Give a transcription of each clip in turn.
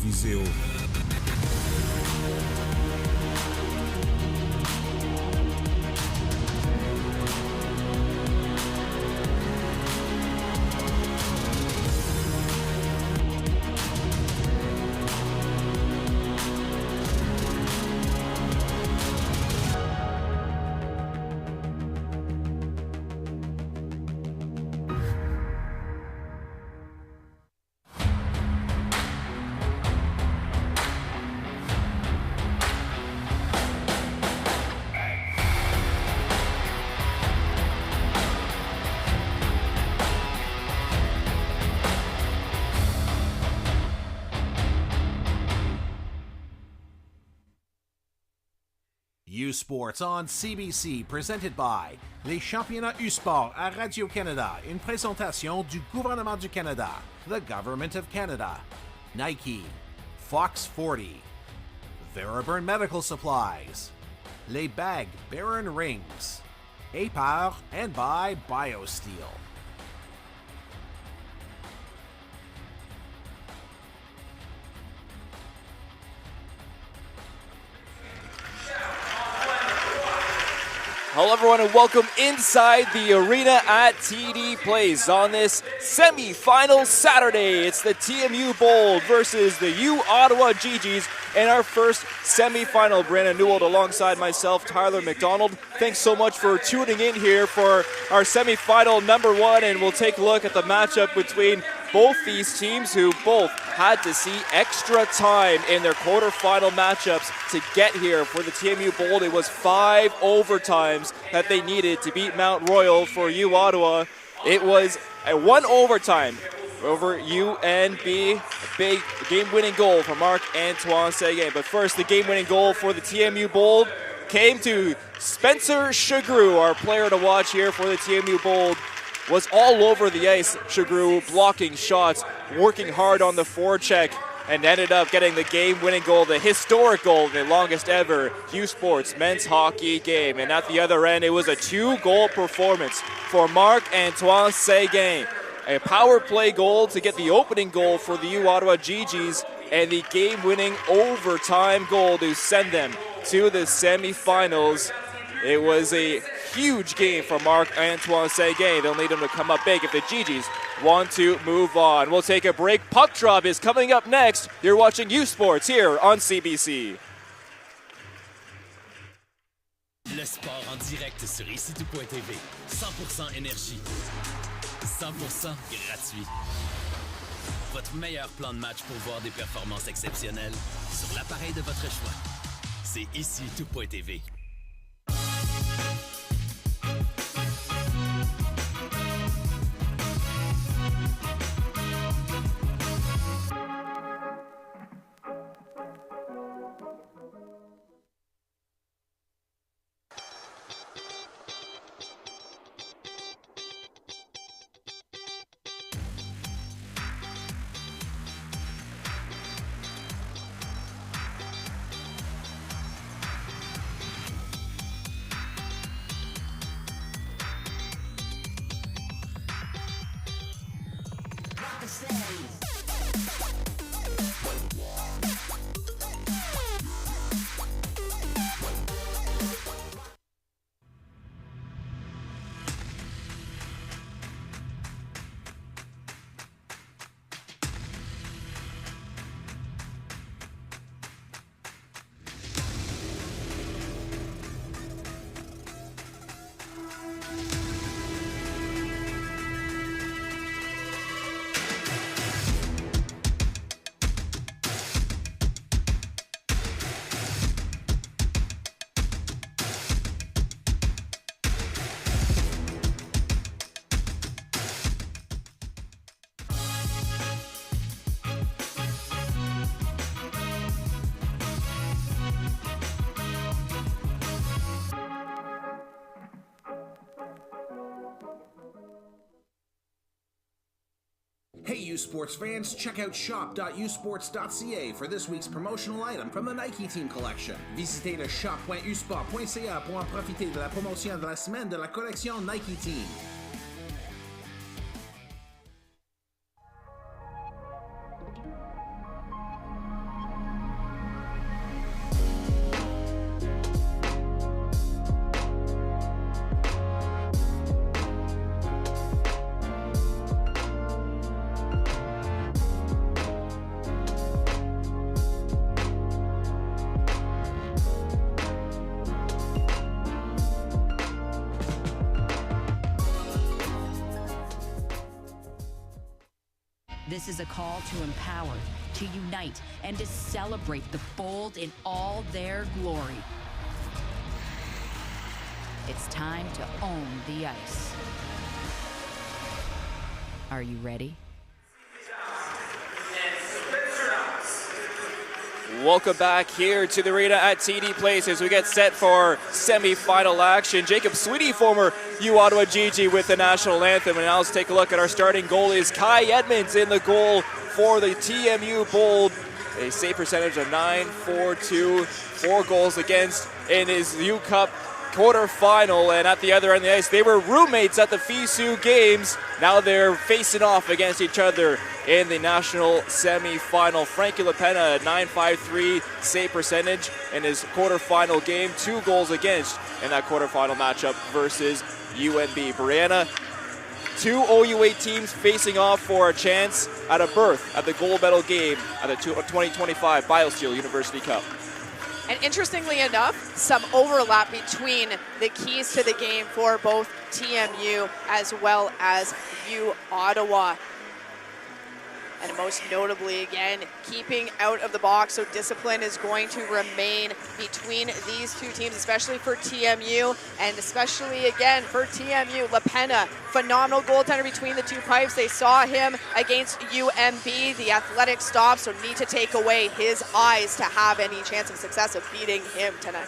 visez haut. U-Sports on CBC, presented by les championnats U-Sport à Radio-Canada, une présentation du gouvernement du Canada, the Government of Canada, Nike, Fox 40, Veriburn Medical Supplies, Les Bagues Baron Rings, APAR, and by BioSteel. Hello everyone and welcome inside the arena at TD Place on this semi-final Saturday. It's the TMU Bold versus the U Ottawa Gee-Gees in our first semi-final. Brandon Newell alongside myself, Tyler McDonald. Thanks so much for tuning in here for our semi-final number one, and we'll take a look at the matchup between both these teams who both had to see extra time in their quarterfinal matchups to get here. For the TMU Bold, it was 5 overtimes that they needed to beat Mount Royal. For U Ottawa, it was a 1 overtime over UNB. A big game-winning goal for Marc-Antoine Seguin. But first, the game-winning goal for the TMU Bold came to Spencer Chagru, our player to watch here for the TMU Bold. Was all over the ice, Chagru, blocking shots, working hard on the forecheck, and ended up getting the game-winning goal, the historic goal, the longest ever U-Sports men's hockey game. And at the other end, it was a 2-goal performance for Marc-Antoine Seguin. A power play goal to get the opening goal for the U Ottawa Gee-Gees, and the game-winning overtime goal to send them to the semifinals. It was a huge game for Marc-Antoine Seguin. They'll need him to come up big if the Gee-Gees want to move on. We'll take a break. Puck Drop is coming up next. You're watching U-Sports here on CBC. Le sport en direct sur ici-tout.tv. 100% énergie. 100% gratuit. Votre meilleur plan de match pour voir des performances exceptionnelles sur l'appareil de votre choix. C'est ici-tout.tv. Hey U-Sports fans, check out shop.usports.ca for this week's promotional item from the Nike Team Collection. Visitez le shop.usport.ca pour en profiter de la promotion de la semaine de la collection Nike Team. This is a call to empower, to unite, and to celebrate the Bold in all their glory. It's time to own the ice. Are you ready? Welcome back here to the arena at TD Place as we get set for semi-final action. Jacob Sweetie, former U Ottawa Gee-Gees with the national anthem. And now let's take a look at our starting goalies. Kai Edmonds in the goal for the TMU Bold. A save percentage of .942, 4 goals against in his U Cup quarterfinal. And at the other end of the ice, they were roommates at the FISU games. Now they're facing off against each other in the national semi-final. Frankie LaPena, a .953 save percentage in his quarterfinal game, 2 goals against in that quarterfinal matchup versus UNB. Brianna, 2 OUA teams facing off for a chance at a berth at the gold medal game at the 2025 BioSteel University Cup. And interestingly enough, some overlap between the keys to the game for both TMU as well as U Ottawa. And most notably, again, keeping out of the box, so discipline is going to remain between these two teams, especially for TMU, and especially, again, for TMU. LaPena, phenomenal goaltender between the two pipes. They saw him against UMB, the athletic stop, so need to take away his eyes to have any chance of success of beating him tonight.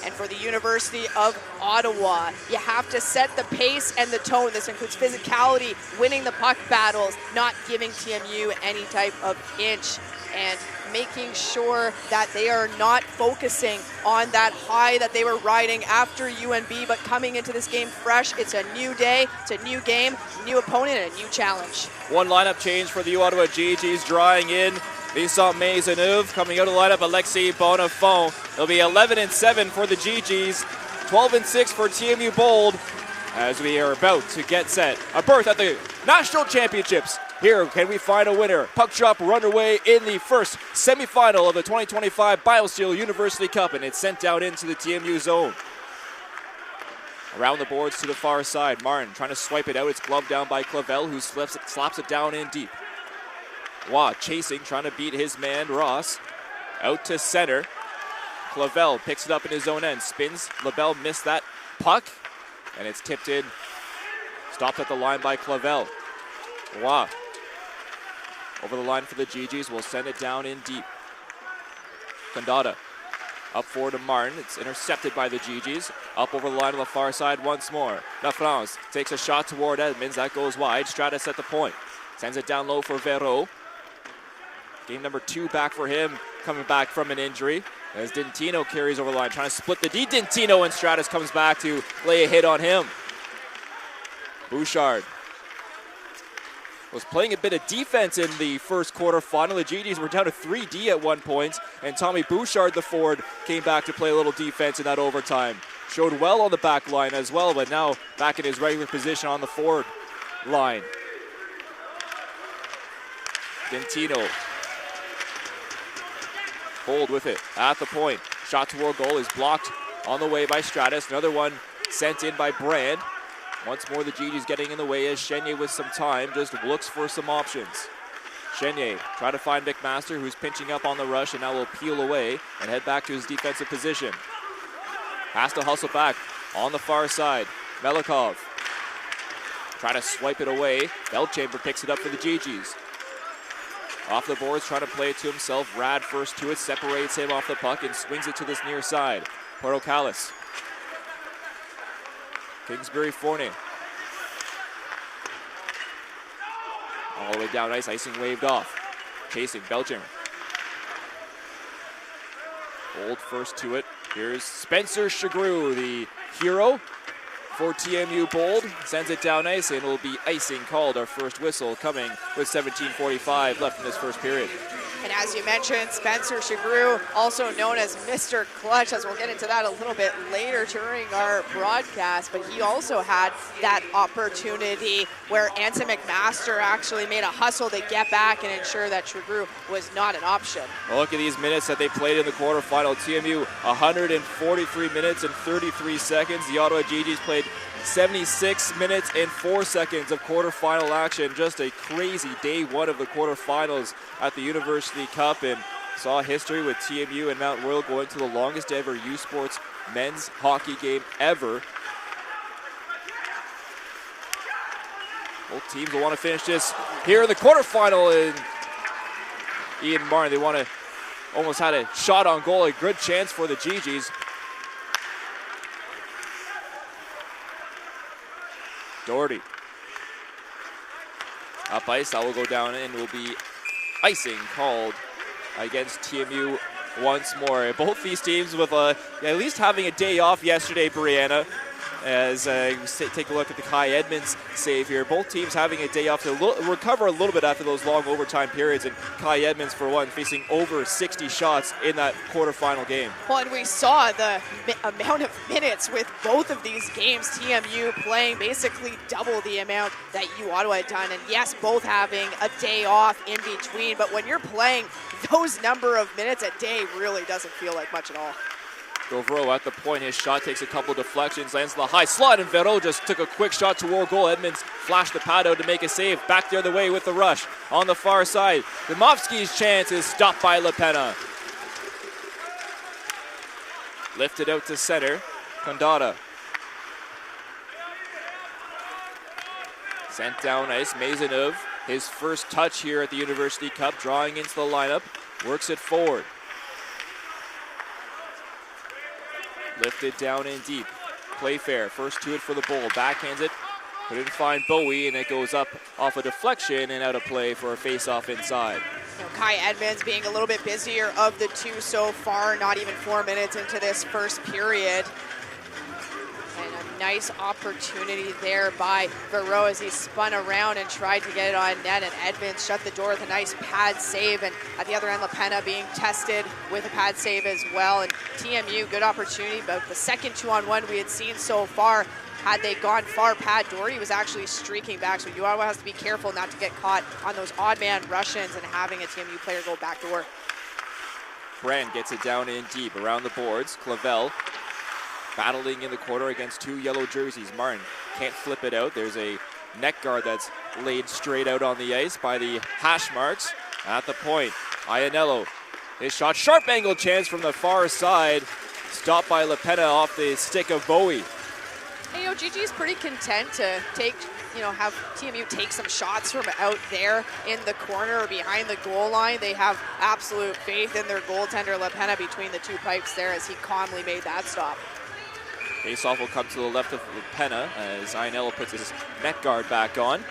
And for the University of Ottawa, you have to set the pace and the tone. This includes physicality, winning the puck battles, not giving TMU any type of inch, and making sure that they are not focusing on that high that they were riding after UNB, but coming into this game fresh. It's a new day, it's a new game, new opponent, and a new challenge. One lineup change for the U Ottawa Gee-Gees drawing in. Lisa Maisonneuve coming out of the lineup, Alexis Bonifon. It'll be 11-7 for the Gee-Gees, 12-6 for TMU Bold as we are about to get set. A berth at the National Championships. Here, can we find a winner? Puck drop run away in the first semifinal of the 2025 BioSteel University Cup, and it's sent down into the TMU zone. Around the boards to the far side, Martin trying to swipe it out. It's gloved down by Clavel, who slaps it down in deep. Waugh chasing, trying to beat his man, Ross. Out to center. Clavel picks it up in his own end, spins. LaBelle missed that puck, and it's tipped in. Stopped at the line by Clavel. Waugh. Over the line for the Gee-Gees, will send it down in deep. Condata up forward to Martin. It's intercepted by the Gee-Gees. Up over the line on the far side once more. LaFrance takes a shot toward Edmonds. That goes wide. Stratus at the point. Sends it down low for Verreau. Game number 2 back for him, coming back from an injury. As Dintino carries over the line, trying to split the D. Dintino, and Stratus comes back to lay a hit on him. Bouchard was playing a bit of defense in the first quarter final. The Gee-Gees were down to 3D at one point, and Tommy Bouchard, the forward, came back to play a little defense in that overtime. Showed well on the back line as well, but now back in his regular position on the forward line. Dintino. Bold with it at the point. Shot toward goal is blocked on the way by Stratus. Another one sent in by Brand. Once more the Gee-Gees getting in the way as Chenier with some time just looks for some options. Chenier try to find McMaster, who's pinching up on the rush, and now will peel away and head back to his defensive position. Has to hustle back on the far side. Melikov try to swipe it away. Belchamber picks it up for the Gee-Gees. Off the boards, trying to play it to himself. Rad first to it, separates him off the puck and swings it to this near side. Portocalis. Kingsbury Fournier. All the way down ice, icing waved off. Chasing, Belgium. Bold first to it. Here's Spencer Chagru, the hero for TMU Bold. Sends it down ice, and it'll be icing called. Our first whistle coming with 17:45 left in this first period. And as you mentioned, Spencer Chagru, also known as Mr. Clutch, as we'll get into that a little bit later during our broadcast, but he also had that opportunity where Anson McMaster actually made a hustle to get back and ensure that Trugru was not an option. Well, look at these minutes that they played in the quarterfinal. TMU 143 minutes and 33 seconds. The Ottawa Gee-Gees played 76 minutes and 4 seconds of quarterfinal action. Just a crazy day one of the quarterfinals at the University Cup, and saw history with TMU and Mount Royal going to the longest ever U Sports men's hockey game ever. Both teams will want to finish this here in the quarterfinal, and Ian Martin, they want to almost had a shot on goal, a good chance for the Gee-Gees. Doherty. Up ice, that will go down and will be icing called against TMU once more. Both these teams with at least having a day off yesterday, Brianna, as you take a look at the Kai Edmonds save here. Both teams having a day off to recover a little bit after those long overtime periods, and Kai Edmonds, for one, facing over 60 shots in that quarterfinal game. Well, and we saw the amount of minutes with both of these games, TMU playing basically double the amount that U Ottawa had done, and yes, both having a day off in between, but when you're playing those number of minutes a day, really doesn't feel like much at all. Gauvreau at the point, his shot takes a couple deflections, lands the high slot, and Vero just took a quick shot toward goal. Edmonds flashed the pad out to make a save. Back the other way with the rush on the far side. Dimovski's chance is stopped by LaPena. Lifted out to center. Condata. Sent down ice. Maisonneuve, his first touch here at the University Cup, drawing into the lineup. Works it forward. Lifted down in deep. Playfair, first to it for the Bold. Backhands it. Couldn't find Bowie, and it goes up off a deflection and out of play for a face-off inside. Kai Edmonds being a little bit busier of the two so far, not even 4 minutes into this first period. And a nice opportunity there by Vero as he spun around and tried to get it on net, and Edmonds shut the door with a nice pad save, and at the other end, LaPena being tested with a pad save as well. And TMU, good opportunity, but the second 2-on-1 we had seen so far, had they gone far, Pat Doherty was actually streaking back, so U Ottawa has to be careful not to get caught on those odd man rush-ins and having a TMU player go backdoor. Brand gets it down in deep around the boards. Clavel battling in the corner against two yellow jerseys. Martin can't flip it out. There's a neck guard that's laid straight out on the ice by the hash marks. At the point, Iannello, his shot, sharp angle chance from the far side, stopped by LaPena off the stick of Bowie. Hey, Gee-Gees is pretty content to take, have TMU take some shots from out there in the corner or behind the goal line. They have absolute faith in their goaltender LaPena between the two pipes there as he calmly made that stop. Faceoff will come to the left of LaPena as Iannello puts his neck guard back on.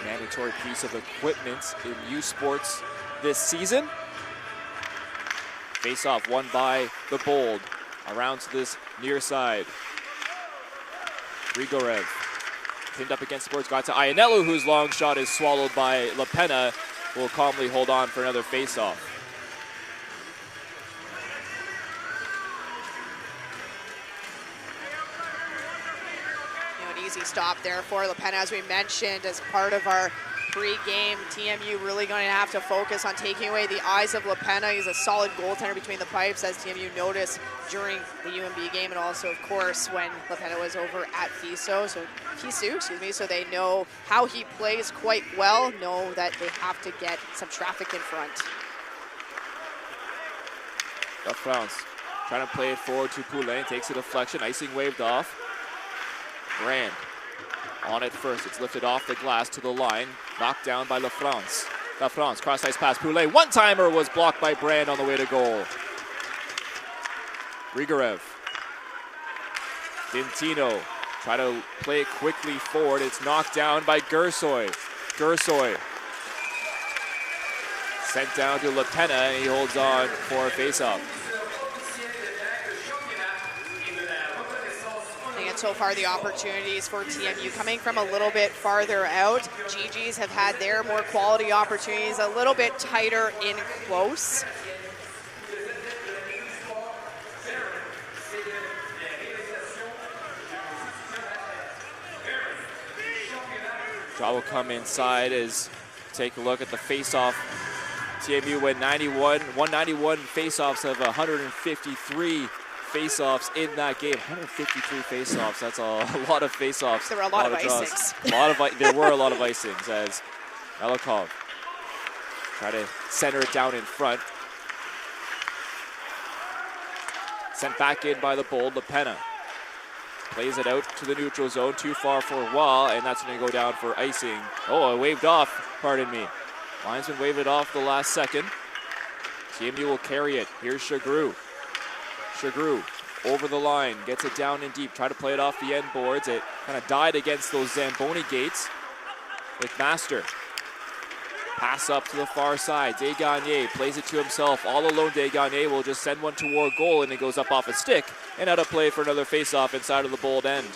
Mandatory piece of equipment in U Sports this season. Faceoff won by the Bold. Around to this near side. Grigorev pinned up against the boards. Got to Iannello, whose long shot is swallowed by LaPena. Will calmly hold on for another faceoff. An easy stop there for LaPena, as we mentioned, as part of our pre-game. TMU really going to have to focus on taking away the eyes of LaPena. He's a solid goaltender between the pipes, as TMU noticed during the UMB game, and also, of course, when LaPena was over at FISU, so they know how he plays quite well, know that they have to get some traffic in front. France trying to play it forward to Poulin, takes a deflection, icing waved off. Brand on it first. It's lifted off the glass to the line. Knocked down by LaFrance. LaFrance, cross-ice pass. Poulet. One-timer was blocked by Brand on the way to goal. Grigorev. Dintino. Try to play it quickly forward. It's knocked down by Gersoy. Gersoy. Sent down to LaPena, and he holds on for a face-off. And so far the opportunities for TMU coming from a little bit farther out. Gee-Gees have had their more quality opportunities a little bit tighter in close. Draw will come inside as take a look at the face-off. TMU went 191 face-offs of 153 face-offs in that game. 153 face-offs, that's a lot of face-offs. There were a lot of icings. There were a lot of icings as Melikov try to center it down in front. Sent back in by the Bold, LaPena. Plays it out to the neutral zone, too far for Wah, and that's going to go down for icing. Oh, it waved off, pardon me. Linesman waved it off the last second. TMU will carry it. Here's Shagru. Shagru over the line, gets it down in deep, try to play it off the end boards. It kind of died against those Zamboni gates with Master. Pass up to the far side. Desgagne plays it to himself. All alone, Desgagne will just send one toward goal, and it goes up off a stick and out of play for another face-off inside of the Bold end.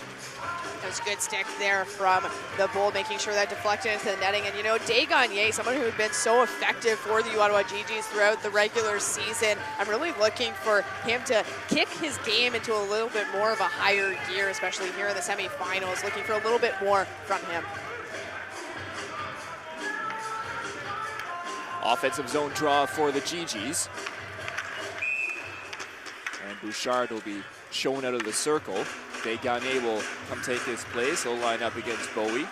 That was a good stick there from the Bold, making sure that deflected into the netting. And you know, Desgagne, someone who had been so effective for the U Ottawa Gee-Gees throughout the regular season, I'm really looking for him to kick his game into a little bit more of a higher gear, especially here in the semifinals. Looking for a little bit more from him. Offensive zone draw for the Gee-Gees. And Bouchard will be shown out of the circle. Desgagne will come take his place. He'll line up against Bowie.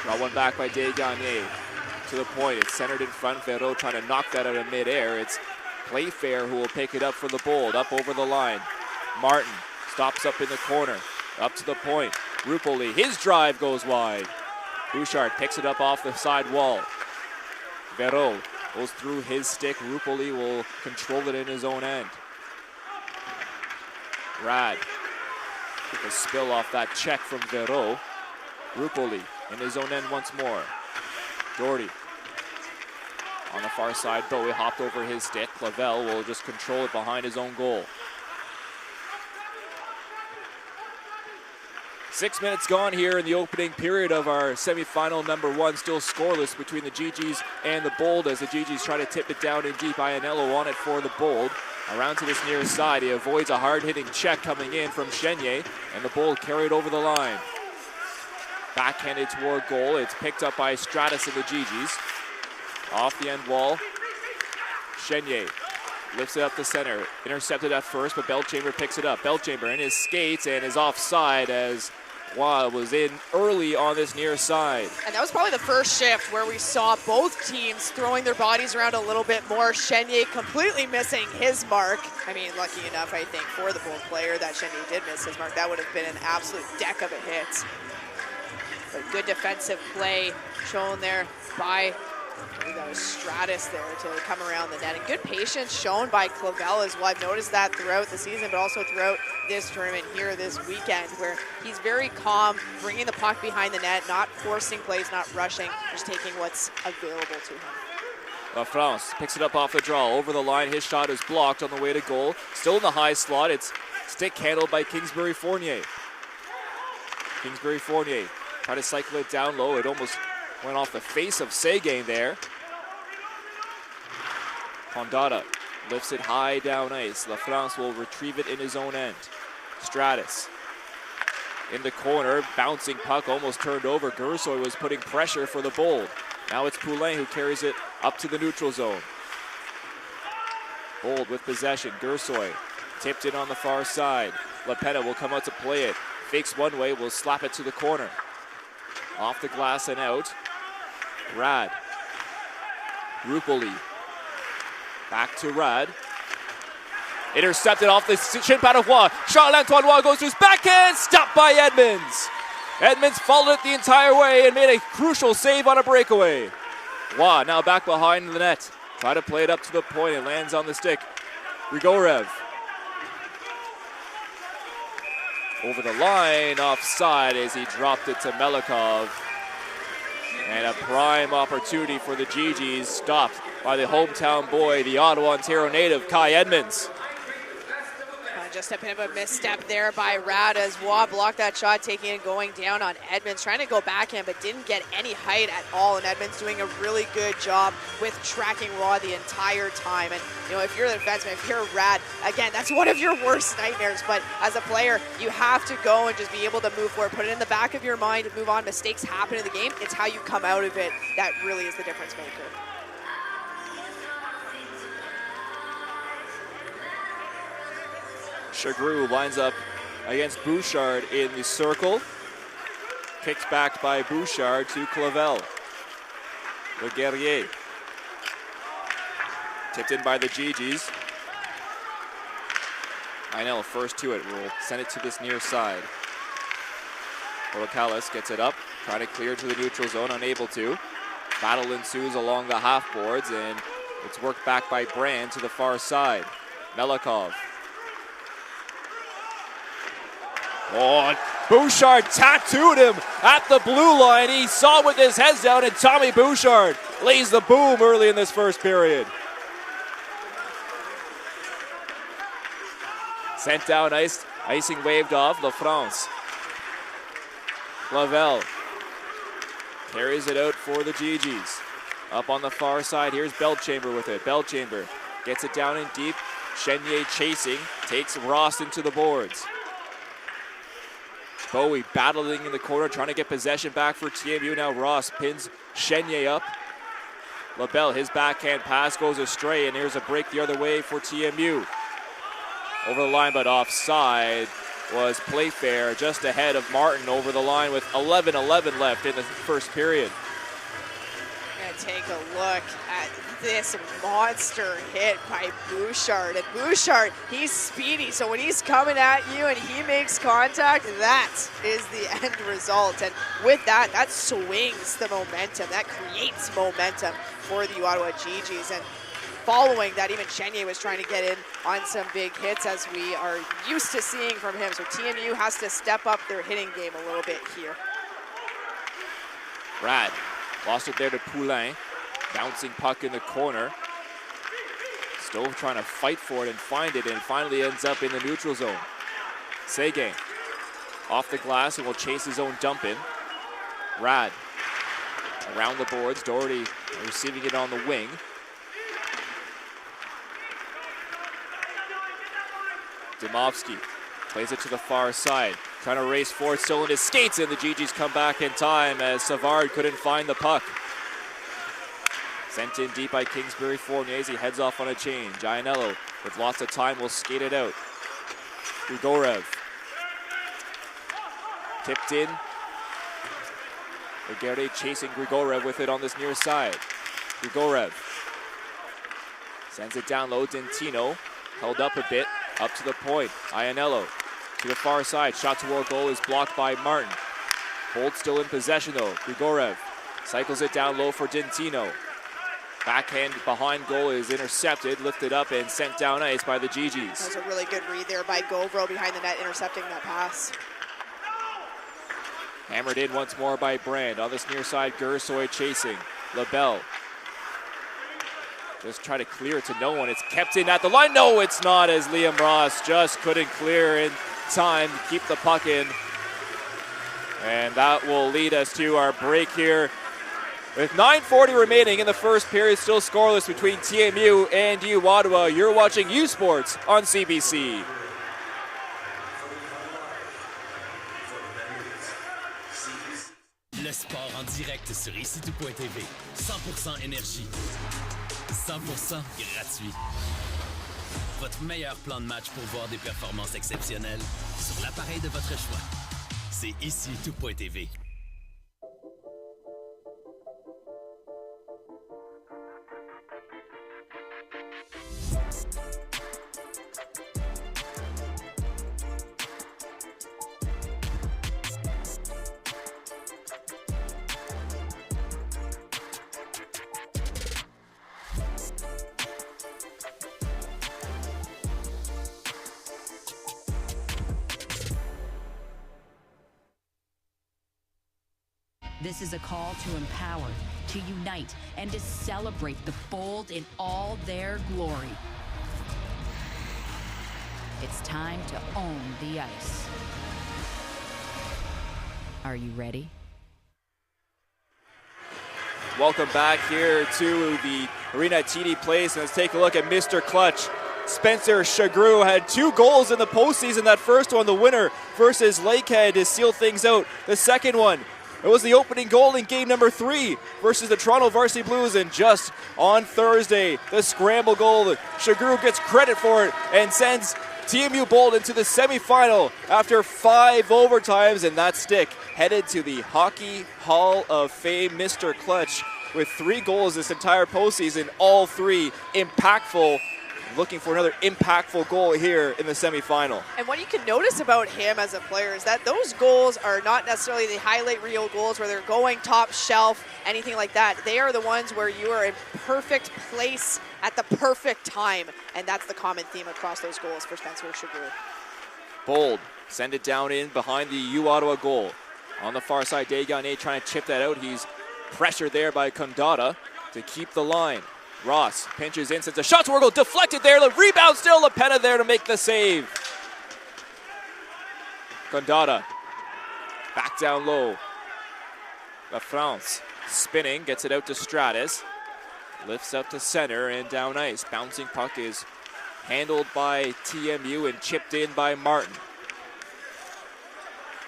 Draw one back by Desgagne. To the point, it's centered in front. Verreau trying to knock that out of midair. It's Playfair who will pick it up for the Bold, up over the line. Martin stops up in the corner. Up to the point. Rupoli, his drive goes wide. Bouchard picks it up off the side wall. Verreau goes through his stick. Rupoli will control it in his own end. Rad. Get the spill off that check from Verreau. Rupoli in his own end once more. Doherty. On the far side, Bowie hopped over his stick. Clavel will just control it behind his own goal. 6 minutes gone here in the opening period of our semifinal number one. Still scoreless between the Gee-Gees and the Bold as the Gee-Gees try to tip it down in deep. Ianello on it for the Bold. Around to this near side. He avoids a hard-hitting check coming in from Chenier, and the Bold carried over the line. Backhanded toward goal. It's picked up by Stratus and the Gee-Gees. Off the end wall. Chenier lifts it up the center. Intercepted at first, but Belchamber picks it up. Belchamber in his skates and is offside as Wah was in early on this near side. And that was probably the first shift where we saw both teams throwing their bodies around a little bit more. Chenier completely missing his mark. I mean, lucky enough, I think, for the Bold player that Chenier did miss his mark. That would have been an absolute deck of a hit. But good defensive play shown there by, I think that was Stratus there to come around the net. And good patience shown by Clavel as well. I've noticed that throughout the season, but also throughout this tournament here this weekend, where he's very calm, bringing the puck behind the net, not forcing plays, not rushing, just taking what's available to him. LaFrance picks it up off the draw. Over the line, his shot is blocked on the way to goal. Still in the high slot. It's stick handled by Kingsbury Fournier. Kingsbury Fournier try to cycle it down low. It almost went off the face of Seguin there. Hondada lifts it high down ice. LaFrance will retrieve it in his own end. Stratus in the corner, bouncing puck, almost turned over. Gersoy was putting pressure for the Bold. Now it's Poulain who carries it up to the neutral zone. Bold with possession. Gersoy tipped in on the far side. LaPena will come out to play it. Fakes one way, will slap it to the corner. Off the glass and out. Rad. Rupoli. Back to Rad. Intercepted off the shin pad of Wah. Charles-Antoine Wah goes to his backhand. Stopped by Edmonds. Edmonds followed it the entire way and made a crucial save on a breakaway. Wah now back behind the net. Try to play it up to the point. It lands on the stick. Grigorev. Over the line, offside as he dropped it to Melikov. And a prime opportunity for the Gee-Gees, stopped by the hometown boy, the Ottawa, Ontario native, Kai Edmonds. And just a bit of a misstep there by Rad as Waugh blocked that shot, taking it going down on Edmonds, trying to go backhand, but didn't get any height at all. And Edmonds doing a really good job with tracking Waugh the entire time. And, you know, if you're the defenseman, if you're Rad, again, that's one of your worst nightmares. But as a player, you have to go and just be able to move forward, put it in the back of your mind and move on. Mistakes happen in the game. It's how you come out of it that really is the difference maker. Chagrou lines up against Bouchard in the circle. Kicked back by Bouchard to Clavel. Le Guerrier. Tipped in by the Gee-Gees. I know, first to it. We'll send it to this near side. Orcalis gets it up, trying to clear to the neutral zone, unable to. Battle ensues along the half boards, and it's worked back by Brand to the far side. Melikov. Oh, Bouchard tattooed him at the blue line. He saw with his head down, and Tommy Bouchard lays the boom early in this first period. Sent down ice, icing waved off, LaFrance. Clavel carries it out for the Gee-Gees. Up on the far side, here's Belchamber with it. Belchamber gets it down in deep. Chenier chasing, takes Ross into the boards. Bowie battling in the corner, trying to get possession back for TMU. Now Ross pins Chenier up. LaBelle, his backhand pass goes astray, and here's a break the other way for TMU. Over the line, but offside was Playfair, just ahead of Martin over the line with 11:11 left in the first period. Gonna take a look at this monster hit by Bouchard. And Bouchard, he's speedy, so when he's coming at you and he makes contact, that is the end result. And with that, that swings the momentum. That creates momentum for the Ottawa Gee-Gees. And following that, even Chenier was trying to get in on some big hits, as we are used to seeing from him. So TMU has to step up their hitting game a little bit here. Rad lost it there to Poulain. Bouncing puck in the corner. Still trying to fight for it and find it, and finally ends up in the neutral zone. Seguin off the glass and will chase his own dump in. Rad around the boards. Doherty receiving it on the wing. Dimovsky plays it to the far side, trying to race forward, still in his skates, and the Gee-Gees come back in time as Savard couldn't find the puck. Sent in deep by Kingsbury. Fournier as he heads off on a change. Gianello with lots of time will skate it out. Grigorev tipped in. Laguerre chasing Grigorev with it on this near side. Grigorev sends it down low. Dentino held up a bit, up to the point. Ianello to the far side. Shot toward goal is blocked by Martin. Bold still in possession though. Grigorev cycles it down low for Dentino. Backhand behind goal is intercepted, lifted up, and sent down ice by the Gee-Gees. That was a really good read there by Govro behind the net, intercepting that pass. Hammered in once more by Brand. On this near side, Gursoy chasing. LaBelle just try to clear it to no one. It's kept in at the line. No, it's not, as Liam Ross just couldn't clear in time to keep the puck in. And that will lead us to our break here. With 9:40 remaining in the first period, still scoreless between TMU and U Ottawa. You're watching U Sports on CBC. Le sport en direct sur ici-tout.tv. 100% énergie. 100% gratuit. Votre meilleur plan de match pour voir des performances exceptionnelles sur l'appareil de votre choix. C'est ici-tout.tv. This is a call to empower, to unite, and to celebrate the bold in all their glory. It's time to own the ice. Are you ready? Welcome back here to the arena at TD Place, and let's take a look at Mr. Clutch. Spencer Chagru had 2 goals in the postseason. That first one, the winner versus Lakehead, to seal things out. The second one, it was the opening goal in game number 3 versus the Toronto Varsity Blues, and just on Thursday, the scramble goal. Chagru gets credit for it and sends TMU Bold into the semifinal after 5 overtimes, and that stick headed to the Hockey Hall of Fame. Mr. Clutch with 3 goals this entire postseason, all 3 impactful. Looking for another impactful goal here in the semifinal. And what you can notice about him as a player is that those goals are not necessarily the highlight reel goals where they're going top shelf, anything like that. They are the ones where you are in perfect place at the perfect time, and that's the common theme across those goals for Spencer Chagru. Bold, send it down in behind the U Ottawa goal. On the far side, Desgagne trying to chip that out. He's pressured there by Condata to keep the line. Ross pinches in, sends a shot to Wirgle, deflected there, the rebound still, LaPena there to make the save. Condata, back down low. LaFrance spinning, gets it out to Stratus. Lifts up to center and down ice. Bouncing puck is handled by TMU and chipped in by Martin.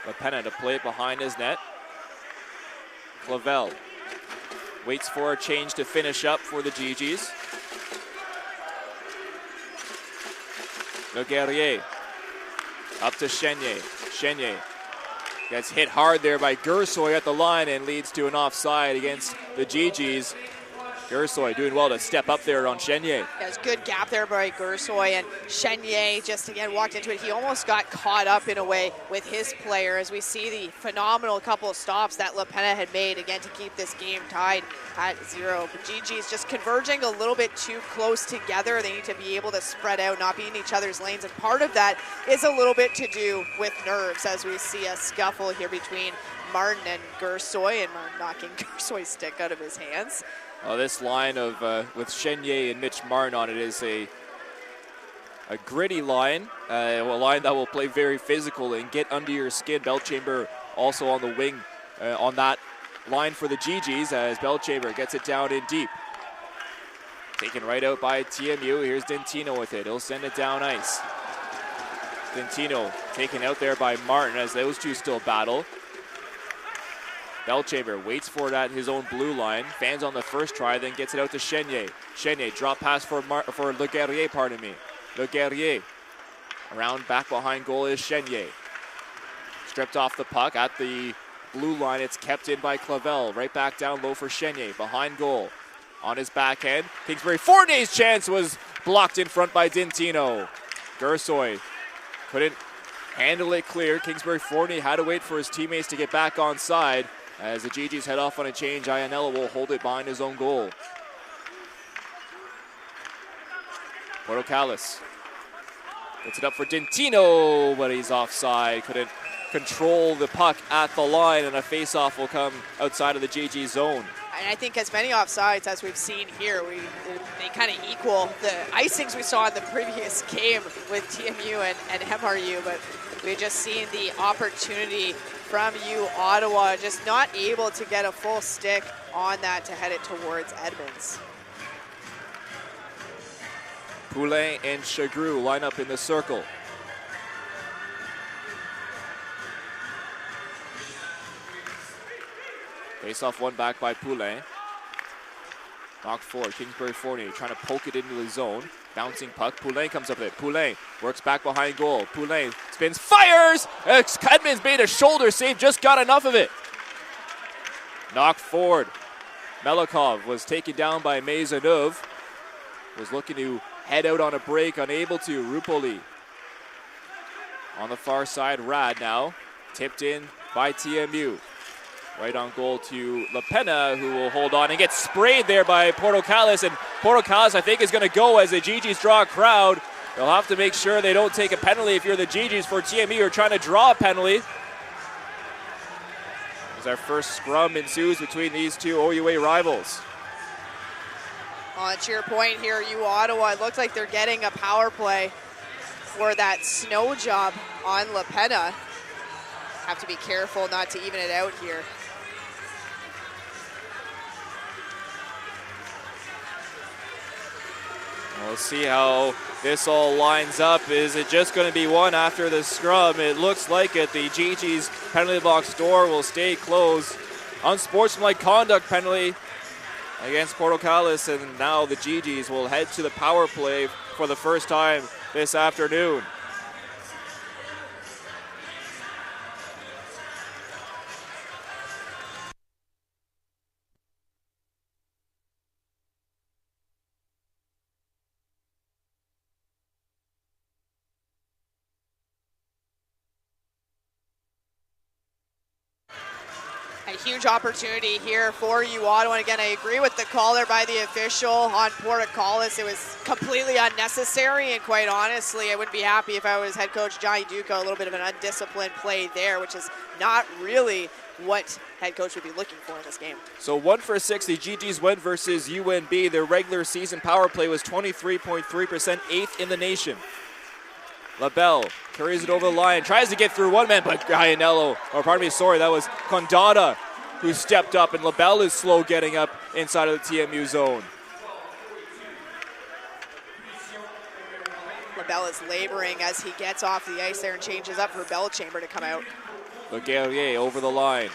LaPena to play it behind his net. Clavel waits for a change to finish up for the Gee-Gees. Le Guerrier up to Chenier. Chenier gets hit hard there by Gersoy at the line and leads to an offside against the Gee-Gees. Gersoy doing well to step up there on Chenier. There's good gap there by Gersoy, and Chenier just again walked into it. He almost got caught up in a way with his player as we see the phenomenal couple of stops that LaPena had made again to keep this game tied at 0. But Gee-Gees just converging a little bit too close together. They need to be able to spread out, not be in each other's lanes, and part of that is a little bit to do with nerves as we see a scuffle here between Martin and Gersoy, and Martin knocking Gersoy's stick out of his hands. This line of with Chenier and Mitch Martin on it is a gritty line, a line that will play very physical and get under your skin. Belchamber also on the wing on that line for the Gee-Gees as Belchamber gets it down in deep. Taken right out by TMU. Here's Dentino with it. He'll send it down ice. Dentino taken out there by Martin as those two still battle. Belchamber waits for it at his own blue line, fans on the first try, then gets it out to Chenier. Chenier, drop pass for Le Guerrier, pardon me. Le Guerrier, around back behind goal is Chenier. Stripped off the puck at the blue line, it's kept in by Clavel. Right back down low for Chenier, behind goal. On his backhand, Kingsbury Fournier's chance was blocked in front by Dentino. Gersoy couldn't handle it clear. Kingsbury Fournier had to wait for his teammates to get back on side. As the Gee-Gees head off on a change, Iannella will hold it behind his own goal. Portocalis gets it up for Dentino, but he's offside. Couldn't control the puck at the line, and a face-off will come outside of the Gee-Gee zone. And I think as many offsides as we've seen here, they kind of equal the icings we saw in the previous game with TMU and MRU, but we've just seen the opportunity from U Ottawa, just not able to get a full stick on that to head it towards Edmonds. Poulin and Chagru line up in the circle. Face off one back by Poulin. Knocked forward, Kingsbury Fournier trying to poke it into the zone. Bouncing puck, Poulin comes up with it. Poulin works back behind goal. Poulin spins, fires! Edmonds made a shoulder save, just got enough of it. Knocked forward. Melikov was taken down by Maisonneuve. Was looking to head out on a break, unable to. Rupoli on the far side, Rad now. Tipped in by TMU. Right on goal to LaPena, who will hold on and get sprayed there by Portocalis. And Portocalis, I think, is going to go as the Gee-Gees draw a crowd. They'll have to make sure they don't take a penalty if you're the Gee-Gees for TMU. You're trying to draw a penalty. As our first scrum ensues between these two OUA rivals. To your point here, U Ottawa, it looks like they're getting a power play. for that snow job on LaPena. Have to be careful not to even it out here. We'll see how this all lines up. Is it just going to be one after the scrum? It looks like it. The Gee-Gees penalty box door will stay closed. Unsportsmanlike conduct penalty against Portocalis, and now the Gee-Gees will head to the power play for the first time this afternoon. A huge opportunity here for you, Ottawa. And again, I agree with the call there by the official on Portocalis. It was completely unnecessary, and quite honestly, I wouldn't be happy if I was head coach Johnny Duco. A little bit of an undisciplined play there, which is not really what head coach would be looking for in this game. So 1 for 6, the Gee-Gees win versus UNB. Their regular season power play was 23.3%, 8th in the nation. LaBelle carries it over the line, tries to get through one man, but Iannello, or pardon me, sorry, that was Condada who stepped up, and LaBelle is slow getting up inside of the TMU zone. LaBelle is laboring as he gets off the ice there and changes up for Belchamber to come out. LeGuerrier over the line,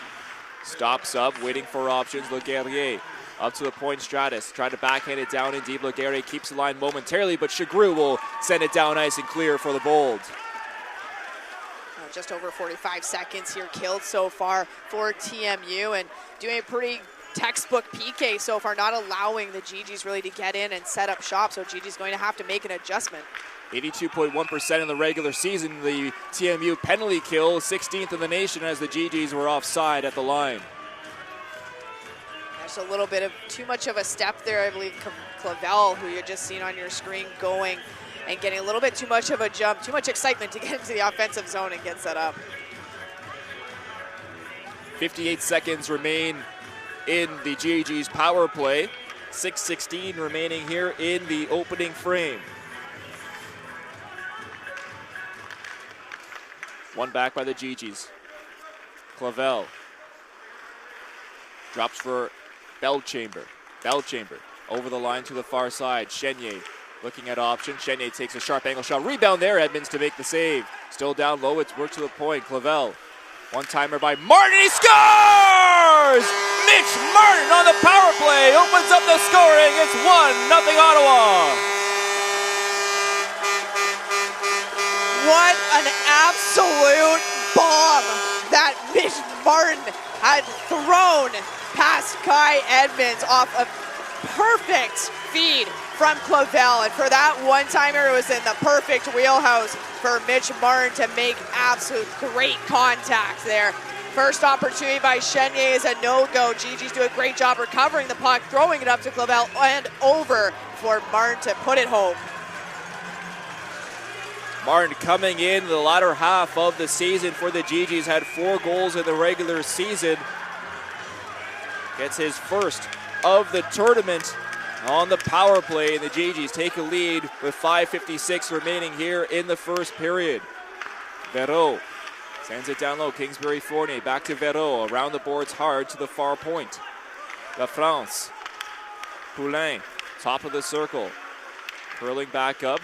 stops up, waiting for options. LeGuerrier up to the point. Stratus tried to backhand it down in deep. LeGuerrier keeps the line momentarily, but Chagru will send it down nice and clear for the Bold. Just over 45 seconds here killed so far for TMU, and doing a pretty textbook PK so far, not allowing the Gee-Gees really to get in and set up shop, so Gee-Gees going to have to make an adjustment. 82.1% in the regular season. The TMU penalty kill, 16th in the nation, as the Gee-Gees were offside at the line. There's a little bit of too much of a step there. I believe Clavel, who you just seen on your screen, going and getting a little bit too much of a jump, too much excitement to get into the offensive zone and get set up. 58 seconds remain in the Gee-Gees power play. 6:16 remaining here in the opening frame. One back by the Gee-Gees. Clavel drops for Belchamber. Belchamber over the line to the far side. Chenier looking at options. Chenier takes a sharp angle shot. Rebound there, Edmonds to make the save. Still down low, it's worked to the point. Clavel, one-timer by Martin, he scores! Mitch Martin on the power play opens up the scoring. It's 1-0 Ottawa. What an absolute bomb that Mitch Martin had thrown past Kai Edmonds off a perfect feed from Clavel, and for that one-timer, it was in the perfect wheelhouse for Mitch Martin to make absolute great contact there. First opportunity by Chenier is a no-go. Gee-Gees do a great job recovering the puck, throwing it up to Clavel and over for Martin to put it home. Martin coming in the latter half of the season for the Gee-Gees, had 4 goals in the regular season. Gets his first of the tournament on the power play, and the Gee-Gees take a lead with 5:56 remaining here in the first period. Verreau sends it down low. Kingsbury Fournier back to Verreau, around the boards hard to the far point. La France. Poulain, top of the circle. Curling back up.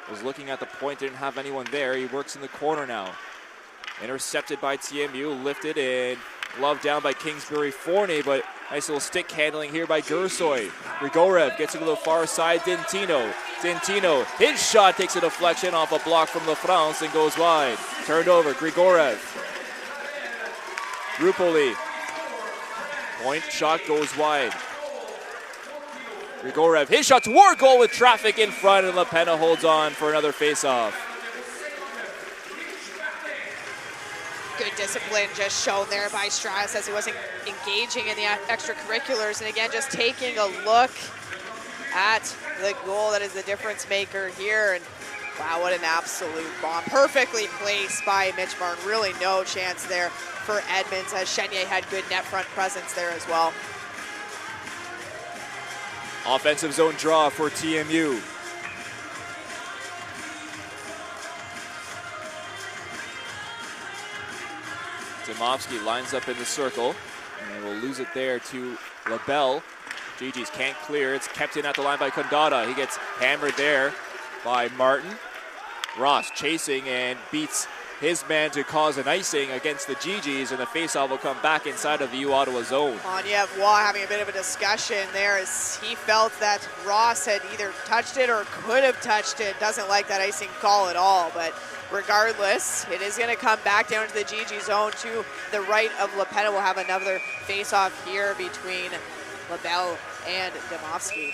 Was looking at the point, didn't have anyone there. He works in the corner now. Intercepted by TMU, lifted and gloved down by Kingsbury Fournier, but nice little stick handling here by Gersoy. Grigorev gets it to the far side. Dintino, his shot takes a deflection off a block from La France and goes wide. Turned over, Grigorev. Rupoli. Point shot goes wide. Grigorev, his shot toward goal with traffic in front, and LaPena holds on for another face-off. Good discipline just shown there by Stratus as he wasn't engaging in the extracurriculars, and again just taking a look at the goal that is the difference maker here, and wow, what an absolute bomb. Perfectly placed by Mitch Martin. Really no chance there for Edmonds, as Chenier had good net front presence there as well. Offensive zone draw for TMU. Dymowski lines up in the circle, and will lose it there to LaBelle. Gee-Gees can't clear. It's kept in at the line by Condata. He gets hammered there by Martin. Ross chasing and beats his man to cause an icing against the Gee-Gees, and the faceoff will come back inside of the U Ottawa zone. Moniev Waugh having a bit of a discussion there as he felt that Ross had either touched it or could have touched it. Doesn't like that icing call at all, but regardless, it is going to come back down to the Gee-Gee zone to the right of Lepena. We'll have another face-off here between LaBelle and Dymowski.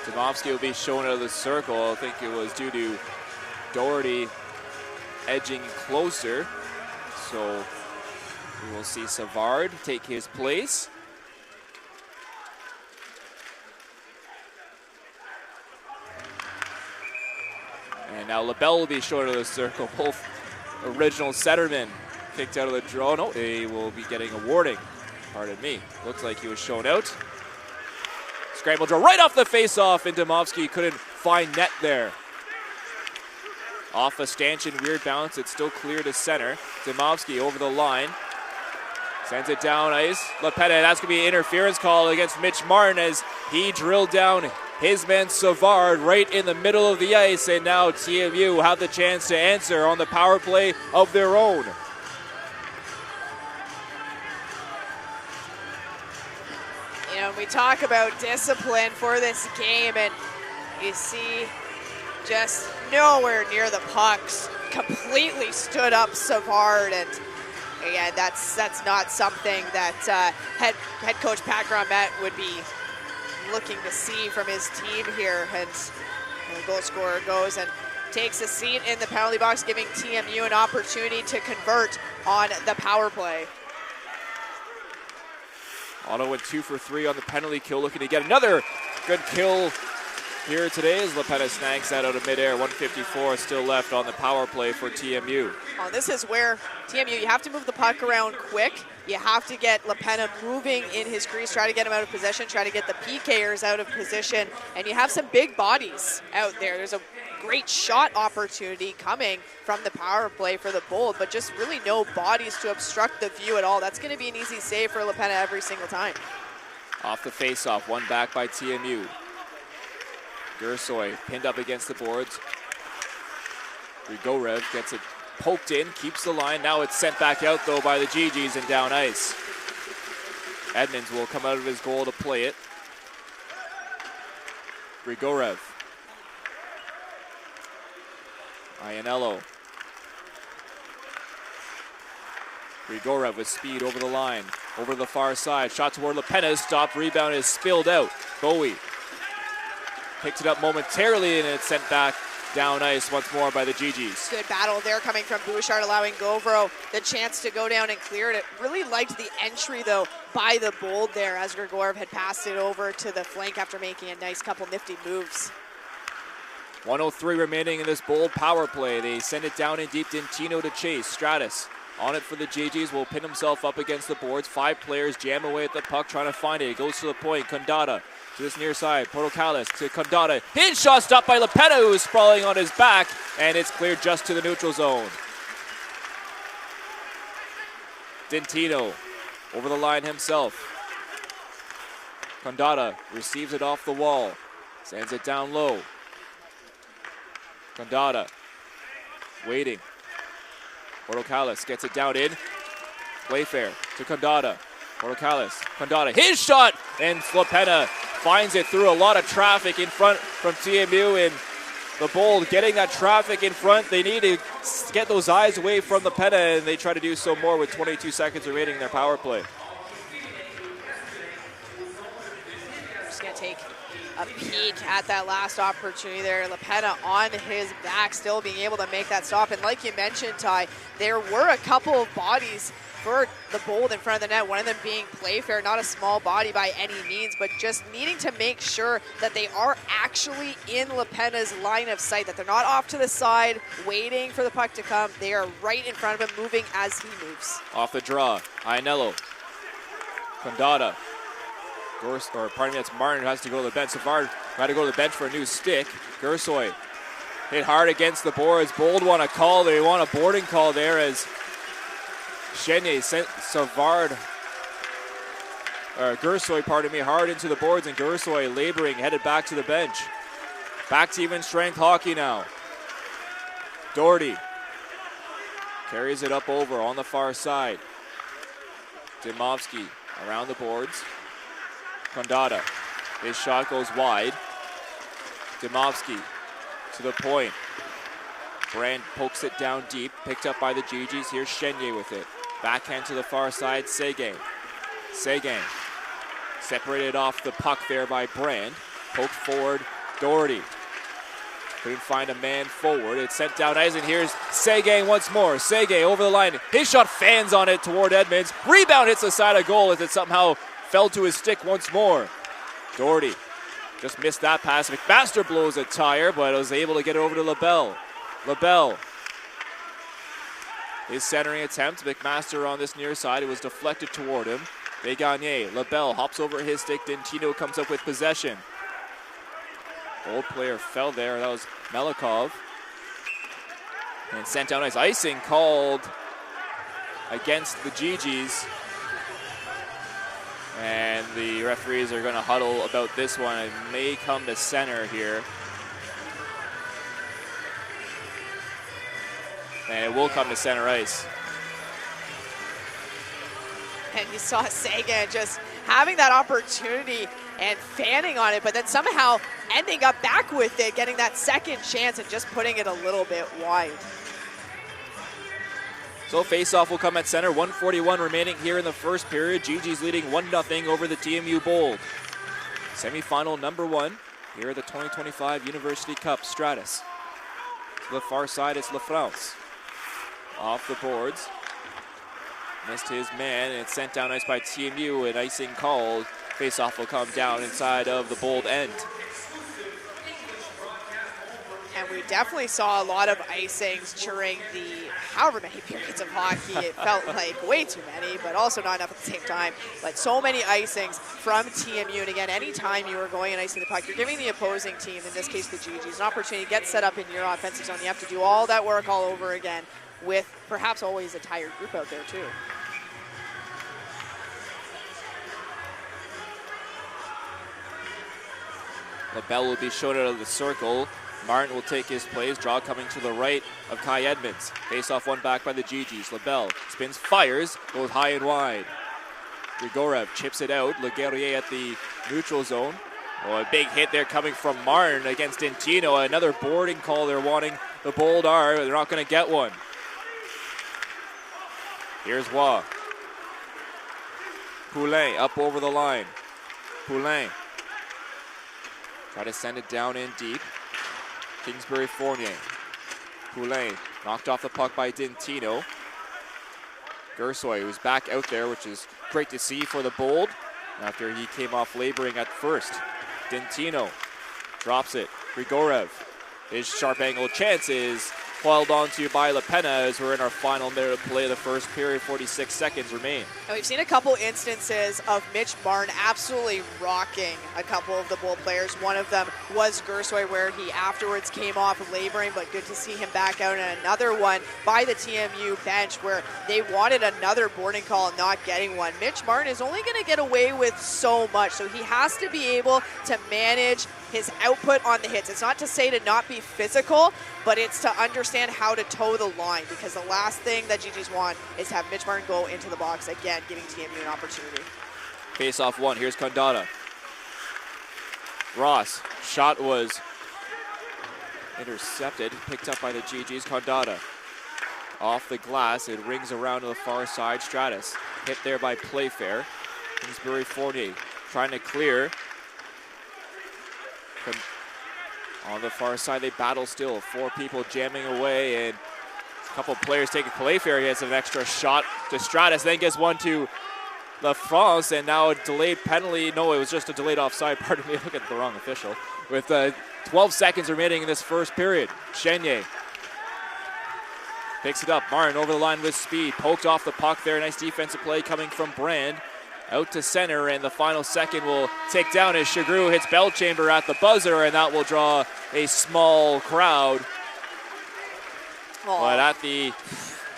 Dymowski will be shown out of the circle. I think it was due to Doherty edging closer. So we will see Savard take his place. And now LaBelle will be shown out of the circle. Both original centermen kicked out of the draw. No, they will be getting a warning. Pardon me. Looks like he was shown out. Scramble draw right off the face-off, and Dymowski couldn't find net there. Off a stanchion, weird bounce. It's still clear to center. Dymowski over the line. Sends it down ice. Lepena, that's going to be an interference call against Mitch Martin as he drilled down his man Savard right in the middle of the ice, and now TMU have the chance to answer on the power play of their own. You know, we talk about discipline for this game, and you see just nowhere near the pucks. Completely stood up Savard, and again, that's not something that head coach Pat Grommet would be looking to see from his team here. And the goal scorer goes and takes a seat in the penalty box, giving TMU an opportunity to convert on the power play. Ottawa went 2 for 3 on the penalty kill, looking to get another good kill here today as Lepena snags that out of midair. 1:54 still left on the power play for TMU. Oh, this is where TMU, you have to move the puck around quick. You have to get Lepena moving in his crease, try to get him out of position, try to get the PKers out of position, and you have some big bodies out there. There's a great shot opportunity coming from the power play for the Bold, but just really no bodies to obstruct the view at all. That's going to be an easy save for Lepena every single time. Off the face-off, one back by TMU. Gersoy pinned up against the boards. Grigorev gets it poked in, keeps the line. Now it's sent back out though by the Gee-Gees and down ice. Edmonds will come out of his goal to play it. Grigorev. Ianello. Grigorev with speed over the line, over the far side. Shot toward Lepena, stopped, rebound is spilled out. Bowie picked it up momentarily, and it's sent back down ice once more by the Gee-Gees. Good battle there coming from Bouchard, allowing Govro the chance to go down and clear it. Really liked the entry, though, by the Bold there as Grigorev had passed it over to the flank after making a nice couple nifty moves. 1:03 remaining in this Bold power play. They send it down and deep. Dintino to chase. Stratus on it for the Gee-Gees, will pin himself up against the boards. 5 players jam away at the puck, trying to find it. It goes to the point. Condata to this near side. Portocalis to Condata. His shot stopped by Lepena, who is sprawling on his back, and it's cleared just to the neutral zone. Dintino over the line himself. Condata receives it off the wall. Sends it down low. Condata waiting. Portocalis gets it down in. Playfair to Condata. Portocalis. Condata. His shot! And Lepena finds it through a lot of traffic in front from TMU, and the Bold getting that traffic in front. They need to get those eyes away from Lepena, and they try to do so more with 22 seconds remaining in their power play. Just going to take a peek at that last opportunity there. Lepena on his back, still being able to make that stop. And like you mentioned, Ty, there were a couple of bodies for the Bold in front of the net, one of them being Playfair, not a small body by any means, but just needing to make sure that they are actually in Lepena's line of sight, that they're not off to the side waiting for the puck to come. They are right in front of him, moving as he moves. Off the draw, Ianello. Condata. That's Martin who has to go to the bench. Savard had to go to the bench for a new stick. Gersoy Hit hard against the boards. Bold want a call. They want a boarding call there as Chenye sent Savard, or Gursoy, pardon me, hard into the boards, and Gursoy laboring, headed back to the bench. Back to even strength hockey now. Doherty carries it up over on the far side. Dimovsky around the boards. Kondata. His shot goes wide. Dimovsky to the point. Brand pokes it down deep. Picked up by the Gee-Gees. Here's Chenye with it. Backhand to the far side. Seguin. Separated off the puck there by Brand. Poked forward. Doherty. Couldn't find a man forward. It's sent down ice, and here's Seguin once more. Seguin over the line. His shot fans on it toward Edmonds. Rebound hits the side of goal as it somehow fell to his stick once more. Doherty just missed that pass. McMaster blows a tire, but was able to get it over to LaBelle. His centering attempt. McMaster on this near side. It was deflected toward him. Begagné. LaBelle hops over his stick. Dentino comes up with possession. Old player fell there. That was Melikov. And sent down ice. Icing called against the Gee-Gees. And the referees are going to huddle about this one. It may come to center here. And it will come to center ice. And you saw Seguin just having that opportunity and fanning on it, but then somehow ending up back with it, getting that second chance and just putting it a little bit wide. So face-off will come at center. 1:41 remaining here in the first period. Gee-Gees leading 1-0 over the TMU Bold. Semifinal number 1 here at the 2025 University Cup. Stratus. To the far side, it's LaFrance. Off the boards. Missed his man, and it's sent down ice by TMU, and icing called. Face-off will come down inside of the Bold end. And we definitely saw a lot of icings during the however many periods of hockey. It felt like way too many, but also not enough at the same time. But so many icings from TMU. And again, anytime you are going and icing the puck, you're giving the opposing team, in this case the Gee-Gees, an opportunity to get set up in your offensive zone. You have to do all that work all over again with perhaps always a tired group out there too. LaBelle will be shown out of the circle. Martin will take his place. Draw coming to the right of Kai Edmonds. Face off one back by the Gee-Gees. LaBelle spins, fires, goes high and wide. Grigorev chips it out. Leguerrier at the neutral zone. Oh, a big hit there coming from Martin against Dentino. Another boarding call they're wanting. The Bold are. They're not going to get one. Here's Waugh. Poulin up over the line. Poulin. Try to send it down in deep. Kingsbury Fournier. Poulin knocked off the puck by Dentino. Gursoy, who's back out there, which is great to see for the Bold after he came off laboring at first. Dentino drops it. Grigorev. His sharp angle chance is foiled onto by LaPena as we're in our final minute of play of the first period. 46 seconds remain. And we've seen a couple instances of Mitch Martin absolutely rocking a couple of the Bold players. One of them was Gursoy, where he afterwards came off laboring, but good to see him back out. And another one by the TMU bench where they wanted another boarding call and not getting one. Mitch Martin is only going to get away with so much, so he has to be able to manage his output on the hits. It's not to say to not be physical, but it's to understand how to toe the line, because the last thing that Gee-Gees want is to have Mitch Martin go into the box again, giving TMU an opportunity. Face off one. Here's Kondata. Ross. Shot was intercepted, picked up by the Gee-Gees. Kondata. Off the glass. It rings around to the far side. Stratus. Hit there by Playfair. Kingsbury Fournier trying to clear. On the far side, they battle still. 4 people jamming away, and a couple players taking Playfair. He has an extra shot to Stratus, then gets one to LaFrance, and now a delayed penalty. No, it was just a delayed offside. Pardon me, look at the wrong official. With 12 seconds remaining in this first period. Chenye picks it up. Martin over the line with speed. Poked off the puck there. Nice defensive play coming from Brand. Out to center, and the final second will take down as Shagru hits Bellchamber at the buzzer, and that will draw a small crowd But at the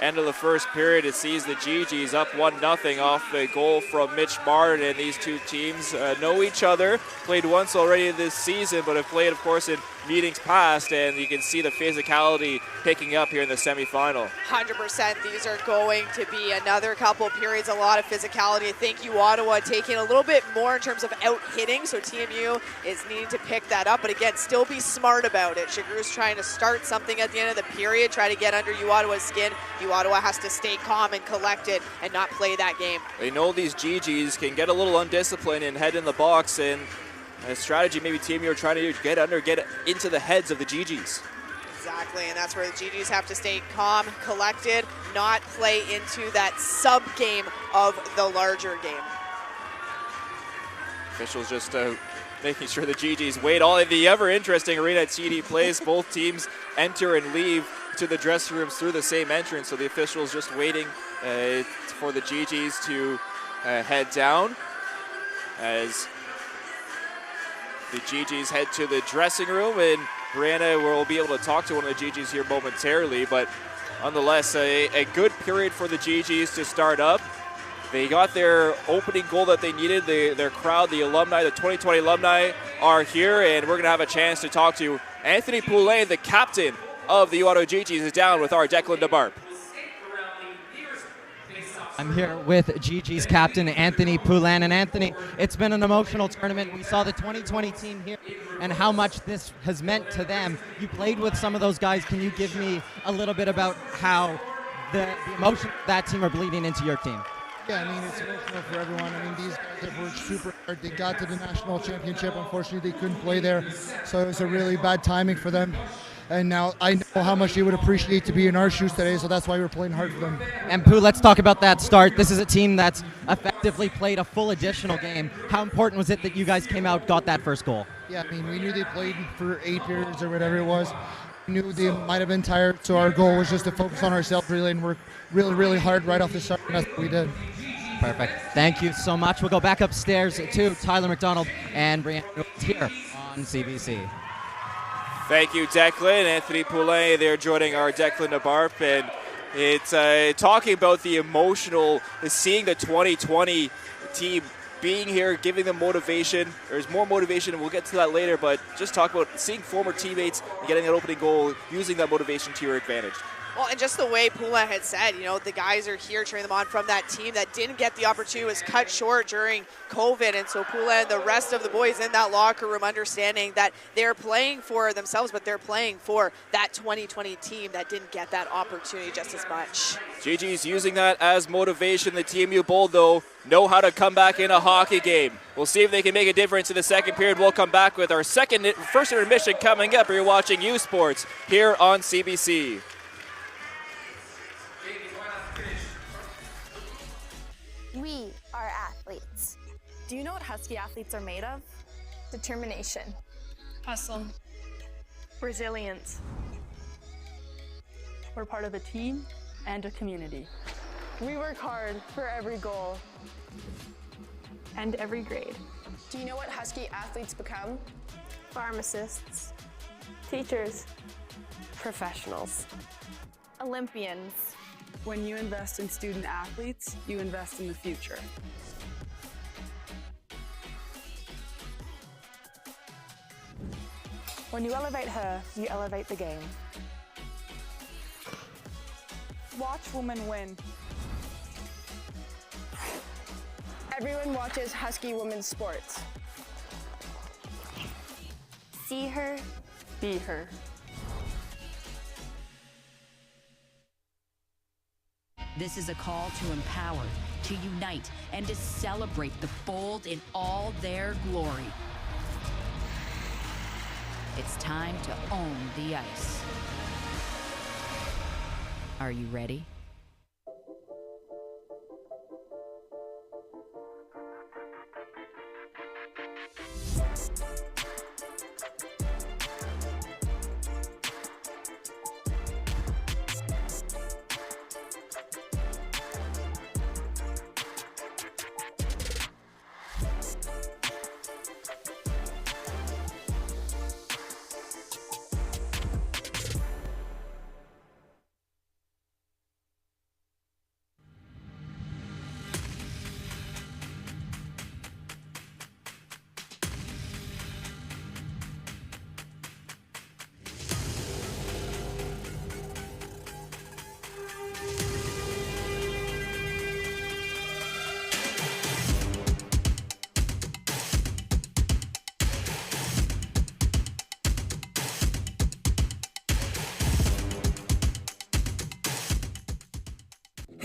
end of the first period, it sees the Gee-Gees up 1-0 off a goal from Mitch Martin, and these two teams know each other, played once already this season, but have played, of course, in meetings past, and you can see the physicality picking up here in the semifinal. 100%. These are going to be another couple of periods, a lot of physicality. I think U Ottawa taking a little bit more in terms of out-hitting, so TMU is needing to pick that up, but again, still be smart about it. Chagrou's trying to start something at the end of the period, try to get under U Ottawa's skin. U Ottawa has to stay calm and collected and not play that game. They know these Gee-Gees can get a little undisciplined and head in the box, and a strategy maybe TMU are trying to do, get under, get into the heads of the Gee-Gees. Exactly, and that's where the Gee-Gees have to stay calm, collected, not play into that sub-game of the larger game. Officials just making sure the Gee-Gees wait. All in the ever interesting arena at TD Place, both teams enter and leave to the dressing rooms through the same entrance, so the officials just waiting for the Gee-Gees to head down as the Gee-Gees head to the dressing room, and Brianna will be able to talk to one of the Gee-Gees here momentarily, but nonetheless, a good period for the Gee-Gees to start up. They got their opening goal that they needed. Their crowd, the alumni, the 2020 alumni are here, and we're going to have a chance to talk to Anthony Poulain, the captain of the U Ottawa Gee-Gees, is down with our Declan DeBarp. I'm here with Gee-Gees captain Anthony Poulain. And Anthony, it's been an emotional tournament. We saw the 2020 team here and how much this has meant to them. You played with some of those guys. Can you give me a little bit about how the emotion of that team are bleeding into your team? Yeah, I mean, it's emotional for everyone. I mean, these guys have worked super hard. They got to the national championship. Unfortunately, they couldn't play there, so it was a really bad timing for them. And now I know how much they would appreciate to be in our shoes today, so that's why we're playing hard for them. And Pooh, let's talk about that start. This is a team that's effectively played a full additional game. How important was it that you guys came out, got that first goal? Yeah, I mean, we knew they played for 8 periods or whatever it was. We knew they might have been tired, so our goal was just to focus on ourselves really and work really, really hard right off the start, and that's what we did. Perfect. Thank you so much. We'll go back upstairs to Tyler McDonald and Brianna here on CBC. Thank you, Declan. Anthony Poulain there joining our Declan DeBarp, and it's talking about the emotional, seeing the 2020 team being here, giving them motivation. There's more motivation, and we'll get to that later, but just talk about seeing former teammates and getting an opening goal, using that motivation to your advantage. Well, and just the way Poulain had said, you know, the guys are here cheering them on from that team that didn't get the opportunity, was cut short during COVID. And so Poulain and the rest of the boys in that locker room understanding that they're playing for themselves, but they're playing for that 2020 team that didn't get that opportunity just as much. Gee-Gees using that as motivation. The TMU Bold, though, know how to come back in a hockey game. We'll see if they can make a difference in the second period. We'll come back with our first intermission coming up. You're watching U Sports here on CBC. We are athletes. Do you know what Husky athletes are made of? Determination. Hustle. Resilience. We're part of a team and a community. We work hard for every goal. And every grade. Do you know what Husky athletes become? Pharmacists. Teachers. Professionals. Olympians. When you invest in student athletes, you invest in the future. When you elevate her, you elevate the game. Watch women win. Everyone watches Husky women's sports. See her, be her. This is a call to empower, to unite, and to celebrate the Bold in all their glory. It's time to own the ice. Are you ready?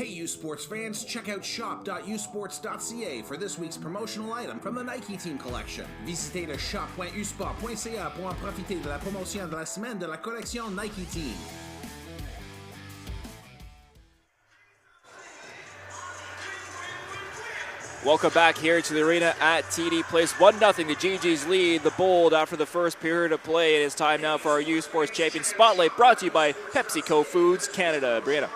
Hey you sports fans, check out shop.usports.ca for this week's promotional item from the Nike Team collection. Visitez le shop.usport.ca pour en profiter de la promotion de la semaine de la collection Nike Team. Welcome back here to the arena at TD Place. 1-0, the Gee-Gees lead the Bold after the first period of play. It is time now for our U Sports Champion Spotlight, brought to you by PepsiCo Foods Canada. Brianna.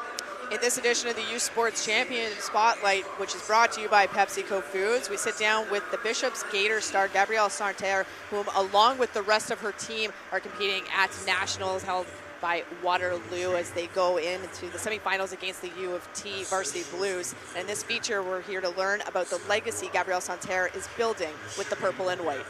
In this edition of the U Sports Champion Spotlight, which is brought to you by PepsiCo Foods, we sit down with the Bishop's Gator star, Gabrielle Santerre, whom, along with the rest of her team, are competing at Nationals held by Waterloo as they go into the semifinals against the U of T Varsity Blues. And in this feature, we're here to learn about the legacy Gabrielle Santerre is building with the purple and white.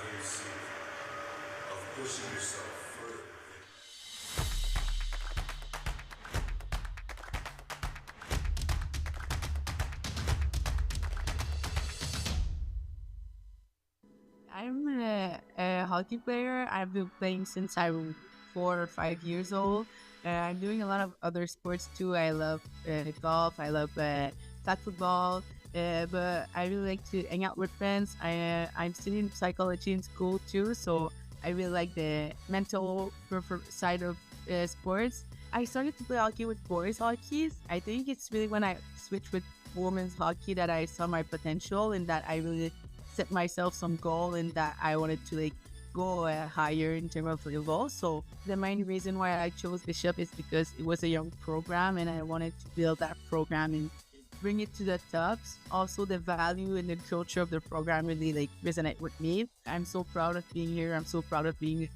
I'm a hockey player. I've been playing since I was 4 or 5 years old. I'm doing a lot of other sports too. I love golf. I love flag football. But I really like to hang out with friends. I'm studying psychology in school too, so I really like the mental side of sports. I started to play hockey with boys hockey. I think it's really when I switched with women's hockey that I saw my potential and that I really set myself some goal and that I wanted to go higher in terms of level. So the main reason why I chose Bishop is because it was a young program and I wanted to build that program and bring it to the tops. Also, the value and the culture of the program really resonate with me. I'm so proud of being here. I'm so proud of being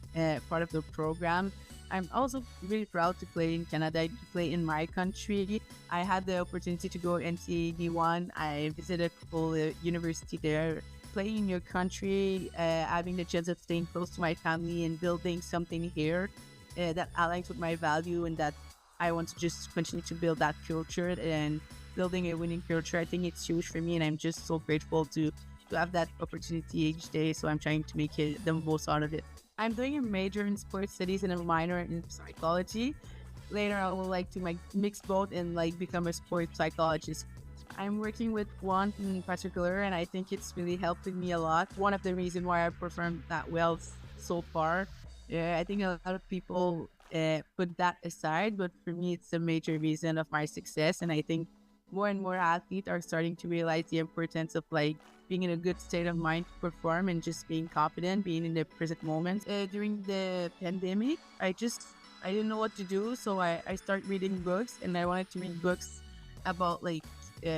part of the program. I'm also really proud to play in Canada, to play in my country. I had the opportunity to go NCAA D1. I visited a couple university there. Playing in your country, having the chance of staying close to my family and building something here that aligns with my value and that I want to just continue to build that culture and building a winning culture. I think it's huge for me and I'm just so grateful to have that opportunity each day. So I'm trying to make it the most out of it. I'm doing a major in sports studies and a minor in psychology. Later, I would like to mix both and become a sports psychologist. I'm working with one in particular, and I think it's really helping me a lot. One of the reasons why I performed that well so far. I think a lot of people put that aside, but for me, it's a major reason of my success. And I think more and more athletes are starting to realize the importance of being in a good state of mind to perform and just being confident, being in the present moment. During the pandemic, I didn't know what to do, so I started reading books, and I wanted to read books about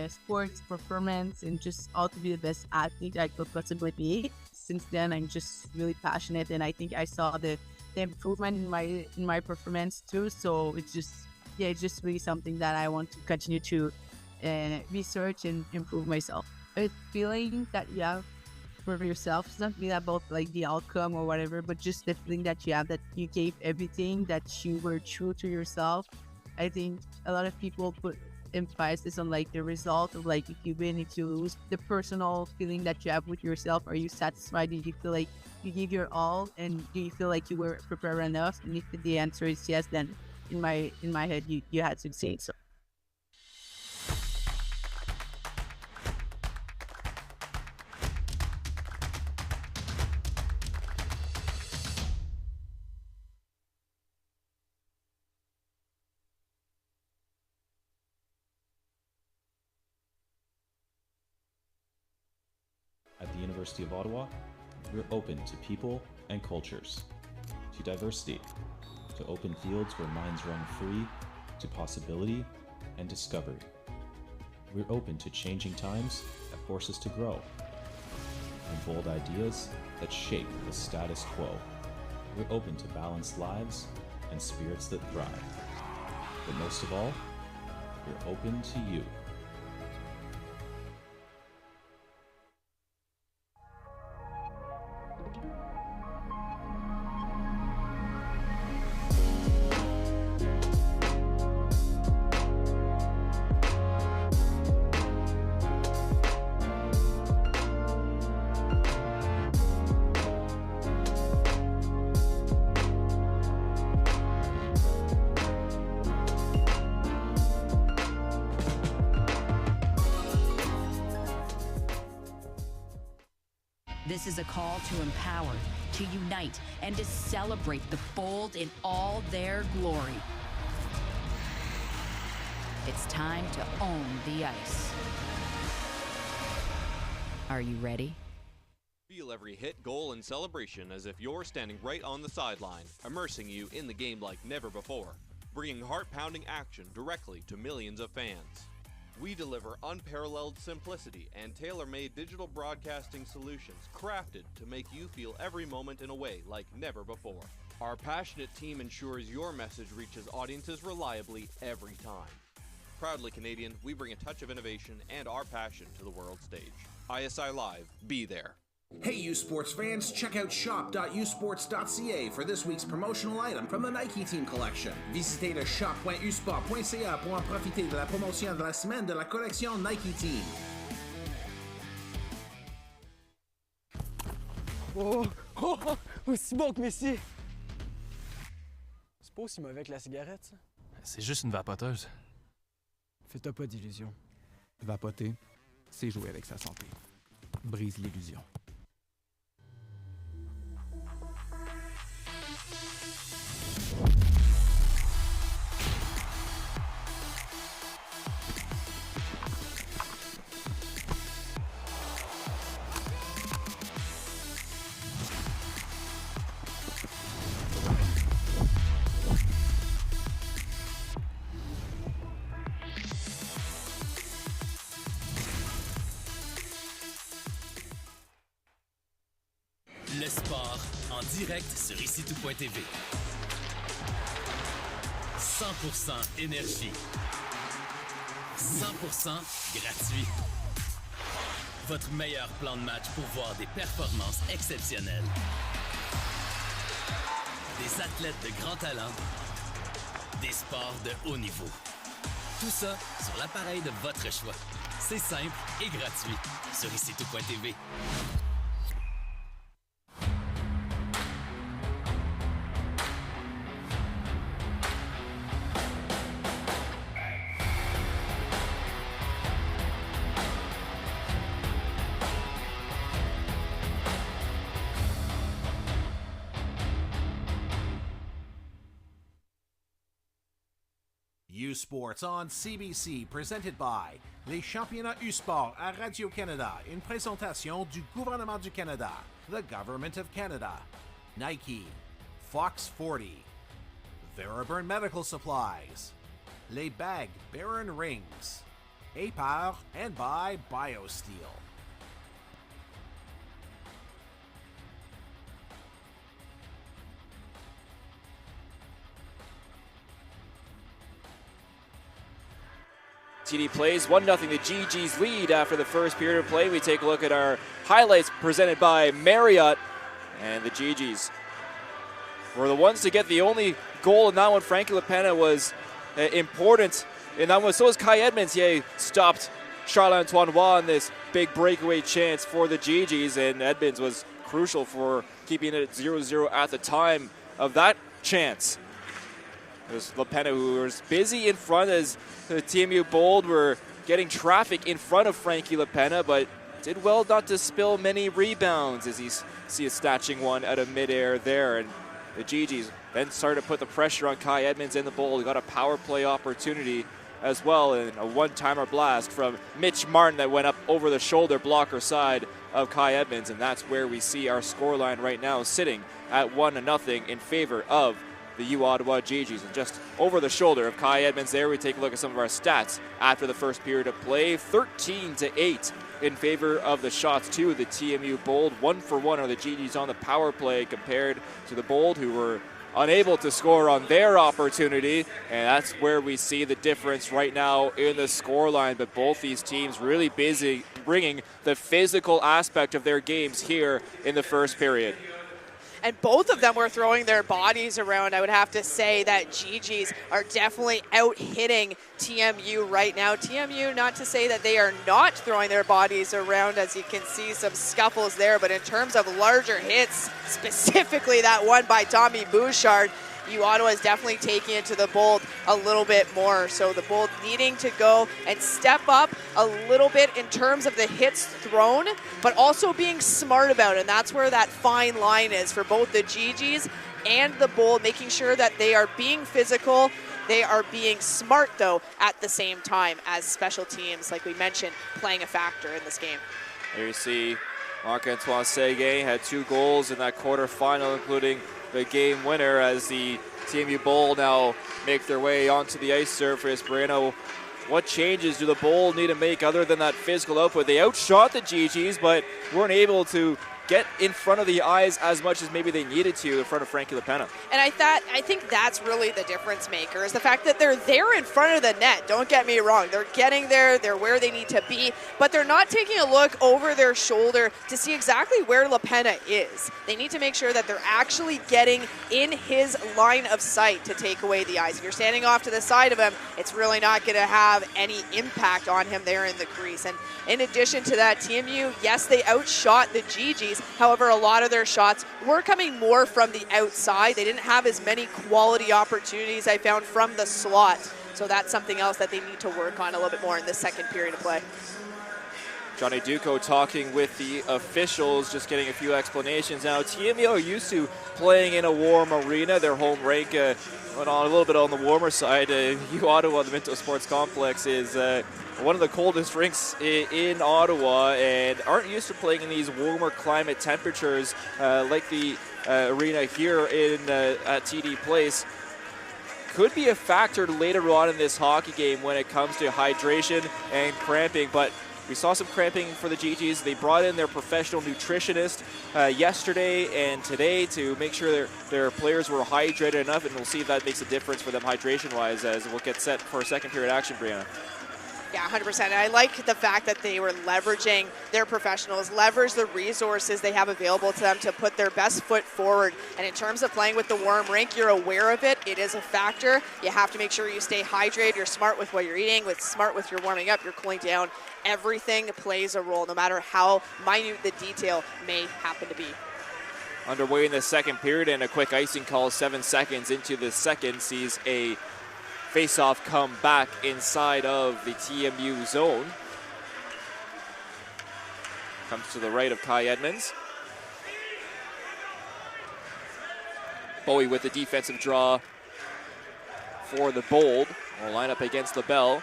sports performance and just how to be the best athlete I could possibly be. Since then, I'm just really passionate, and I think I saw the improvement in my performance too. So it's just really something that I want to continue to research and improve myself. A feeling that you have for yourself, it's not really about the outcome or whatever, but just the feeling that you have that you gave everything, that you were true to yourself. I think a lot of people put emphasis on the result of if you win, if you lose, the personal feeling that you have with yourself. Are you satisfied? Do you feel like you give your all, and do you feel like you were prepared enough? And if the answer is yes, then in my head you had succeeded. So At the University of Ottawa, we're open to people and cultures, to diversity, to open fields where minds run free, to possibility and discovery. We're open to changing times that force us to grow, and bold ideas that shake the status quo. We're open to balanced lives and spirits that thrive. But most of all, we're open to you. This is a call to empower, to unite, and to celebrate the Bold in all their glory. It's time to own the ice. Are you ready? Feel every hit, goal, and celebration as if you're standing right on the sideline, immersing you in the game like never before, bringing heart-pounding action directly to millions of fans. We deliver unparalleled simplicity and tailor-made digital broadcasting solutions crafted to make you feel every moment in a way like never before. Our passionate team ensures your message reaches audiences reliably every time. Proudly Canadian, we bring a touch of innovation and our passion to the world stage. ISI Live, be there. Hey U Sports fans, check out shop.usports.ca for this week's promotional item from the Nike Team collection. Visitez le shop.usport.ca pour en profiter de la promotion de la semaine de la collection Nike Team. Aussi bon que Messi! C'est pas aussi mauvais que la cigarette, ça? C'est juste une vapoteuse. Fais-toi pas d'illusions. Vapoter, c'est jouer avec sa santé. Brise l'illusion. Le sport en direct sur ici-tout.tv. 100% énergie. 100% gratuit. Votre meilleur plan de match pour voir des performances exceptionnelles. Des athlètes de grand talent. Des sports de haut niveau. Tout ça sur l'appareil de votre choix. C'est simple et gratuit sur ici-tout.tv. U-Sports on CBC, presented by les championnats U-Sport à Radio-Canada, une présentation du gouvernement du Canada, the Government of Canada, Nike, Fox 40, Veriburn Medical Supplies, les Bag Baron Rings, APAR, and by BioSteel. TD plays 1-0 the Gee-Gees lead after the first period of play. We take a look at our highlights presented by Marriott, and the Gee-Gees were the ones to get the only goal in that one. Frankie LePena was important in that one. So was Kai Edmonds. He stopped Charles-Antoine Roy on this big breakaway chance for the Gee-Gees, and Edmonds was crucial for keeping it at 0-0 at the time of that chance. It was LePena who was busy in front as the TMU Bold were getting traffic in front of Frankie LePena, but did well not to spill many rebounds as he sees snatching one out of midair there. And the Gee-Gees then started to put the pressure on Kai Edmonds in the Bold. He got a power play opportunity as well, and a one-timer blast from Mitch Martin that went up over the shoulder blocker side of Kai Edmonds, and that's where we see our scoreline right now sitting at 1-0 in favor of the U Ottawa Gee-Gees. And just over the shoulder of Kai Edmonds there, we take a look at some of our stats after the first period of play. 13-8 in favor of the shots to the TMU Bold. 1-for-1 are the Gee-Gees on the power play compared to the Bold, who were unable to score on their opportunity, and that's where we see the difference right now in the scoreline. But both these teams really busy bringing the physical aspect of their games here in the first period. And both of them were throwing their bodies around. I would have to say that Gee-Gees are definitely out-hitting TMU right now. TMU, not to say that they are not throwing their bodies around, as you can see some scuffles there, but in terms of larger hits, specifically that one by Tommy Bouchard, U Ottawa is definitely taking it to the Bold a little bit more. So the Bold needing to go and step up a little bit in terms of the hits thrown, but also being smart about it. And that's where that fine line is for both the Gee-Gees and the Bold, making sure that they are being physical. They are being smart, though, at the same time, as special teams, like we mentioned, playing a factor in this game. Here you see Marc-Antoine Seguin had 2 goals in that quarterfinal, including the game winner, as the TMU Bold now make their way onto the ice surface. Brianna, what changes do the Bold need to make other than that physical output? They outshot the Gee-Gees, but weren't able to get in front of the eyes as much as maybe they needed to in front of Frankie LaPenna. And I think that's really the difference maker, is the fact that they're there in front of the net. Don't get me wrong. They're getting there. They're where they need to be. But they're not taking a look over their shoulder to see exactly where LaPenna is. They need to make sure that they're actually getting in his line of sight to take away the eyes. If you're standing off to the side of him, it's really not going to have any impact on him there in the crease. And in addition to that, TMU, yes, they outshot the Gee-Gees. However, a lot of their shots were coming more from the outside. They didn't have as many quality opportunities, I found, from the slot. So that's something else that they need to work on a little bit more in this second period of play. Johnny Duco talking with the officials, just getting a few explanations. Now, TMU are used to playing in a warm arena. Their home rink went on a little bit on the warmer side. U Ottawa, the Minto Sports Complex, is one of the coldest rinks in Ottawa, and aren't used to playing in these warmer climate temperatures like the arena here at TD Place. Could be a factor later on in this hockey game when it comes to hydration and cramping, but we saw some cramping for the Gee-Gees. They brought in their professional nutritionist yesterday and today to make sure their players were hydrated enough, and we'll see if that makes a difference for them hydration-wise as we'll get set for second period action, Brianna. Yeah, 100%. And I like the fact that they were leveraging their professionals, leverage the resources they have available to them to put their best foot forward. And in terms of playing with the warm rink, you're aware of it. It is a factor. You have to make sure you stay hydrated. You're smart with what you're eating, smart with your warming up, you're cooling down. Everything plays a role, no matter how minute the detail may happen to be. Underway in the second period, and a quick icing call 7 seconds into the second sees a face-off come back inside of the TMU zone. Comes to the right of Kai Edmonds. Bowie with the defensive draw for the Bold. Will line up against LaBelle.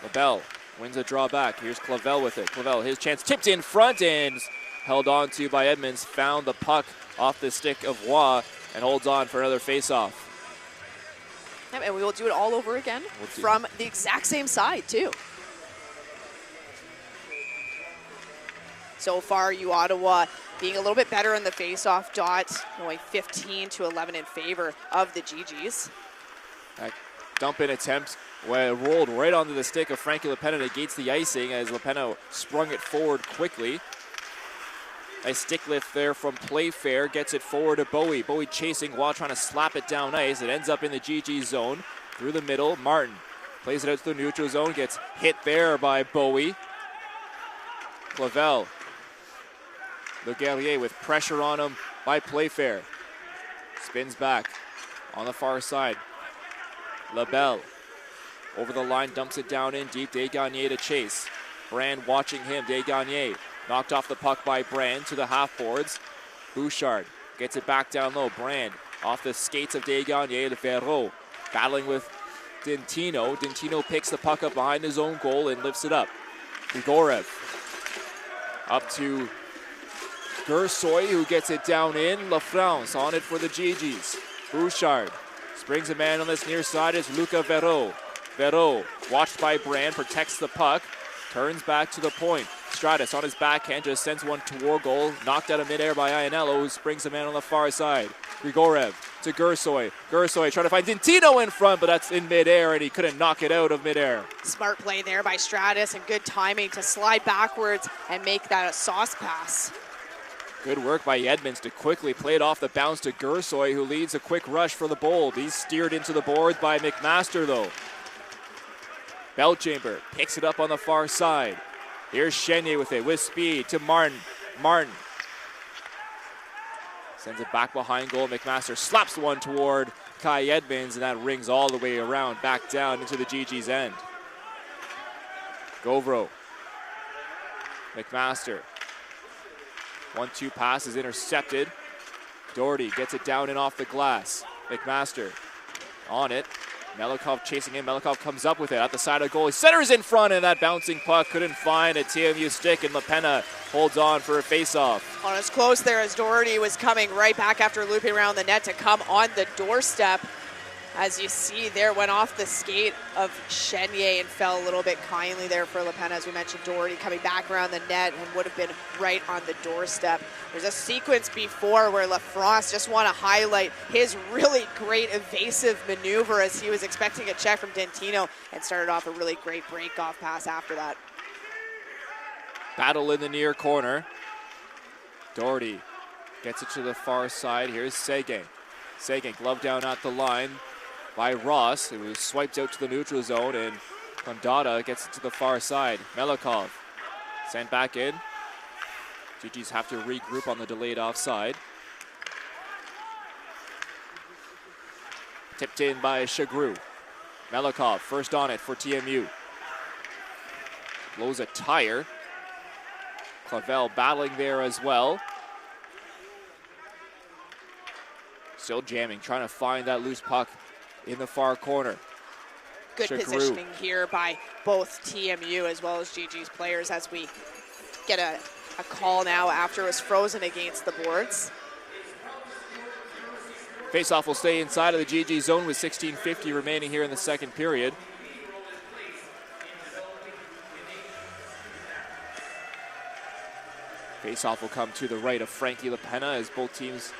LaBelle wins a draw back. Here's Clavel with it. Clavel, his chance, tipped in front and held on to by Edmonds. Found the puck off the stick of Waugh and holds on for another face-off. Yep, and we will do it all over again from the exact same side, too. So far, U Ottawa being a little bit better in the face-off dot, going 15-11 in favor of the Gee-Gees. That dump-in attempt rolled right onto the stick of Frankie LaPenna, negates the icing as LaPenna sprung it forward quickly. Nice stick lift there from Playfair, gets it forward to Bowie. Bowie chasing while trying to slap it down ice. It ends up in the Gee-Gees zone. Through the middle, Martin plays it out to the neutral zone, gets hit there by Bowie. Clavel. Le Guerrier with pressure on him by Playfair. Spins back on the far side. LaBelle over the line, dumps it down in deep. Desgagnés to chase. Brand watching him. Desgagnés knocked off the puck by Brand to the half boards. Bouchard gets it back down low. Brand off the skates of Desgagnés to Ferreau. Battling with Dintino. Dintino picks the puck up behind his own goal and lifts it up. Grigorev up to Gersoy, who gets it down in. LaFrance on it for the Gee-Gees. Bouchard springs a man on this near side is Luca Verreau. Verreau, watched by Brand, protects the puck. Turns back to the point. Stratus on his backhand just sends one toward goal. Knocked out of midair by Iannello, who springs a man on the far side. Grigorev to Gersoy. Gersoy trying to find Dintino in front, but that's in midair, and he couldn't knock it out of midair. Smart play there by Stratus, and good timing to slide backwards and make that a sauce pass. Good work by Edmonds to quickly play it off the bounce to Gersoy, who leads a quick rush for the Bold. He's steered into the boards by McMaster, though. Belchamber picks it up on the far side. Here's Chenier with it, with speed to Martin. Martin Sends it back behind goal. McMaster slaps one toward Kai Edmonds, and that rings all the way around, back down into the Gee-Gees end. Govro. McMaster. 1-2 pass is intercepted. Doherty gets it down and off the glass. McMaster on it. Melikov chasing him. Melikov comes up with it at the side of the goal. He centers in front, and that bouncing puck couldn't find a TMU stick, and LaPena holds on for a face-off. On as close there as Doherty was coming right back after looping around the net to come on the doorstep. As you see there, went off the skate of Chenier and fell a little bit kindly there for LaPena. As we mentioned, Doherty coming back around the net and would have been right on the doorstep. There's a sequence before where Lafrance just want to highlight his really great evasive maneuver as he was expecting a check from Dentino and started off a really great break-off pass after that. Battle in the near corner. Doherty gets it to the far side. Here's Seguin. Seguin glove down at the line by Ross. It was swiped out to the neutral zone, and Condada gets it to the far side. Melikov sent back in. Gee-Gees have to regroup on the delayed offside. Tipped in by Chagru. Melikov first on it for TMU. Blows a tire. Clavel battling there as well. Still jamming, trying to find that loose puck in the far corner. Good Chagru. Positioning here by both TMU as well as Gee-Gees players as we get a call now after it was frozen against the boards. Faceoff will stay inside of the Gee-Gees zone with 16:50 remaining here in the second period. Faceoff will come to the right of Frankie LaPena as both teams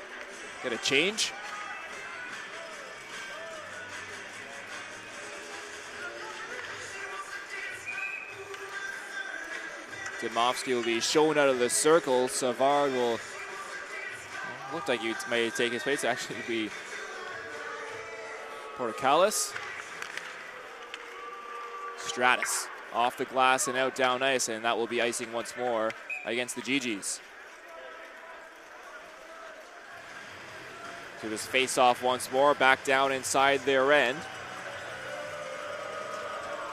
get a change. Dymowski will be shown out of the circle. Savard will look like he may take his place. Actually, it'll be Portocalis. Stratus off the glass and out down ice, and that will be icing once more against the Gee-Gees. To this face-off once more, back down inside their end.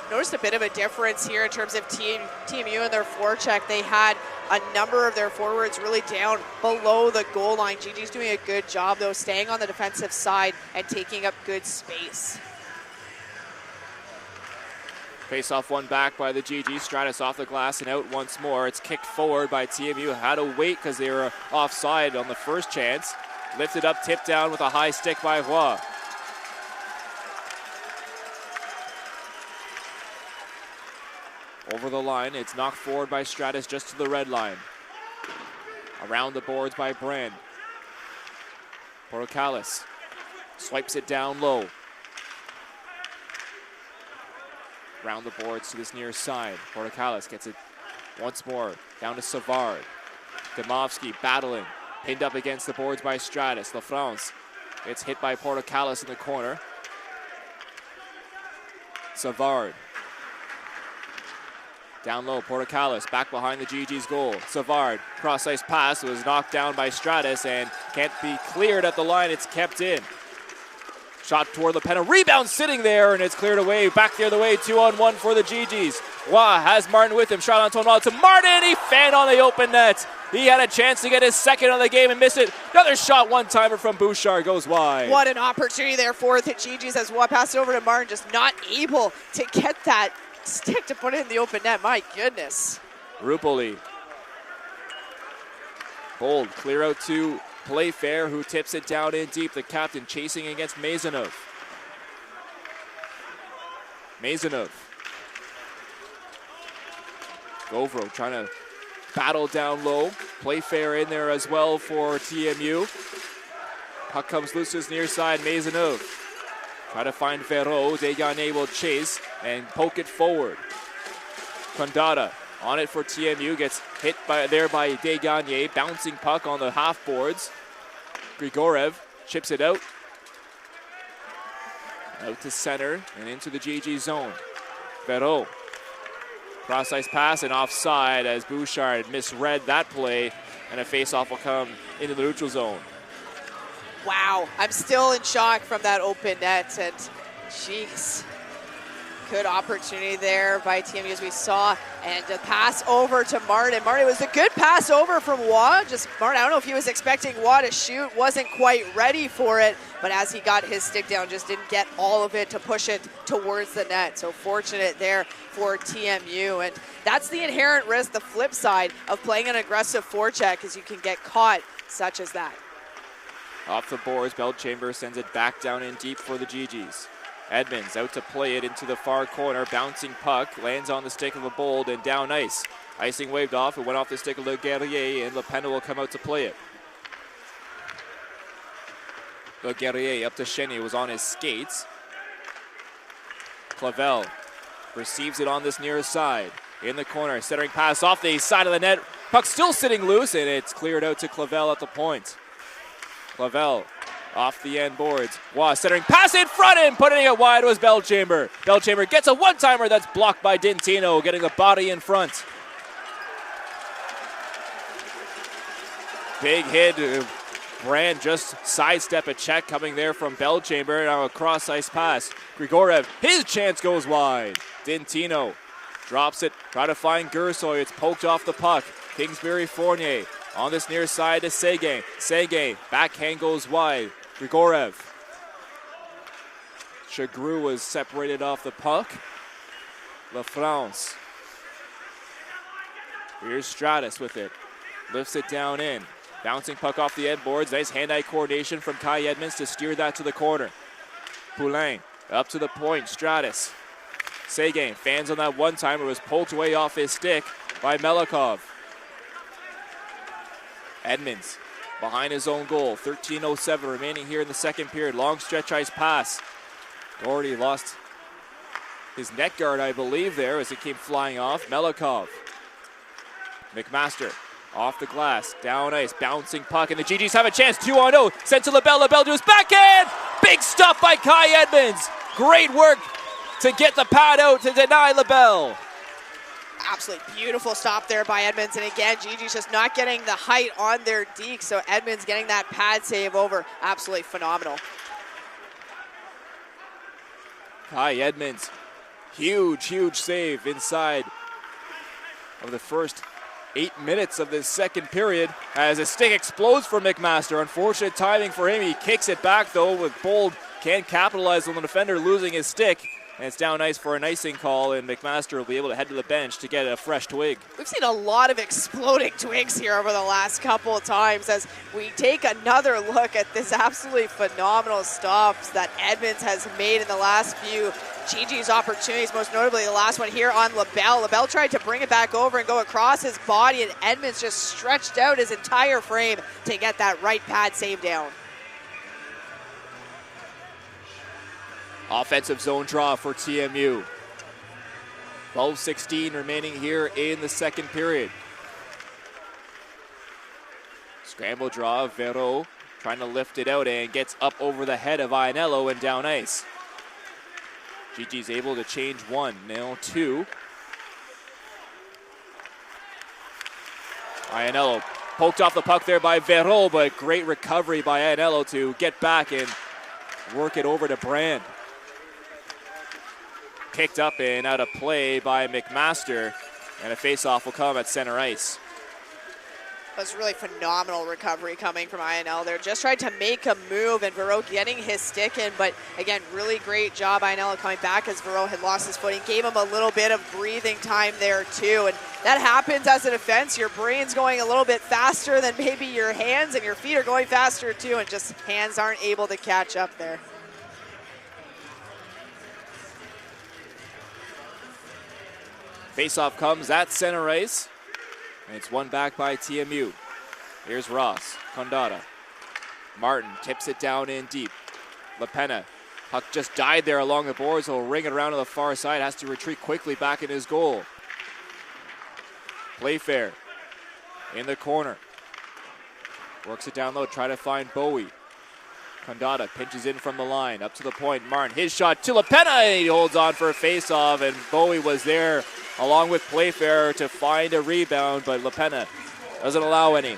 Noticed a bit of a difference here in terms of TMU and their forecheck. They had a number of their forwards really down below the goal line. Gee-Gees doing a good job, though, staying on the defensive side and taking up good space. Face-off one back by the Gee-Gees. Stratus off the glass and out once more. It's kicked forward by TMU. Had to wait because they were offside on the first chance. Lifted up, tipped down with a high stick by Roy. Over the line, it's knocked forward by Stratus just to the red line. Around the boards by Brand. Portocalis swipes it down low. Around the boards to this near side. Portocalis gets it once more down to Savard. Dymowski battling, pinned up against the boards by Stratus. LaFrance gets hit by Portocalis in the corner. Savard. Down low, Portocalis back behind the Gee-Gees goal. Savard, cross-ice pass, was knocked down by Stratus and can't be cleared at the line. It's kept in. Shot toward LaPena, rebound sitting there, and it's cleared away. Back the other way, 2-on-1 for the Gee-Gees. Roy has Martin with him. Shot on Tonal to Martin. He fanned on the open net. He had a chance to get his second of the game and missed it. Another shot, one-timer from Bouchard, goes wide. What an opportunity there for the Gee-Gees as Roy passed it over to Martin, just not able to get that stick to put it in the open net. My goodness. Rupoli. Bold, clear out to Playfair, who tips it down in deep. The captain chasing against Maisonneuve. Maisonneuve. Govro trying to battle down low. Playfair in there as well for TMU. Puck comes loose to his near side. Maisonneuve. Try to find Ferreau. Desgagnés will chase and poke it forward. Condada on it for TMU. Gets hit by Desgagnés. Bouncing puck on the half boards. Grigorev chips it out. Out to center and into the Gee-Gees zone. Ferreau. Cross-ice pass and offside as Bouchard misread that play, and a face-off will come into the neutral zone. Wow, I'm still in shock from that open net, and jeez. Good opportunity there by TMU as we saw, and a pass over to Martin. Martin, was a good pass over from Waugh. Just Martin, I don't know if he was expecting Waugh to shoot, wasn't quite ready for it, but as he got his stick down, just didn't get all of it to push it towards the net. So fortunate there for TMU, and that's the inherent risk, the flip side of playing an aggressive forecheck, is you can get caught such as that. Off the boards, Belchamber sends it back down in deep for the Gee-Gees. Edmonds out to play it into the far corner, bouncing puck, lands on the stick of a Bold and down ice. Icing waved off, it went off the stick of Le Guerrier, and Le Pen will come out to play it. Le Guerrier up to Cheney, was on his skates. Clavel receives it on this near side. In the corner, centering pass off the side of the net. Puck still sitting loose, and it's cleared out to Clavel at the point. Clavel off the end boards. Waugh centering pass in front and putting it wide was Belchamber. Belchamber gets a one-timer that's blocked by Dintino, getting the body in front. Big hit. Brand just sidestep a check coming there from Belchamber. Now a cross-ice pass. Grigorev, his chance goes wide. Dintino drops it, try to find Gersoy. It's poked off the puck. Kingsbury Fournier on this near side to Seguin. Seguin, backhand goes wide. Grigorev. Chagru was separated off the puck. LaFrance. Here's Stratus with it. Lifts it down in. Bouncing puck off the end boards. Nice hand-eye coordination from Kai Edmonds to steer that to the corner. Poulain up to the point. Stratus. Seguin fans on that one-timer, was poked away off his stick by Melikov. Edmonds behind his own goal. 13:07 remaining here in the second period. Long stretch ice pass. Doherty lost his net guard, I believe, there as it came flying off. Melikov. McMaster off the glass. Down ice. Bouncing puck. And the Gee-Gees have a chance. 2-on-0. Sent to LaBelle. LaBelle to his backhand. Big stop by Kai Edmonds. Great work to get the pad out to deny LaBelle. Absolutely beautiful stop there by Edmonds, and again, Gee-Gees just not getting the height on their deke, so Edmonds getting that pad save over. Absolutely phenomenal. Kai Edmonds, huge save inside of the first 8 minutes of this second period as a stick explodes for McMaster. Unfortunate timing for him. He kicks it back though with Bold. Can't capitalize on the defender losing his stick. And it's down ice for an icing call, and McMaster will be able to head to the bench to get a fresh twig. We've seen a lot of exploding twigs here over the last couple of times as we take another look at this absolutely phenomenal stops that Edmonds has made in the last few Gee-Gees opportunities, most notably the last one here on LaBelle. LaBelle tried to bring it back over and go across his body, and Edmonds just stretched out his entire frame to get that right pad save down. Offensive zone draw for TMU. 12:16 remaining here in the second period. Scramble draw, Vero trying to lift it out and gets up over the head of Ianello and down ice. Gee-Gees able to change one, now two. Ianello poked off the puck there by Vero, but great recovery by Ianello to get back and work it over to Brand. Picked up and out of play by McMaster, and a face-off will come at center ice. It was really phenomenal recovery coming from Ianello there. Just tried to make a move and Vero getting his stick in, but again, really great job Ianello coming back as Vero had lost his footing. Gave him a little bit of breathing time there too, and that happens as a defense. Your brain's going a little bit faster than maybe your hands, and your feet are going faster too, and just hands aren't able to catch up there. Faceoff comes at center ice, and it's won back by TMU. Here's Ross, Condata. Martin tips it down in deep. LaPena, puck just died there along the boards. He'll ring it around to the far side, has to retreat quickly back in his goal. Playfair in the corner. Works it down low, try to find Bowie. Condata pinches in from the line, up to the point. Martin, his shot to LaPena, and he holds on for a face-off, and Bowie was there along with Playfair to find a rebound, but LaPena doesn't allow any.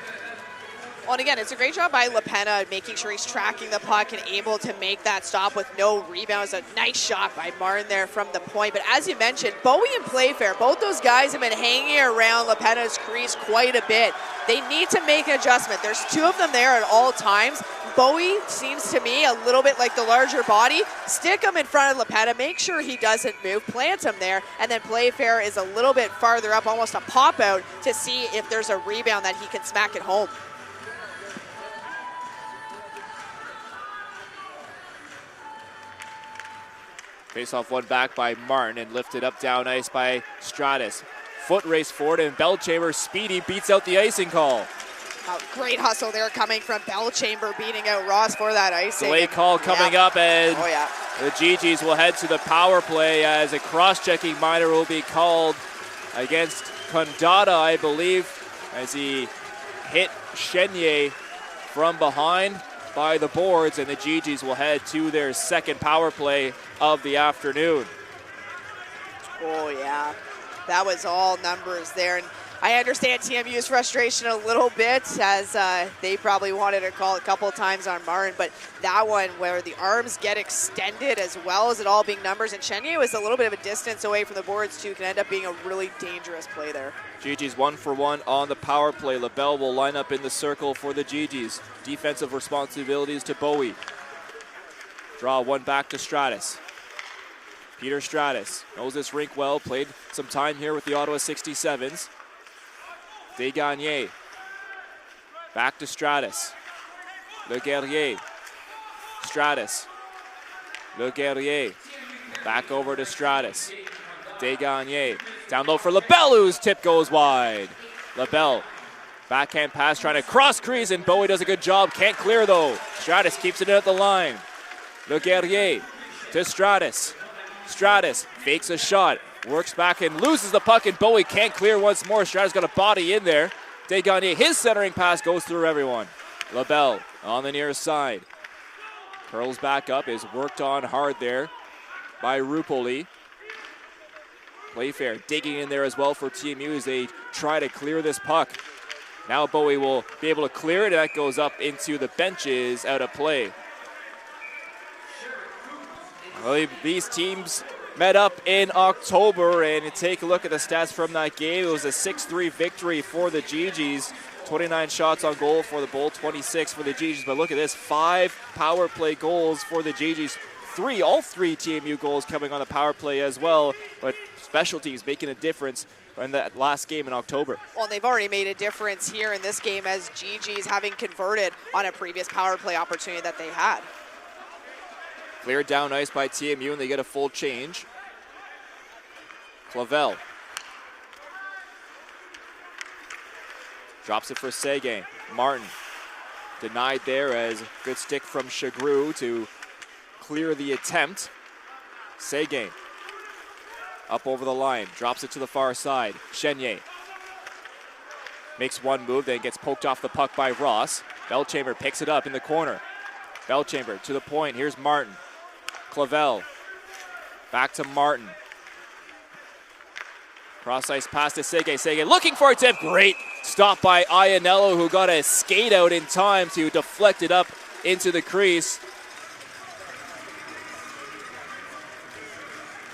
Well, and again, it's a great job by LaPena making sure he's tracking the puck and able to make that stop with no rebounds. A nice shot by Martin there from the point. But as you mentioned, Bowie and Playfair, both those guys have been hanging around LaPena's crease quite a bit. They need to make an adjustment. There's two of them there at all times. Bowie seems to me a little bit like the larger body. Stick him in front of LaPena, make sure he doesn't move, plant him there, and then Playfair is a little bit farther up, almost a pop out, to see if there's a rebound that he can smack it home. Face-off one back by Martin and lifted up down ice by Stratus. Foot race forward and Bellchamber, speedy, beats out the icing call. Great hustle there coming from Bellchamber, beating out Ross for that icing. Delay call coming up, and the Gee-Gees will head to the power play as a cross-checking minor will be called against Condata, I believe, as he hit Chenier from behind by the boards, and the Gee-Gees will head to their second power play of the afternoon. Oh yeah, that was all numbers there. And I understand TMU's frustration a little bit, as they probably wanted to call a couple times on Martin, but that one where the arms get extended as well as it all being numbers, and Chenier was a little bit of a distance away from the boards too, can end up being a really dangerous play there. Gee-Gees 1 for 1 on the power play. LaBelle will line up in the circle for the Gee-Gees. Defensive responsibilities to Bowie. Draw one back to Stratus. Peter Stratus knows this rink well, played some time here with the Ottawa 67s. Desgagnés. Back to Stratus. Le Guerrier. Stratus. Le Guerrier. Back over to Stratus. Desgagnés. Down low for LaBelle, whose tip goes wide. LaBelle. Backhand pass trying to cross crease, and Bowie does a good job. Can't clear though. Stratus keeps it in at the line. Le Guerrier to Stratus. Stratus fakes a shot. Works back and loses the puck, and Bowie can't clear once more. Stratus got a body in there. Desgagnés, his centering pass goes through everyone. LaBelle on the near side. Curls back up, is worked on hard there by Rupoli. Playfair digging in there as well for TMU as they try to clear this puck. Now Bowie will be able to clear it, and that goes up into the benches out of play. Well, these teams met up in October, and take a look at the stats from that game. It was a 6-3 victory for the Gee-Gees. 29 shots on goal for the Bold, 26 for the Gee-Gees. But look at this, 5 power play goals for the Gee-Gees. All three TMU goals coming on the power play as well. But special teams making a difference in that last game in October. Well, they've already made a difference here in this game, as Gee-Gees having converted on a previous power play opportunity that they had. Cleared down ice by TMU, and they get a full change. Clavel. Drops it for Seguin. Martin denied there, as good stick from Chagru to clear the attempt. Seguin up over the line, drops it to the far side. Chenier makes one move, then gets poked off the puck by Ross. Bellchamber picks it up in the corner. Bellchamber to the point, here's Martin. Clavel, back to Martin. Cross ice pass to Seguin. Seguin looking for a tip. Great stop by Iannello, who got a skate out in time to deflect it up into the crease.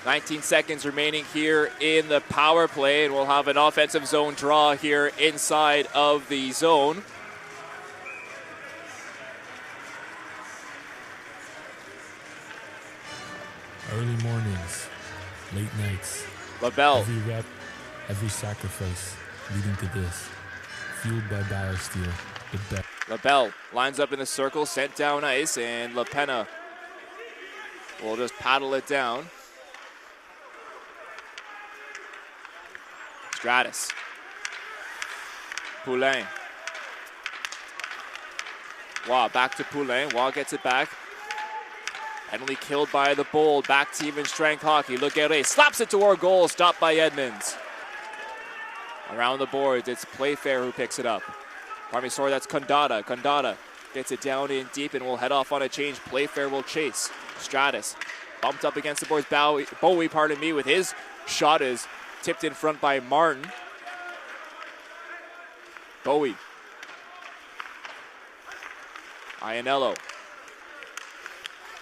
19 seconds remaining here in the power play, and we'll have an offensive zone draw here inside of the zone. Early mornings, late nights. LaBelle. Every rep, every sacrifice leading to this. Fueled by BioSteel, the best. LaBelle lines up in the circle, sent down ice, and LaPena will just paddle it down. Stratus. Poulain. Waugh back to Poulain. Waugh gets it back. Penalty killed by the Bold. Back to even strength hockey. Le Guerrier slaps it toward goal. Stopped by Edmonds. Around the boards, it's Playfair who picks it up. Sorry, that's Condata. Condata gets it down in deep and will head off on a change. Playfair will chase. Stratus bumped up against the boards. Bowie, pardon me, with his shot is tipped in front by Martin. Bowie Iannello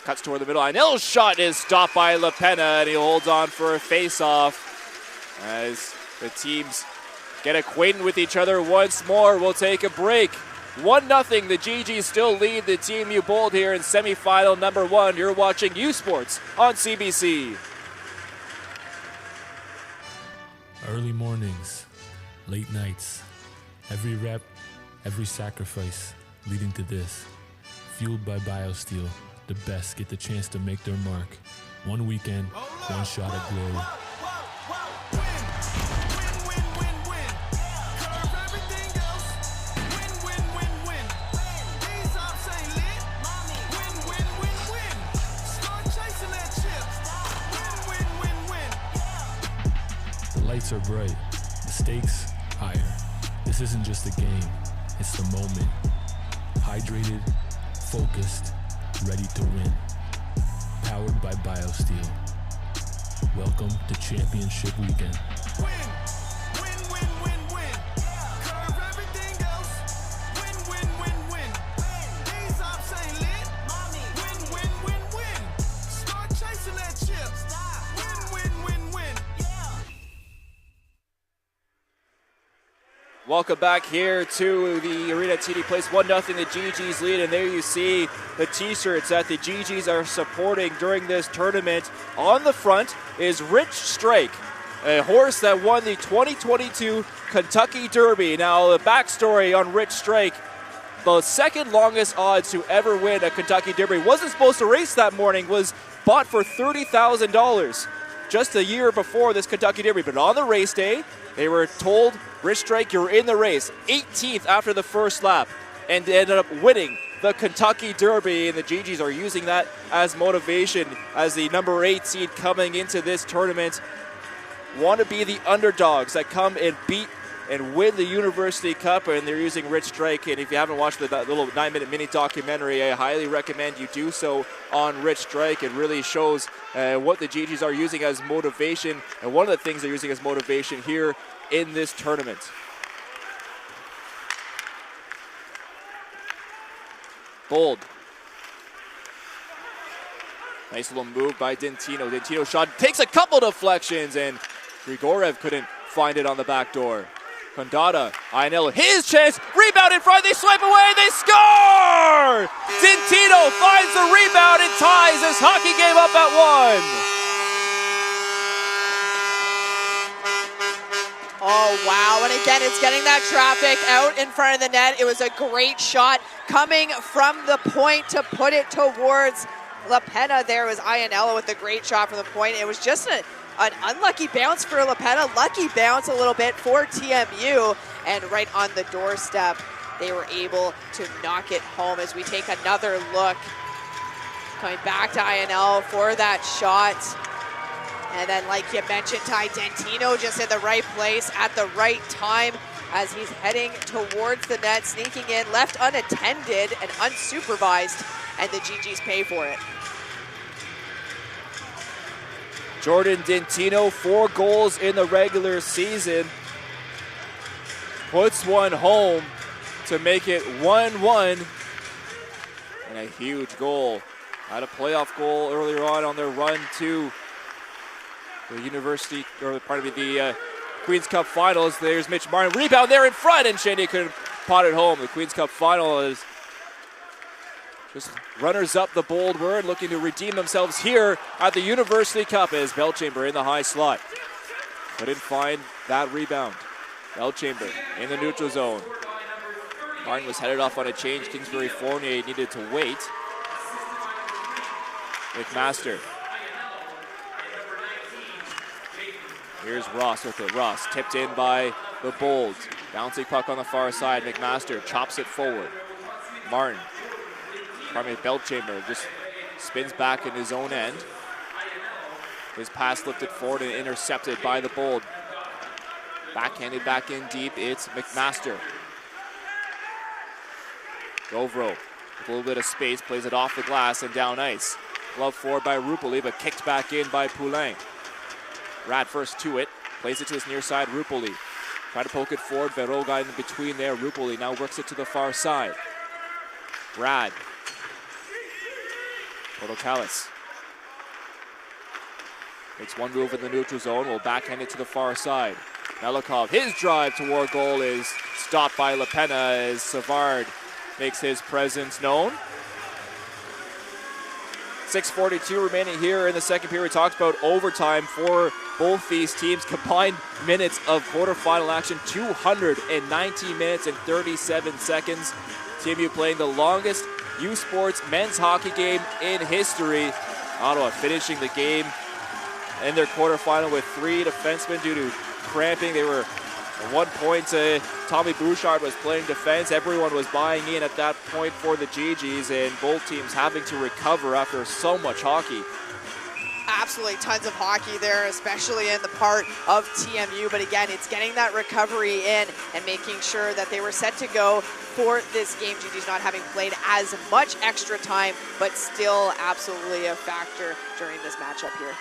cuts toward the middle. Iannello's shot is stopped by LaPena, and he holds on for a face-off as the teams get acquainted with each other once more. We'll take a break. 1-0, the Gee-Gees still lead the TMU Bold here in semifinal number 1. You're watching U Sports on CBC. Early mornings, late nights, every rep, every sacrifice leading to this. Fueled by BioSteel, the best get the chance to make their mark. One weekend, one shot at glory. The lights are bright, the stakes higher. This isn't just a game, it's the moment. Hydrated, focused, ready to win. Powered by BioSteel. Welcome to Championship Weekend. Welcome back here to the Arena TD Place. 1-0 the Gee-Gees lead, and there you see the t-shirts that the Gee-Gees are supporting during this tournament. On the front is Rich Strike, a horse that won the 2022 Kentucky Derby. Now, the backstory on Rich Strike, the second longest odds to ever win a Kentucky Derby, wasn't supposed to race that morning, was bought for $30,000 just a year before this Kentucky Derby. But on the race day, they were told, Rich Strike, you're in the race. 18th after the first lap, and ended up winning the Kentucky Derby. And the Gee-Gees are using that as motivation as the number 8 seed coming into this tournament. Want to be the underdogs that come and beat and win the University Cup, and they're using Rich Strike. And if you haven't watched the little 9-minute mini documentary, I highly recommend you do so on Rich Strike. It really shows what the Gee-Gees are using as motivation, and one of the things they're using as motivation here in this tournament. Bold. Nice little move by Dentino. Dentino shot takes a couple deflections, and Grigorev couldn't find it on the back door. Condata, Iannello, his chance, rebound in front, they swipe away, they score! Dentino finds the rebound and ties this hockey game up at 1. Oh, wow. And again, it's getting that traffic out in front of the net. It was a great shot coming from the point to put it towards LaPena. There was Iannello with a great shot from the point. It was just an unlucky bounce for LaPena. Lucky bounce a little bit for TMU. And right on the doorstep, they were able to knock it home. As we take another look, coming back to Iannello for that shot. And then, like you mentioned, Ty Dentino just in the right place at the right time as he's heading towards the net, sneaking in, left unattended and unsupervised, and the Gee-Gees pay for it. Jordan Dentino, 4 goals in the regular season. Puts one home to make it 1-1. And a huge goal. Had a playoff goal earlier on their run to the University, or pardon me, the Queen's Cup Finals. There's Mitch Martin. Rebound there in front, and Shandy couldn't pot it home. The Queen's Cup Final is just runners up the Bold word, looking to redeem themselves here at the University Cup as Belchamber in the high slot. Couldn't find that rebound. Belchamber in the neutral zone. Martin was headed off on a change. Kingsbury Fournier needed to wait. McMaster. Here's Ross with it. Ross tipped in by the Bold. Bouncing puck on the far side. McMaster chops it forward. Martin, Belchamber just spins back in his own end. His pass lifted forward and intercepted by the Bold. Backhanded back in deep. It's McMaster. Govro with a little bit of space, plays it off the glass and down ice. Glove forward by Rupoli, but kicked back in by Poulin. Rad first to it, plays it to his near side, Rupoli. Try to poke it forward, Veroga in between there, Rupoli now works it to the far side. Rad Portocalis makes one move in the neutral zone, will backhand it to the far side. Melikov, his drive toward goal is stopped by Lepena as Savard makes his presence known. 6:42 remaining here in the second period. We talked about overtime for both these teams. Combined minutes of quarterfinal action, 219 minutes and 37 seconds. TMU playing the longest U Sports men's hockey game in history. Ottawa finishing the game in their quarterfinal with 3 defensemen due to cramping. They were at one point, Tommy Bouchard was playing defense. Everyone was buying in at that point for the Gee-Gees, and both teams having to recover after so much hockey. Absolutely tons of hockey there, especially in the part of TMU. But again, it's getting that recovery in and making sure that they were set to go for this game. Gee-Gees not having played as much extra time, but still absolutely a factor during this matchup here.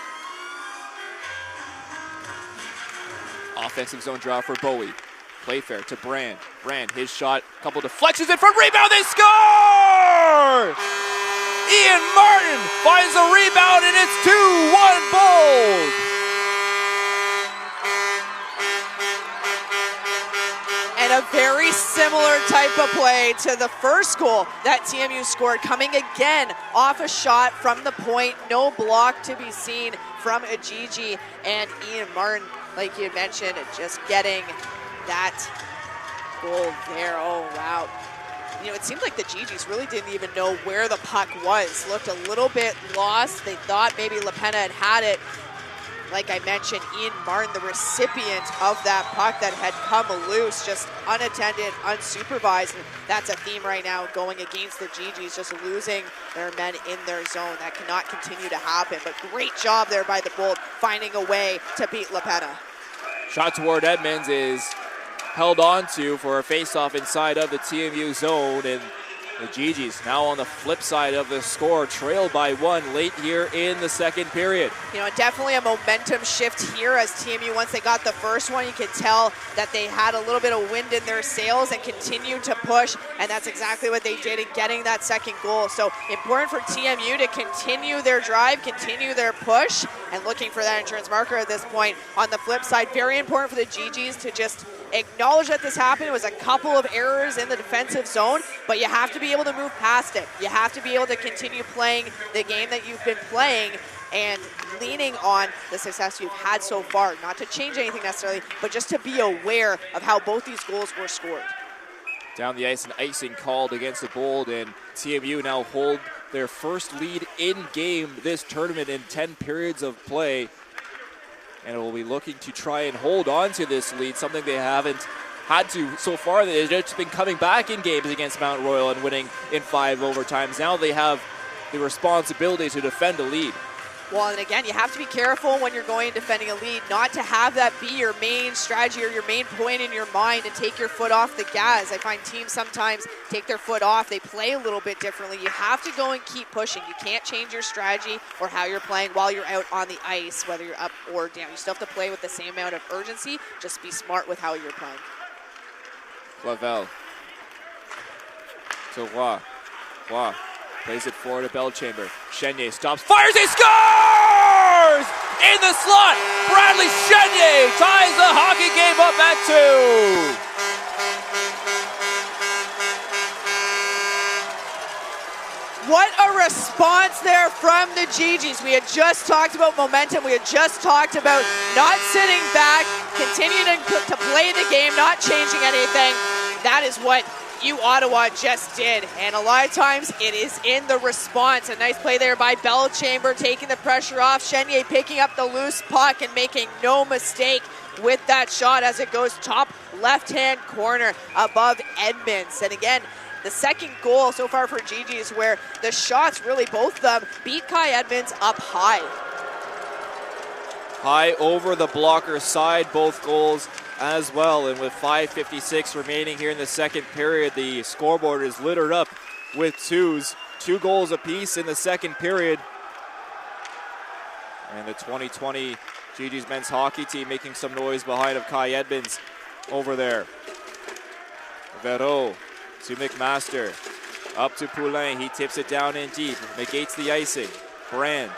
Offensive zone draw for Bowie. Playfair to Brand. Brand, his shot, couple deflections in front, rebound, they score! Ian Martin finds the rebound, and it's 2-1 Bold. And a very similar type of play to the first goal that TMU scored, coming again off a shot from the point. No block to be seen from a Gee-Gee, and Ian Martin, like you had mentioned, just getting that goal there. Oh, wow. You know, it seemed like the Gee-Gees really didn't even know where the puck was. Looked a little bit lost. They thought maybe Lepena had it. Like I mentioned, Ian Martin, the recipient of that puck that had come loose, just unattended, unsupervised. And that's a theme right now going against the Gee-Gees, just losing their men in their zone. That cannot continue to happen, but great job there by the Bold, finding a way to beat Lepena. Shot toward Edmonds is held on to for a face-off inside of the TMU zone, and the Gee-Gees now on the flip side of the score, trailed by 1 late here in the second period. You know, definitely a momentum shift here as TMU, once they got the first one, you could tell that they had a little bit of wind in their sails and continued to push, and that's exactly what they did in getting that second goal. So important for TMU to continue their drive, continue their push, and looking for that insurance marker at this point. On the flip side, very important for the Gee-Gees to just acknowledge that this happened. It was a couple of errors in the defensive zone, but you have to be able to move past it. You have to be able to continue playing the game that you've been playing and leaning on the success you've had so far. Not to change anything necessarily, but just to be aware of how both these goals were scored. Down the ice, an icing called against the Bold, and TMU now hold their first lead in game this tournament in 10 periods of play. And will be looking to try and hold on to this lead, something they haven't had to so far. They've just been coming back in games against Mount Royal and winning in 5 overtimes. Now they have the responsibility to defend a lead. Well, and again, you have to be careful when you're going and defending a lead, not to have that be your main strategy or your main point in your mind and take your foot off the gas. I find teams sometimes take their foot off. They play a little bit differently. You have to go and keep pushing. You can't change your strategy or how you're playing while you're out on the ice, whether you're up or down. You still have to play with the same amount of urgency. Just be smart with how you're playing. Clavel to Roy. Roy plays it forward to Belchamber. Chenier stops, fires, he scores! In the slot, Bradley Chenier ties the hockey game up at 2. What a response there from the Gee-Gees. We had just talked about momentum. We had just talked about not sitting back, continuing to play the game, not changing anything. That is what Ottawa just did, and a lot of times it is in the response. A nice play there by Belchamber, taking the pressure off. Chenier picking up the loose puck and making no mistake with that shot as it goes top left-hand corner above Edmonds. And again, the second goal so far for Gee-Gees, where the shots really, both of them, beat Kai Edmonds up high. High over the blocker side, both goals as well. And with 5:56 remaining here in the second period, the scoreboard is littered up with 2s. 2 goals apiece in the second period. And the 2020 Gee-Gees men's hockey team making some noise behind of Kai Edmonds over there. Vero to McMaster. Up to Poulain, he tips it down in deep, negates the icing. Brand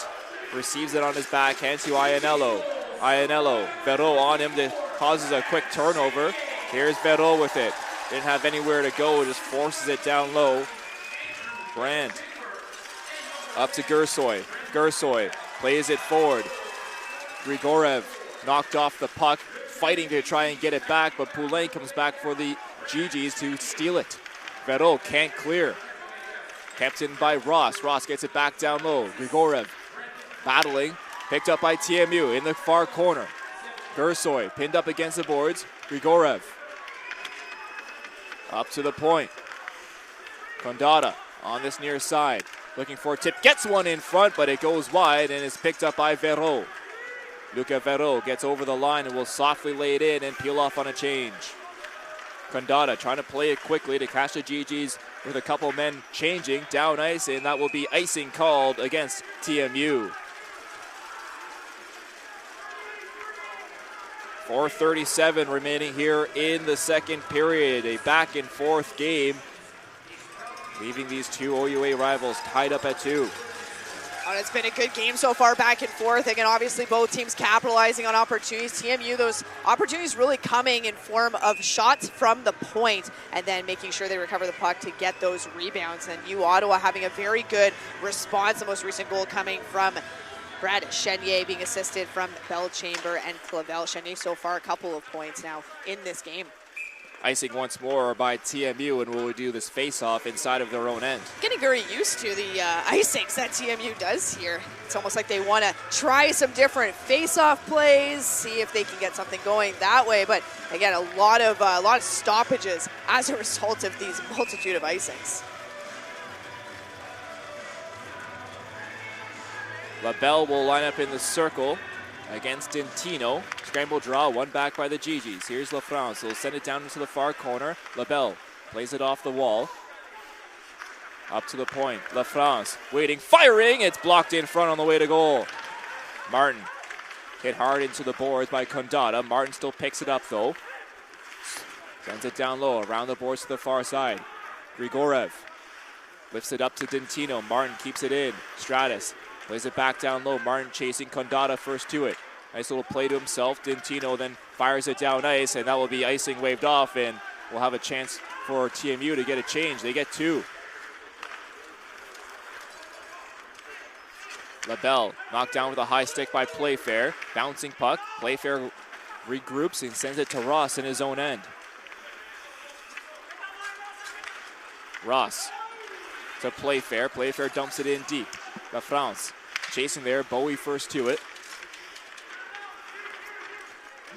receives it on his backhand to Iannello. Iannello, Verreau on him that causes a quick turnover. Here's Verreau with it. Didn't have anywhere to go, just forces it down low. Brand up to Gersoy. Gersoy plays it forward. Grigorev knocked off the puck, fighting to try and get it back, but Poulain comes back for the Gee-Gees to steal it. Verreau can't clear. Kept in by Ross. Ross gets it back down low. Grigorev battling, picked up by TMU in the far corner. Gersoy pinned up against the boards. Grigorev up to the point. Condata on this near side, looking for a tip, gets one in front, but it goes wide and is picked up by Verreau. Luca Verreau gets over the line and will softly lay it in and peel off on a change. Condata trying to play it quickly to catch the Gee-Gees with a couple men changing down ice, and that will be icing called against TMU. 4:37 remaining here in the second period. A back and forth game, leaving these two OUA rivals tied up at 2. And it's been a good game so far, back and forth. Again, obviously both teams capitalizing on opportunities. TMU, those opportunities really coming in form of shots from the point and then making sure they recover the puck to get those rebounds. And U Ottawa having a very good response. The most recent goal coming from Brad Chenier, being assisted from Belchamber and Clavel. Chenier so far a couple of points now in this game. Icing once more by TMU, and will do this face-off inside of their own end. Getting very used to the icings that TMU does here. It's almost like they want to try some different face-off plays, see if they can get something going that way. But again, a lot of stoppages as a result of these multitude of icings. LaBelle will line up in the circle against Dintino. Scramble draw, one back by the Gee-Gees. Here's LaFrance. He'll send it down into the far corner. LaBelle plays it off the wall. Up to the point. LaFrance waiting, firing. It's blocked in front on the way to goal. Martin hit hard into the boards by Condata. Martin still picks it up though. Sends it down low, around the boards to the far side. Grigorev lifts it up to Dintino. Martin keeps it in. Stratus plays it back down low. Martin chasing Condata first to it. Nice little play to himself. Dintino then fires it down ice, and that will be icing waved off, and we'll have a chance for TMU to get a change. They get 2. LaBelle knocked down with a high stick by Playfair. Bouncing puck. Playfair regroups and sends it to Ross in his own end. Ross to Playfair. Playfair dumps it in deep. LaFrance chasing there. Bowie first to it.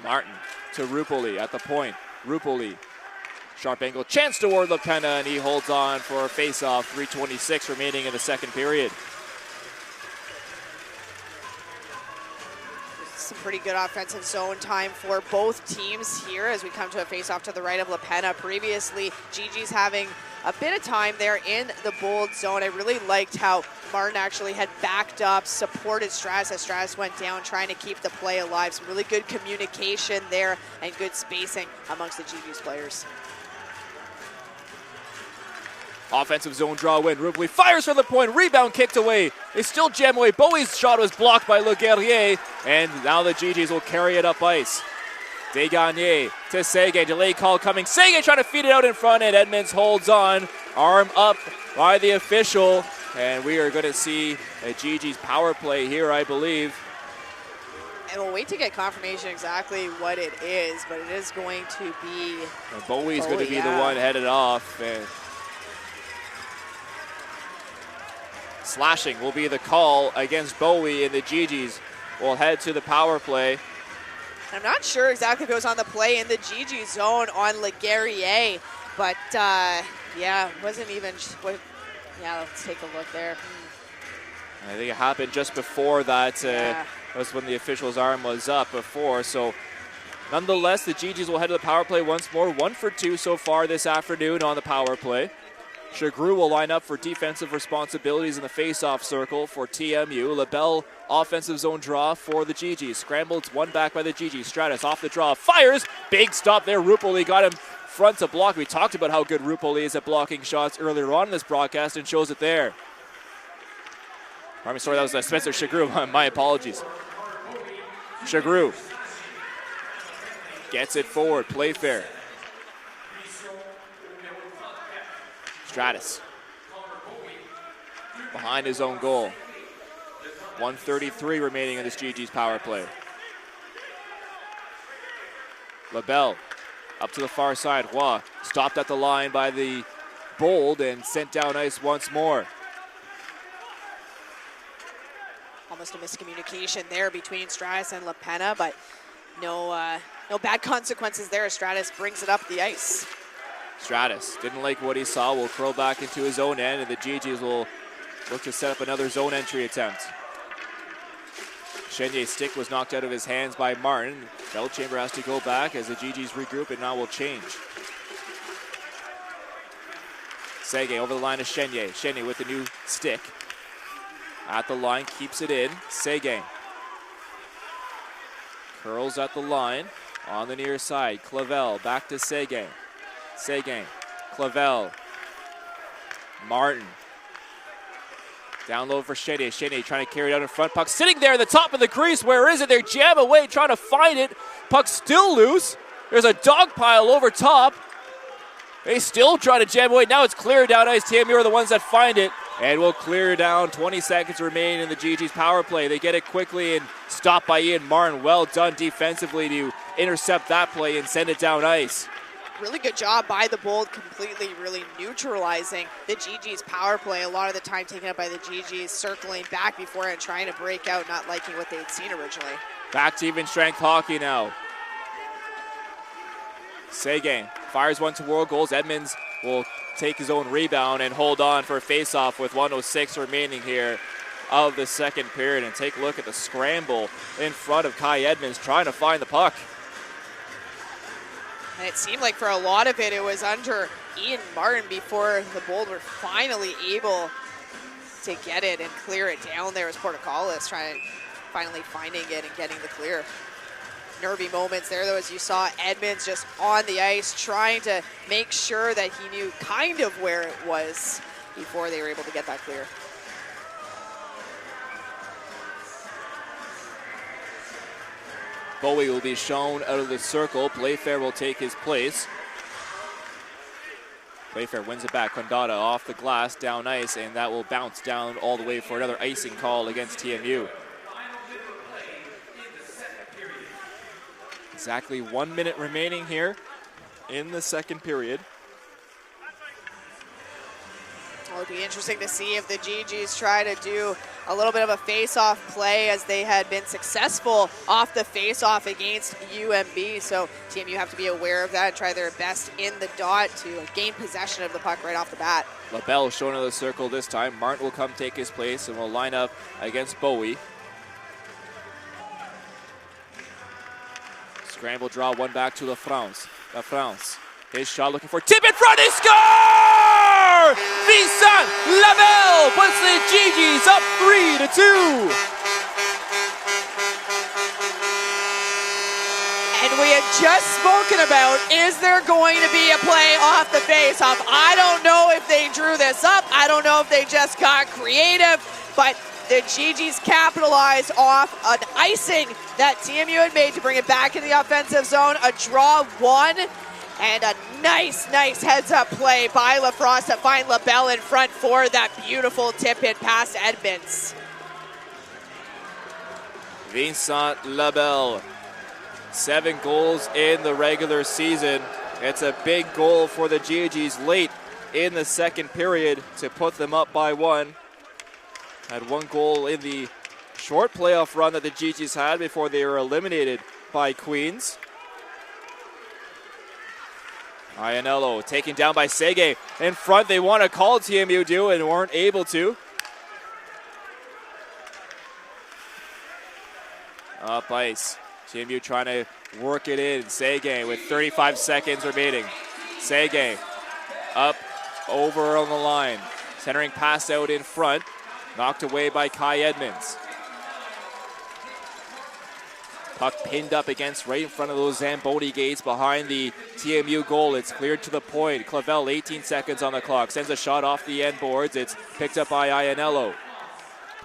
Martin to Rupoli at the point. Rupoli, sharp angle, chance toward LaPena, and he holds on for a face-off. 3:26 remaining in the second period. Some pretty good offensive zone time for both teams here as we come to a face-off to the right of LaPena. Previously, Gee-Gees having a bit of time there in the Bold zone. I really liked how Martin actually had backed up, supported Stratus as Stratus went down, trying to keep the play alive. Some really good communication there and good spacing amongst the Gee-Gees players. Offensive zone draw win. Rupoli fires from the point. Rebound kicked away. They still jam away. Bowie's shot was blocked by Le Guerrier, and now the Gee-Gees will carry it up ice. Desgagne to Seguin. Delay call coming. Seguin trying to feed it out in front, and Edmonds holds on. Arm up by the official, and we are going to see a Gee-Gees power play here, I believe. And we'll wait to get confirmation exactly what it is, but it is going to be Bowie's going to be the one headed off. And slashing will be the call against Bowie, and the Gee-Gees will head to the power play. I'm not sure exactly if it was on the play in the Gee-Gee zone on Le Guerrier, but yeah, it wasn't even. Yeah, let's take a look there. I think it happened just before that. That was when the official's arm was up before. So, nonetheless, the Gee-Gees will head to the power play once more. 1 for 2 so far this afternoon on the power play. Chagru will line up for defensive responsibilities in the face-off circle for TMU. LaBelle, offensive zone draw for the Gee-Gees. Scrambled, one back by the Gee-Gees. Stratus off the draw, fires. Big stop there. Rupoli got him front to block. We talked about how good Rupoli is at blocking shots earlier on in this broadcast and shows it there. Sorry, that was Spencer Chagru. My apologies. Chagru gets it forward. Playfair. Stratus behind his own goal. 1:33 remaining in this Gee-Gees power play. LaBelle up to the far side. Roy stopped at the line by the Bold and sent down ice once more. Almost a miscommunication there between Stratus and LaPena, but no bad consequences there as Stratus brings it up the ice. Stratus didn't like what he saw, will curl back into his own end, and the Gee-Gees will look to set up another zone entry attempt. Chenier's stick was knocked out of his hands by Martin. Bellchamber has to go back as the Gee-Gees regroup and now will change. Sege over the line of Chenier. Chenier with the new stick. At the line, keeps it in. Sege curls at the line on the near side. Clavel back to Sege. Seguin, Clavel, Martin. Down low for Chenier. Chenier trying to carry it out in front. Puck sitting there at the top of the crease. Where is it? They jam away, trying to find it. Puck still loose. There's a dog pile over top. They still try to jam away. Now it's cleared down ice. TMU are the ones that find it. And will clear down. 20 seconds remain in the Gee-Gees power play. They get it quickly and stopped by Ian Martin. Well done defensively to intercept that play and send it down ice. Really good job by the Bold, completely really neutralizing the Gee-Gees power play. A lot of the time taken up by the Gee-Gees, circling back before and trying to break out, not liking what they'd seen originally. Back to even strength hockey now. Seguin fires one toward goals. Edmonds will take his own rebound and hold on for a face-off with 1:06 remaining here of the second period. And take a look at the scramble in front of Kai Edmonds trying to find the puck. And it seemed like for a lot of it, it was under Ian Martin before the Bold were finally able to get it and clear it down. There was Portocalis finally finding it and getting the clear. Nervy moments there, though, as you saw Edmonds just on the ice trying to make sure that he knew kind of where it was before they were able to get that clear. Bowie will be shown out of the circle. Playfair will take his place. Playfair wins it back. Condata off the glass, down ice, and that will bounce down all the way for another icing call against TMU. Exactly 1 minute remaining here in the second period. Well, it'll be interesting to see if the Gee-Gees try to do a little bit of a face-off play, as they had been successful off the face-off against UMB. So TMU have to be aware of that and try their best in the dot to gain possession of the puck right off the bat. LaBelle shown in the circle this time. Martin will come take his place and will line up against Bowie. Scramble draw, one back to LaFrance. LaFrance, his shot looking for tip in front, he score! Vincent LaBelle puts the Gee-Gees up 3-2. And we had just spoken about, is there going to be a play off the face-off? I don't know if they drew this up. I don't know if they just got creative, but the Gee-Gees capitalized off an icing that TMU had made to bring it back in the offensive zone. A draw one, and a nice heads-up play by LaFrance to find LaBelle in front for that beautiful tip-in past Edmonds. Vincent LaBelle, 7 goals in the regular season. It's a big goal for the Gee-Gees late in the second period to put them up by 1. Had 1 goal in the short playoff run that the Gee-Gees had before they were eliminated by Queens. Iannello taken down by Sege. In front, they want to call TMU do and weren't able to. Up ice. TMU trying to work it in. Sege with 35 seconds remaining. Sege up over on the line. Centering pass out in front. Knocked away by Kai Edmonds. Puck pinned up against right in front of those Zamboni gates behind the TMU goal. It's cleared to the point. Clavel, 18 seconds on the clock. Sends a shot off the end boards. It's picked up by Iannello.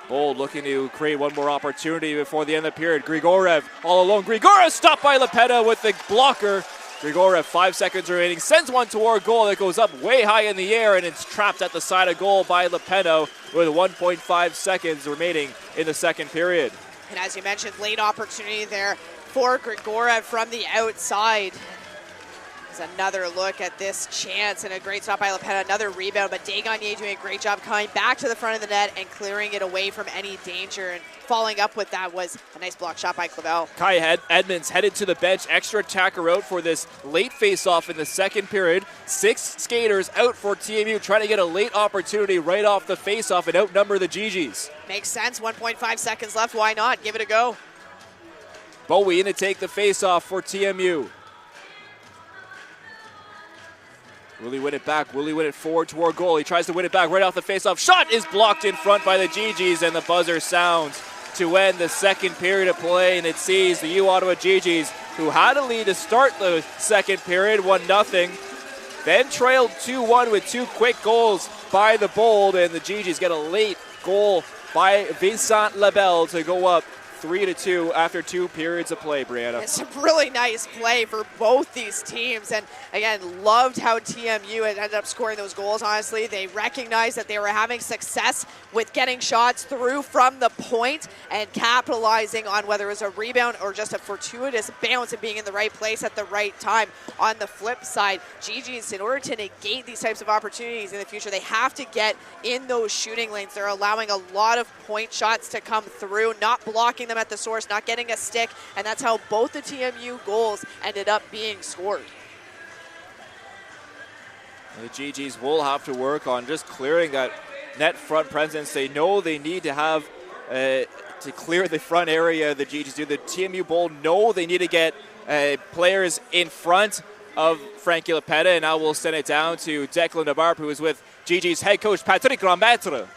Bold looking to create one more opportunity before the end of the period. Grigorev all alone. Grigorev stopped by Lepeta with the blocker. Grigorev, 5 seconds remaining, sends one toward goal that goes up way high in the air, and it's trapped at the side of goal by Lepeta with 1.5 seconds remaining in the second period. And as you mentioned, late opportunity there for Grigorev from the outside. There's another look at this chance, and a great stop by Lepeta, another rebound, but Desgagnés doing a great job coming back to the front of the net and clearing it away from any danger, and following up with that was a nice block shot by Clavel. Kai Edmonds headed to the bench, extra attacker out for this late face-off in the second period. 6 skaters out for TMU, trying to get a late opportunity right off the face-off and outnumber the Gee-Gees. Makes sense, 1.5 seconds left, why not? Give it a go. Bowie in to take the face-off for TMU. Will he win it back? Will he win it forward toward goal? He tries to win it back right off the face-off. Shot is blocked in front by the Gee-Gees, and the buzzer sounds to end the second period of play, and it sees the U Ottawa Gee-Gees, who had a lead to start the second period, 1-0, then trailed 2-1 with 2 quick goals by the Bold, and the Gee-Gees get a late goal by Vincent Labelle to go up 3-2 after 2 periods of play, Brianna. It's a really nice play for both these teams, and again, loved how TMU had ended up scoring those goals, honestly. They recognized that they were having success with getting shots through from the point and capitalizing on whether it was a rebound or just a fortuitous bounce and being in the right place at the right time. On the flip side, Gee-Gees, in order to negate these types of opportunities in the future, they have to get in those shooting lanes. They're allowing a lot of point shots to come through, not blocking them at the source, not getting a stick, and that's how both the TMU goals ended up being scored. The Gee-Gees will have to work on just clearing that net front presence. They know they need to have to clear the front area. The Gee-Gees do. The TMU Bold know they need to get players in front of Frankie Lepeta, and now we'll send it down to Declan Nabarp, who is with Gee-Gees head coach Patrick Grandmaître.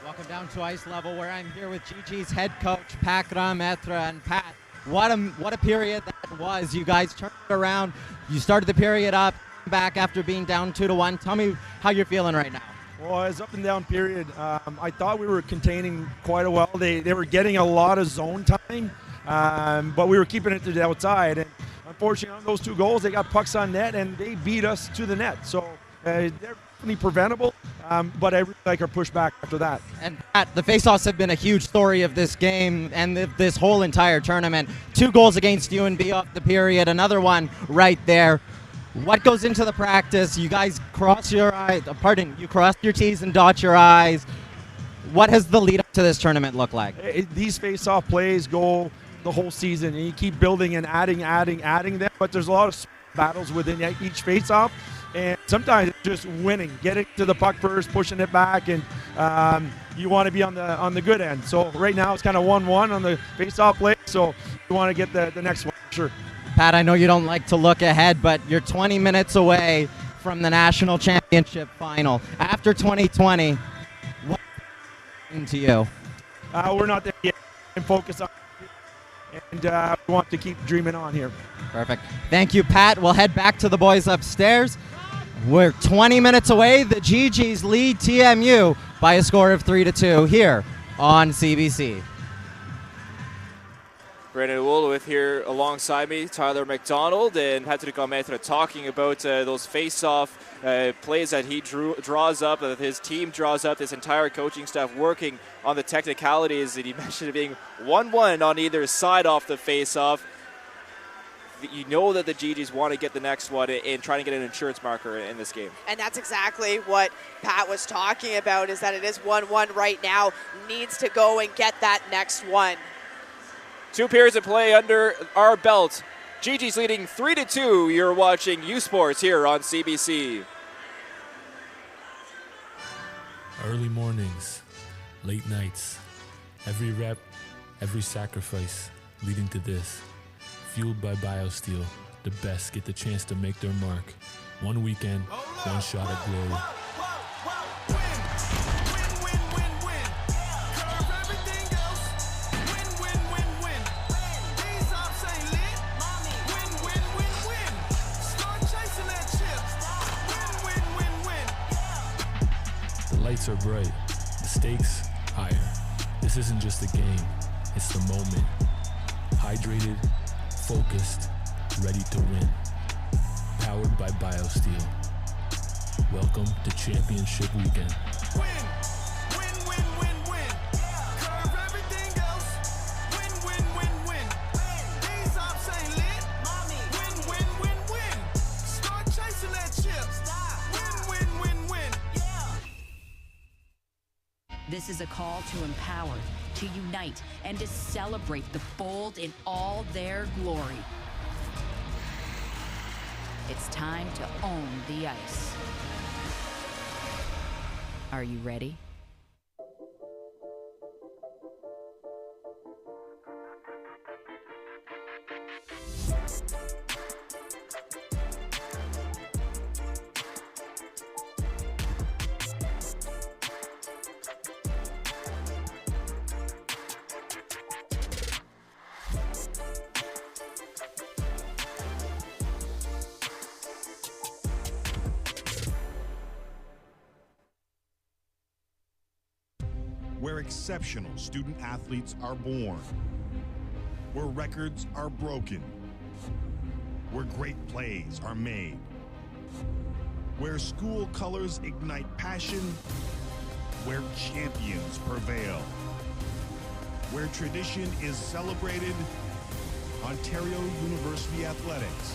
Welcome down to ice level, where I'm here with Gee-Gees head coach Pat Grandmaître. And Pat, what a period that was. You guys turned it around. You started the period up, back after being down 2-1. Tell me how you're feeling right now. Well, it was up and down period. I thought we were containing quite a well. They were getting a lot of zone time, but we were keeping it to the outside. And unfortunately, on those 2 goals, they got pucks on net, and they beat us to the net. So they're definitely preventable, but I really like our pushback after that. And Pat, the faceoffs have been a huge story of this game and this whole entire tournament. 2 goals against UNB off the period, another one right there. What goes into the practice? You guys cross your T's and dot your I's. What has the lead up to this tournament look like? These face-off plays go the whole season, and you keep building and adding them, but there's a lot of battles within each face-off, and sometimes it's just winning, getting to the puck first, pushing it back, and you want to be on the good end. So right now it's kind of 1-1 on the face-off play, so you want to get the next one, sure. Pat, I know you don't like to look ahead, but you're 20 minutes away from the national championship final. After 2020, what to you? We're not there yet. And focus on it, and we want to keep dreaming on here. Perfect. Thank you, Pat. We'll head back to the boys upstairs. We're 20 minutes away. The Gee-Gees lead TMU by a score of 3-2 here on CBC. Brandon Wool with here alongside me, Tyler McDonald and Patrick Grandmaître, talking about those face-off plays that he draws up, that his team draws up, this entire coaching staff working on the technicalities that he mentioned being 1-1 on either side off the face-off. You know that the Gee-Gees want to get the next one and trying to get an insurance marker in this game. And that's exactly what Pat was talking about, is that it is 1-1 right now, needs to go and get that next one. 2 periods of play under our belt. Gee-Gees leading 3-2. You're watching U Sports here on CBC. Early mornings, late nights, every rep, every sacrifice leading to this. Fueled by BioSteel, the best get the chance to make their mark. One weekend, one shot at glory. The lights are bright, the stakes higher. This isn't just a game, it's the moment. Hydrated, focused, ready to win. Powered by BioSteel. Welcome to Championship Weekend. This is a call to empower, to unite, and to celebrate the Bold in all their glory. It's time to own the ice. Are you ready? Where exceptional student athletes are born, where records are broken, where great plays are made, where school colors ignite passion, where champions prevail, where tradition is celebrated, Ontario University Athletics.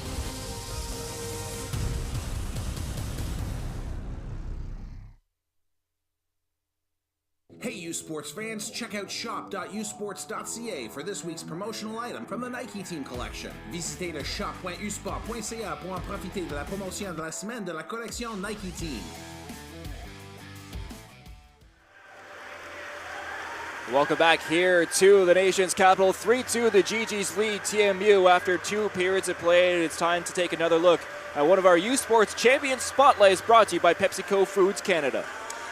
Hey U Sports fans, check out shop.usports.ca for this week's promotional item from the Nike Team Collection. Visitez le shop.usport.ca pour en profiter de la promotion de la semaine de la collection Nike Team. Welcome back here to the nation's capital. 3-2, the Gee-Gees lead TMU after 2 periods of play. It's time to take another look at one of our U Sports Champion Spotlights brought to you by PepsiCo Foods Canada.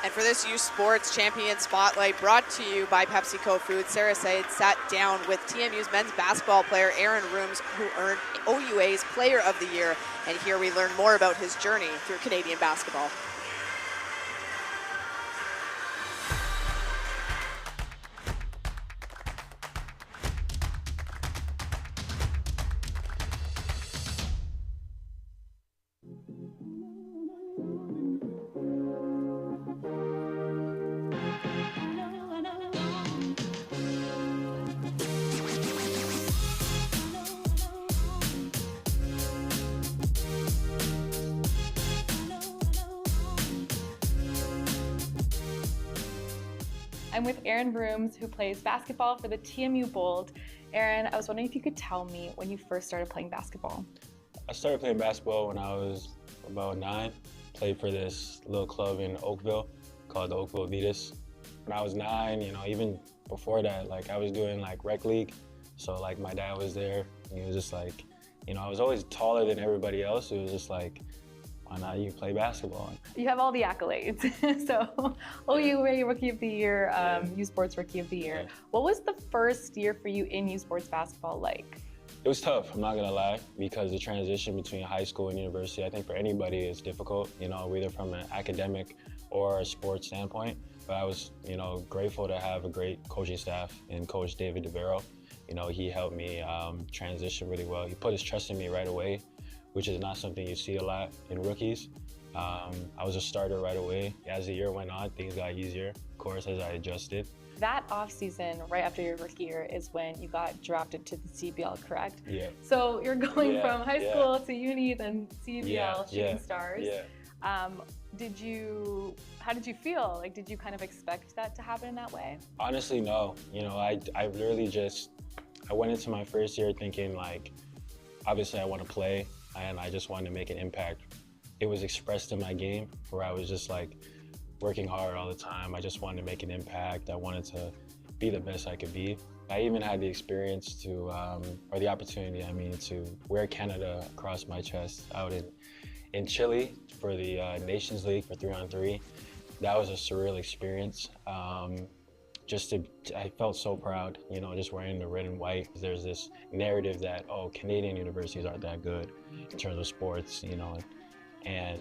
And for this U Sports Champion Spotlight brought to you by PepsiCo Foods, Sarah Said sat down with TMU's men's basketball player Aaron Rooms, who earned OUA's Player of the Year. And here we learn more about his journey through Canadian basketball. I'm with Aaron Rooms, who plays basketball for the TMU Bold. Aaron, I was wondering if you could tell me when you first started playing basketball. I started playing basketball when I was about 9. Played for this little club in Oakville called the Oakville Vitas. When I was 9, even before that, I was doing rec league. So my dad was there, and he was just I was always taller than everybody else. It was just why not you play basketball? You have all the accolades. So OUA Rookie of the Year, U Sports Rookie of the Year. Yeah. What was the first year for you in U Sports basketball like? It was tough, I'm not gonna lie, because the transition between high school and university, I think for anybody is difficult, either from an academic or a sports standpoint. But I was, grateful to have a great coaching staff and Coach David DeVero. He helped me transition really well. He put his trust in me right away, which is not something you see a lot in rookies. I was a starter right away. As the year went on, things got easier, of course, as I adjusted. That offseason, right after your rookie year, is when you got drafted to the CBL, correct? Yeah. So you're going from high school to uni, then CBL, Shooting Stars. Yeah. How did you feel? Did you kind of expect that to happen in that way? Honestly, no. I literally I went into my first year thinking obviously I want to play and I just wanted to make an impact. It was expressed in my game where I was just working hard all the time. I just wanted to make an impact. I wanted to be the best I could be. I even had the experience or the opportunity, to wear Canada across my chest out in Chile for the Nations League for 3-on-3. That was a surreal experience. I felt so proud, you know, just wearing the red and white. There's this narrative that, oh, Canadian universities aren't that good in terms of sports, you know, and,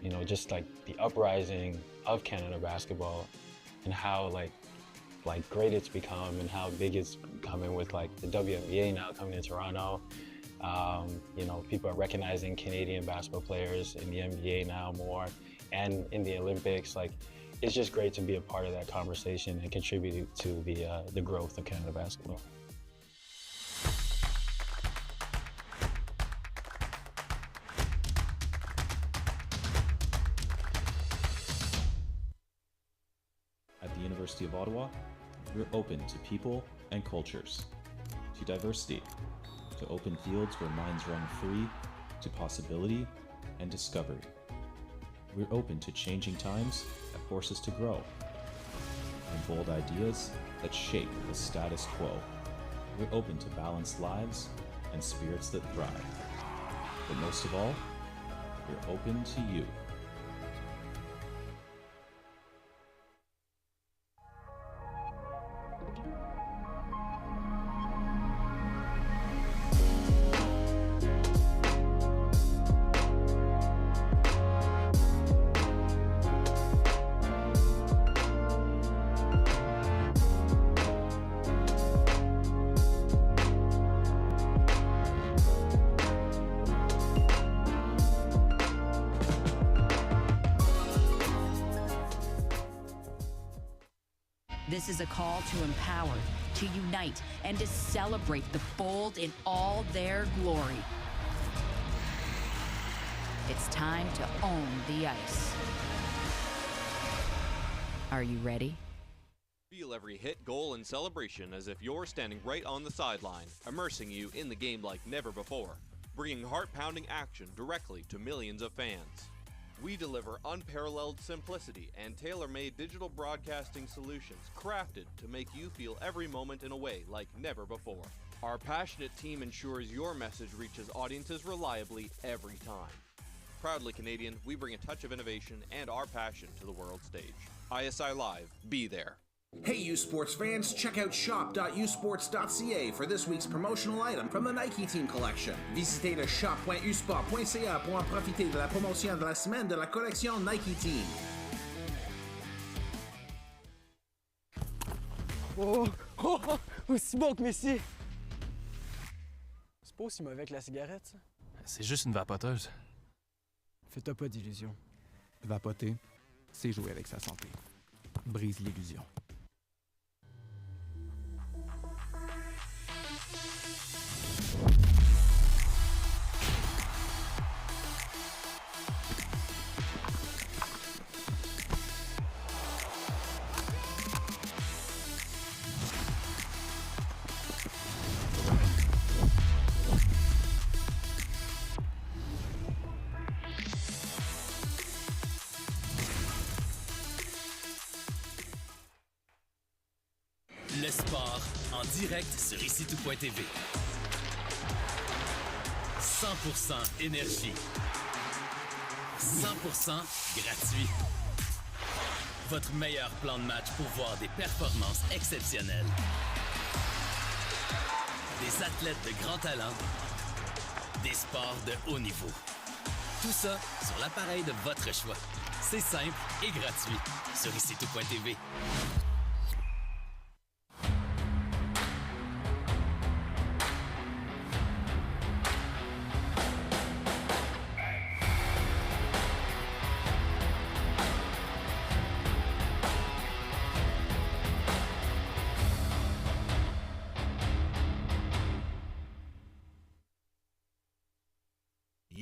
you know, just like the uprising of Canada basketball and how like great it's become and how big it's becoming with like the WNBA now coming to Toronto. You know, people are recognizing Canadian basketball players in the NBA now more and in the Olympics. Like, it's just great to be a part of that conversation and contribute to the growth of Canada basketball. At the University of Ottawa, we're open to people and cultures, to diversity, to open fields where minds run free, to possibility and discovery. We're open to changing times that force us to grow, and bold ideas that shake the status quo. We're open to balanced lives and spirits that thrive. But most of all, we're open to you. This is a call to empower, to unite, and to celebrate the bold in all their glory. It's time to own the ice. Are you ready? Feel every hit, goal, and celebration as if you're standing right on the sideline, immersing you in the game like never before, bringing heart-pounding action directly to millions of fans. We deliver unparalleled simplicity and tailor-made digital broadcasting solutions crafted to make you feel every moment in a way like never before. Our passionate team ensures your message reaches audiences reliably every time. Proudly Canadian, we bring a touch of innovation and our passion to the world stage. ISI Live, be there. Hey U Sports fans, check out shop.usports.ca for this week's promotional item from the Nike Team Collection. Visitez le shop.usport.ca pour en profiter de la promotion de la semaine de la collection Nike Team. Oh, aussi bon que Messi! C'est pas aussi mauvais que la cigarette, ça? C'est juste une vapoteuse. Fais-toi pas d'illusions. Vapoter, c'est jouer avec sa santé. Brise l'illusion. Le sport en direct sur ici-tout.tv. 100% énergie. 100% gratuit. Votre meilleur plan de match pour voir des performances exceptionnelles. Des athlètes de grand talent. Des sports de haut niveau. Tout ça sur l'appareil de votre choix. C'est simple et gratuit sur ici-tout.tv.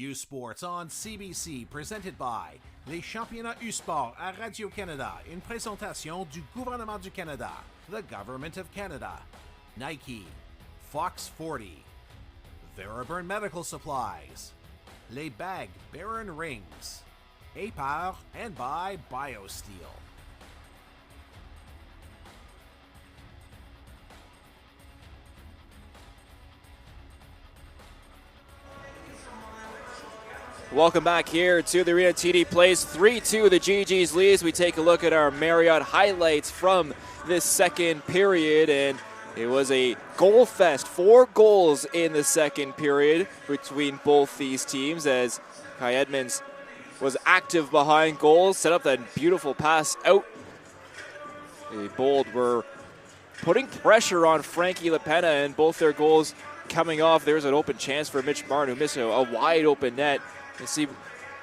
U Sports on CBC, presented by les championnats U-Sport à Radio-Canada, une présentation du gouvernement du Canada, the Government of Canada, Nike, Fox 40, Veriburn Medical Supplies, les Bag Baron Rings, APAR, and by BioSteel. Welcome back here to the Arena. TD plays 3-2. The Gee-Gees leads. We take a look at our Marriott highlights from this second period, and it was a goal fest. 4 goals in the second period between both these teams as Kai Edmonds was active behind goals, set up that beautiful pass out. The Bold were putting pressure on Frankie LaPena, and both their goals coming off. There's an open chance for Mitch Martin, who missed a wide open net. You see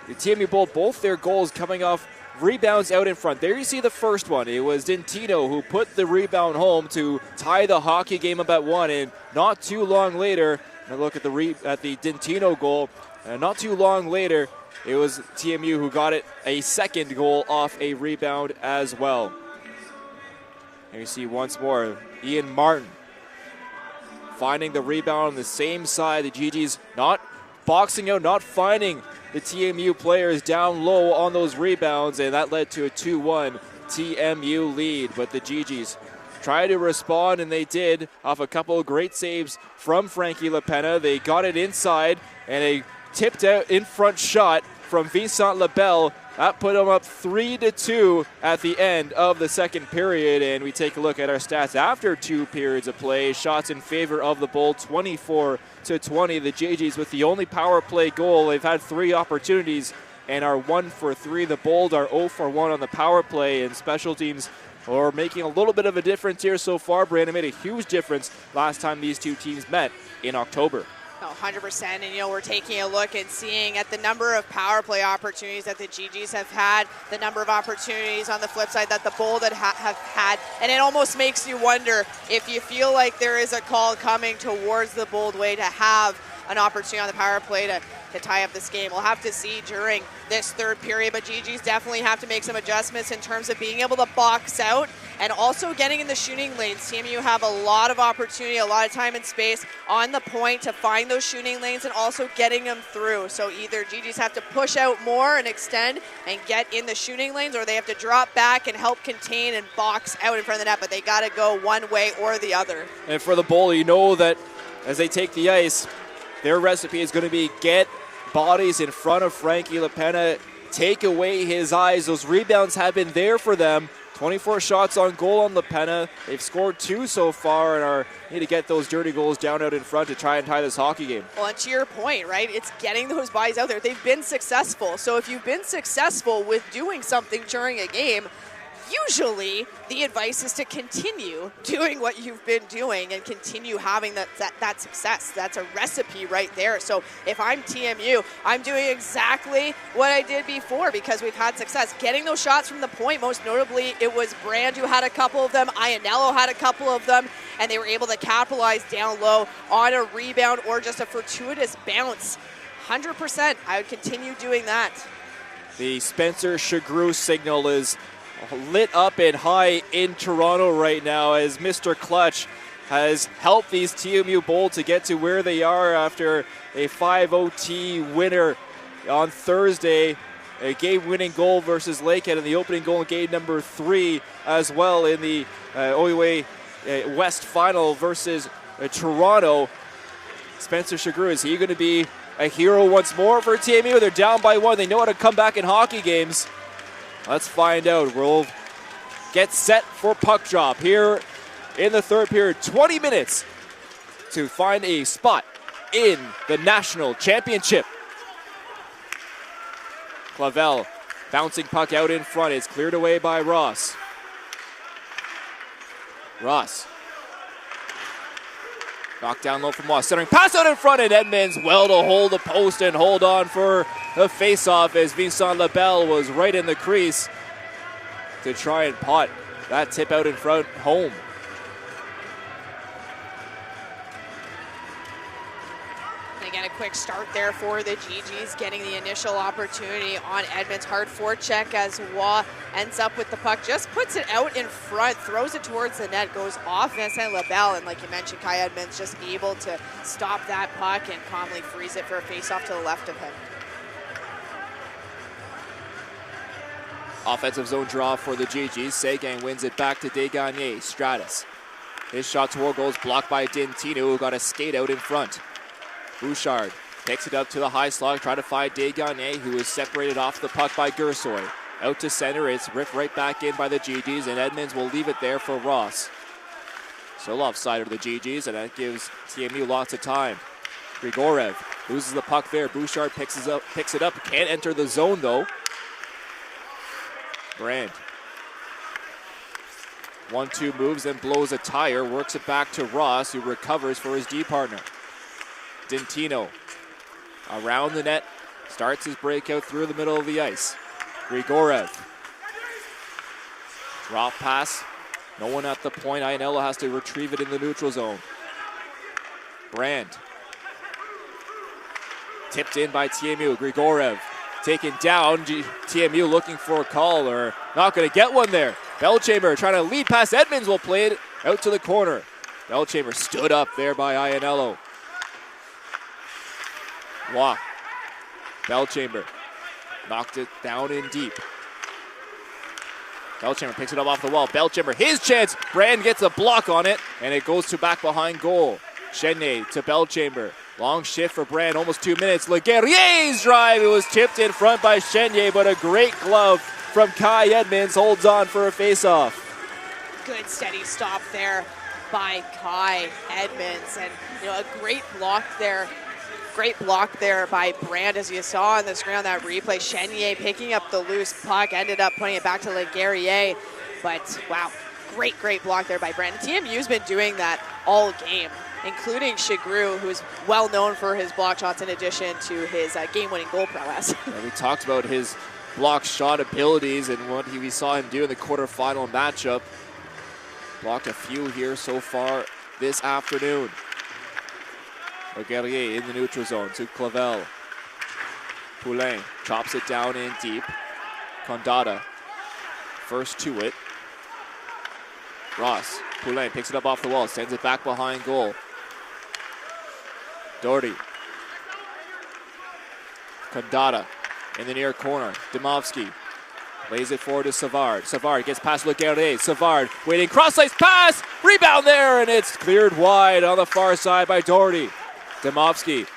the TMU Bold, both their goals coming off rebounds out in front. There you see the first one. It was Dentino who put the rebound home to tie the hockey game up at 1, and not too long later, and look at the Dentino goal, not too long later, it was TMU who got it a second goal off a rebound as well. Here you see once more, Ian Martin finding the rebound on the same side. The Gee-Gees not boxing out, not finding the TMU players down low on those rebounds, and that led to a 2-1 TMU lead. But the Gee-Gees tried to respond, and they did off a couple of great saves from Frankie LaPena. They got it inside, and a tipped out in front shot from Vincent Labelle. That put them up 3-2 at the end of the second period, and we take a look at our stats after 2 periods of play. Shots in favor of the Bold, 24-20. The Gee-Gees with the only power play goal. They've had 3 opportunities and are 1 for 3. The Bold are 0 for 1 on the power play, and special teams are making a little bit of a difference here so far. Brandon made a huge difference last time these two teams met in October. 100%, and we're taking a look and seeing at the number of power play opportunities that the Gee-Gees have had, the number of opportunities on the flip side that the Bold have had, and it almost makes you wonder if you feel like there is a call coming towards the Bold way to have an opportunity on the power play to tie up this game. We'll have to see during this third period, but Gee-Gees definitely have to make some adjustments in terms of being able to box out and also getting in the shooting lanes. TMU have a lot of opportunity, a lot of time and space on the point to find those shooting lanes and also getting them through. So either Gee-Gees have to push out more and extend and get in the shooting lanes, or they have to drop back and help contain and box out in front of the net, but they got to go one way or the other. And for the Bold, you know that as they take the ice, their recipe is going to be get bodies in front of Frankie LaPena, take away his eyes. Those rebounds have been there for them. 24 shots on goal on LaPena. They've scored 2 so far and need to get those dirty goals down out in front to try and tie this hockey game. Well, and to your point, right, it's getting those bodies out there. They've been successful. So if you've been successful with doing something during a game, usually the advice is to continue doing what you've been doing and continue having that success. That's a recipe right there. So if I'm TMU, I'm doing exactly what I did before because we've had success. Getting those shots from the point, most notably, it was Brand who had a couple of them, Iannello had a couple of them, and they were able to capitalize down low on a rebound or just a fortuitous bounce. 100%, I would continue doing that. The Spencer Chagru signal is lit up and high in Toronto right now as Mr. Clutch has helped these TMU Bold to get to where they are after a 5-OT winner on Thursday. A game-winning goal versus Lakehead, and the opening goal in game number 3 as well in the OUA West final versus Toronto. Spencer Chagru, is he going to be a hero once more for TMU? They're down by 1. They know how to come back in hockey games. Let's find out. We'll get set for puck drop here in the third period. 20 minutes to find a spot in the national championship. Clavel bouncing puck out in front. It's cleared away by Ross. Ross. Knocked down low from Moss. Centering pass out in front, and Edmonds well to hold the post and hold on for the face-off as Vincent Labelle was right in the crease to try and pot that tip out in front home. Again, a quick start there for the Gee-Gees, getting the initial opportunity on Edmonds. Hard forecheck as Waugh ends up with the puck, just puts it out in front, throws it towards the net, goes off Vincent Labelle, and like you mentioned, Kai Edmonds just able to stop that puck and calmly freeze it for a face-off to the left of him. Offensive zone draw for the Gee-Gees. Seguin wins it back to Desgagnés. Stratus. His shot toward goal is blocked by Dentino, who got a skate out in front. Bouchard Picks it up to the high slot, trying to find Desgagnés, who is separated off the puck by Gersoy. Out to center, it's ripped right back in by the Gee-Gees, and Edmonds will leave it there for Ross. Still offside of the Gee-Gees, and that gives TMU lots of time. Grigorev loses the puck there. Bouchard picks it up. Can't enter the zone, though. Brand. 1-2 moves, then blows a tire. Works it back to Ross, who recovers for his D partner. Dintino around the net. Starts his breakout through the middle of the ice. Grigorev. Drop pass. No one at the point. Ianello has to retrieve it in the neutral zone. Brand. Tipped in by TMU. Grigorev taken down. TMU looking for a call, or not going to get one there. Belchamber trying to lead past Edmonds, will play it out to the corner. Belchamber stood up there by Ianello. Wow. Belchamber knocked it down in deep. Belchamber picks it up off the wall. Belchamber, his chance. Brand gets a block on it, and it goes to back behind goal. Chenier to Belchamber. Long shift for Brand, almost 2 minutes. Leguerrier's drive. It was tipped in front by Chenier, but a great glove from Kai Edmonds holds on for a faceoff. Good steady stop there by Kai Edmonds, and a great block there. Great block there by Brand, as you saw on the screen on that replay. Chenier picking up the loose puck, ended up putting it back to Leguerrier. But wow, great block there by Brand. TMU's been doing that all game, including Chagru, who's well known for his block shots in addition to his game-winning goal prowess. Yeah, we talked about his block shot abilities and what we saw him do in the quarterfinal matchup. Blocked a few here so far this afternoon. Leguerrier in the neutral zone to Clavel. Poulain chops it down in deep. Condata first to it. Ross. Poulain picks it up off the wall, sends it back behind goal. Doherty. Condata in the near corner. Dimovsky lays it forward to Savard. Savard gets past Leguerrier. Savard waiting, cross-ice pass, rebound there, and it's cleared wide on the far side by Doherty. Dimovsky,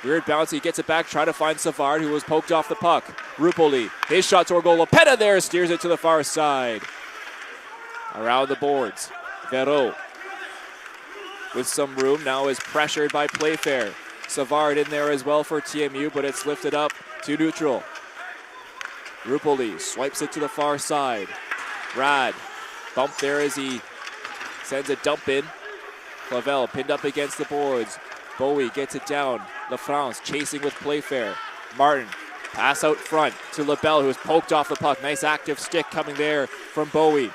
weird bounce, he gets it back, trying to find Savard, who was poked off the puck. Rupoli, his shot toward goal. Lopeta there, steers it to the far side. Around the boards, Verreau with some room, now is pressured by Playfair. Savard in there as well for TMU, but it's lifted up to neutral. Rupoli swipes it to the far side. Rad, bump there as he sends a dump in. Clavel pinned up against the boards. Bowie gets it down. LaFrance chasing with Playfair. Martin, pass out front to LaBelle, who was poked off the puck. Nice active stick coming there from Bowie.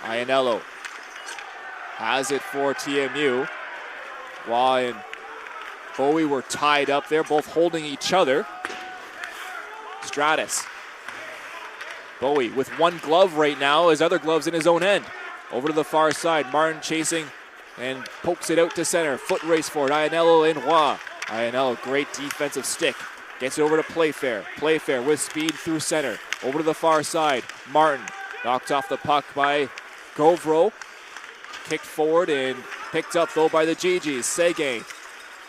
Ianello has it for TMU. Waugh and Bowie were tied up there, both holding each other. Stratus. Bowie with one glove right now, his other glove's in his own end. Over to the far side, Martin chasing and pokes it out to center. Foot race for it, Ianello and Waugh. Ianello, great defensive stick. Gets it over to Playfair. Playfair with speed through center. Over to the far side, Martin. Knocked off the puck by Govro. Kicked forward and picked up though by the Gee-Gees. Seguin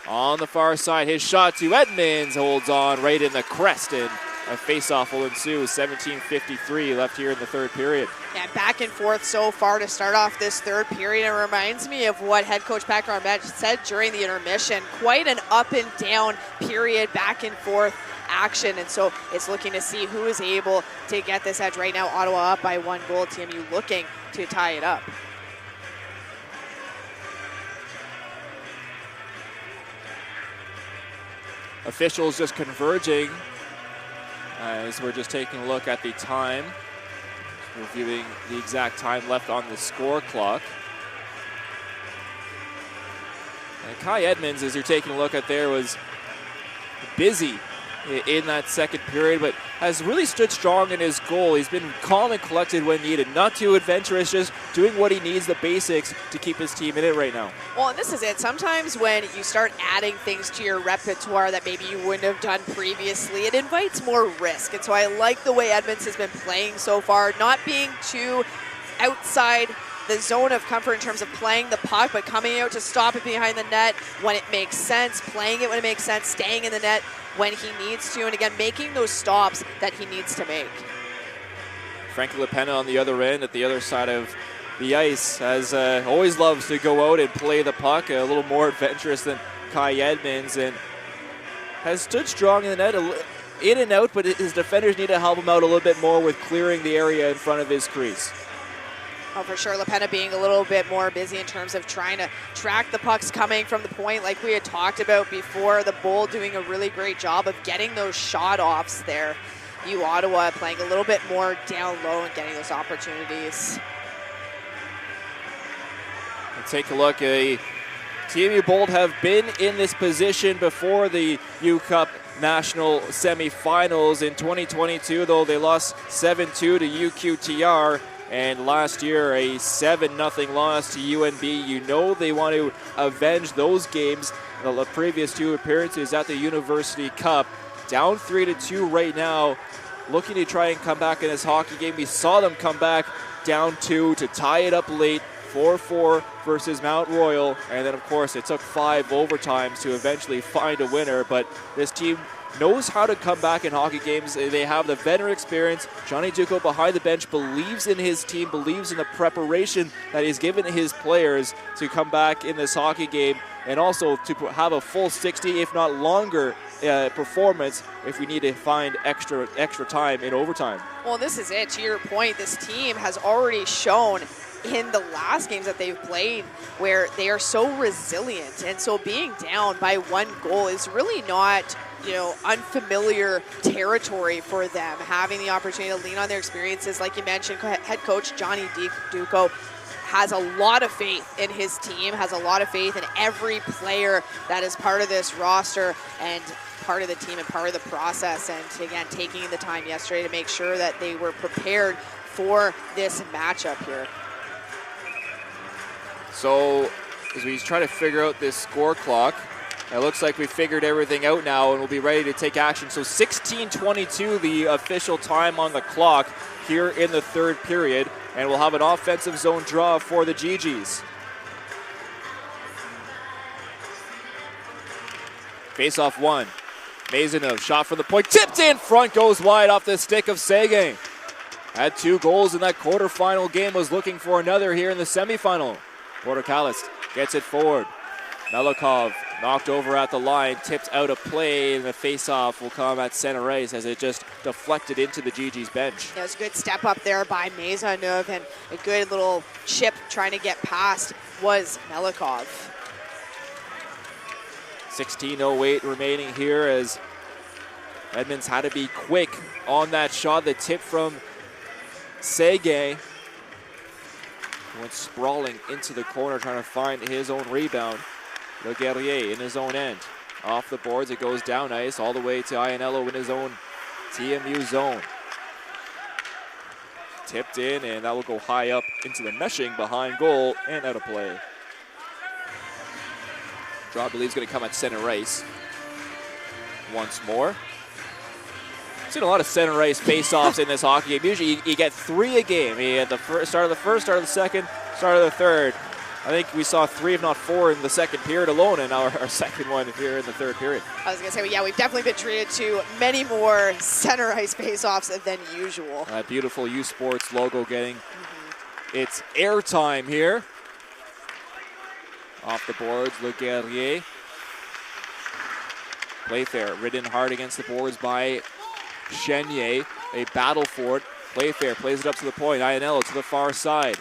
on the far side. His shot to Edmonds holds on right in the crest, and a face-off will ensue. 17:53 left here in the third period. And back and forth so far to start off this third period. It reminds me of what head coach Pat Garnett said during the intermission. Quite an up and down period, back and forth action. And so it's looking to see who is able to get this edge. Right now, Ottawa up by 1 goal. TMU looking to tie it up. Officials just converging as we're just taking a look at the time. Reviewing the exact time left on the score clock. And Kai Edmonds, as you're taking a look at there, was busy in that second period, but has really stood strong in his goal. He's been calm and collected when needed, not too adventurous, just doing what he needs, the basics, to keep his team in it right now. Well, and this is it. Sometimes when you start adding things to your repertoire that maybe you wouldn't have done previously, it invites more risk. And so I like the way Edmonds has been playing so far, not being too outside the zone of comfort in terms of playing the puck, but coming out to stop it behind the net when it makes sense, playing it when it makes sense, staying in the net when he needs to, and again, making those stops that he needs to make. Frankie LaPena on the other end, at the other side of the ice, has always loves to go out and play the puck, a little more adventurous than Kai Edmonds, and has stood strong in the net, in and out, but his defenders need to help him out a little bit more with clearing the area in front of his crease. Oh, for sure, LaPena being a little bit more busy in terms of trying to track the pucks coming from the point like we had talked about before. The Bold doing a really great job of getting those shot offs there. U Ottawa playing a little bit more down low and getting those opportunities. Let's take a look. TMU Bold have been in this position before the U Cup National Semifinals in 2022, though they lost 7-2 to UQTR, and last year a 7-0 loss to UNB. You know they want to avenge those games, the previous two appearances at the University Cup. Down 3-2 right now, looking to try and come back in this hockey game. We saw them come back down 2 to tie it up late, 4-4 versus Mount Royal, and then of course it took 5 overtimes to eventually find a winner. But this team knows how to come back in hockey games. They have the veteran experience. Johnny Ducko behind the bench believes in his team, believes in the preparation that he's given his players to come back in this hockey game, and also to have a full 60, if not longer, performance if we need to find extra time in overtime. Well, this is it. To your point, this team has already shown in the last games that they've played where they are so resilient, and so being down by 1 goal is really not, you know, unfamiliar territory for them. Having the opportunity to lean on their experiences, like you mentioned, head coach Johnny Ducko has a lot of faith in his team, has a lot of faith in every player that is part of this roster and part of the team and part of the process. And again, taking the time yesterday to make sure that they were prepared for this matchup here. So as we try to figure out this score clock, it looks like we figured everything out now and we'll be ready to take action. So 16:22, the official time on the clock here in the third period, and we'll have an offensive zone draw for the Gee-Gees. Face-off 1. Maisonneuve, shot from the point, tipped in front, goes wide off the stick of Seguin. Had 2 goals in that quarterfinal game, was looking for another here in the semifinal. Portocalis gets it forward. Melikov knocked over at the line, tipped out of play, and the face-off will come at center ice as it just deflected into the Gee-Gees bench. Yeah, it was a good step up there by Maisonneuve, and a good little chip trying to get past was Melikov. 16:08 remaining here as Edmonds had to be quick on that shot. The tip from Seguin went sprawling into the corner trying to find his own rebound. Le Guerrier in his own end. Off the boards, it goes down ice all the way to Iannello in his own TMU zone. Tipped in, and that will go high up into the meshing behind goal and out of play. Draw, I believe, is going to come at center ice once more. Seen a lot of center ice face-offs in this hockey game. Usually you get 3 a game. You had the start of the first, start of the second, start of the third. I think we saw 3, if not 4, in the second period alone, and now our second one here in the third period. I was going to say, well, yeah, we've definitely been treated to many more center ice face-offs than usual. That beautiful U Sports logo getting its airtime here. Off the boards, Le Guerrier. Playfair ridden hard against the boards by Chenier. A battle for it. Playfair plays it up to the point. Iannello to the far side.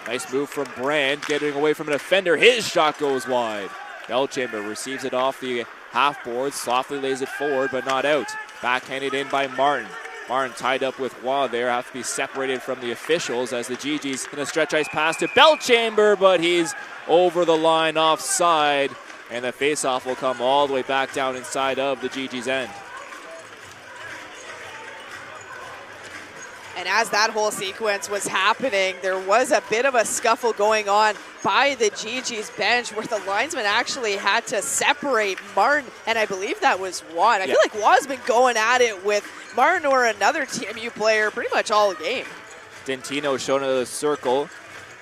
Nice move from Brand, getting away from a defender. His shot goes wide. Belchamber receives it off the half board, softly lays it forward, but not out. Backhanded in by Martin. Martin tied up with Waugh there, have to be separated from the officials as the Gee-Gees in a stretch ice pass to Belchamber, but he's over the line offside, and the faceoff will come all the way back down inside of the Gee-Gees end. And as that whole sequence was happening, there was a bit of a scuffle going on by the Gee-Gees bench where the linesman actually had to separate Martin, and I believe that was Waugh. I feel like Waugh's been going at it with Martin or another TMU player pretty much all game. Dentino shown in the circle.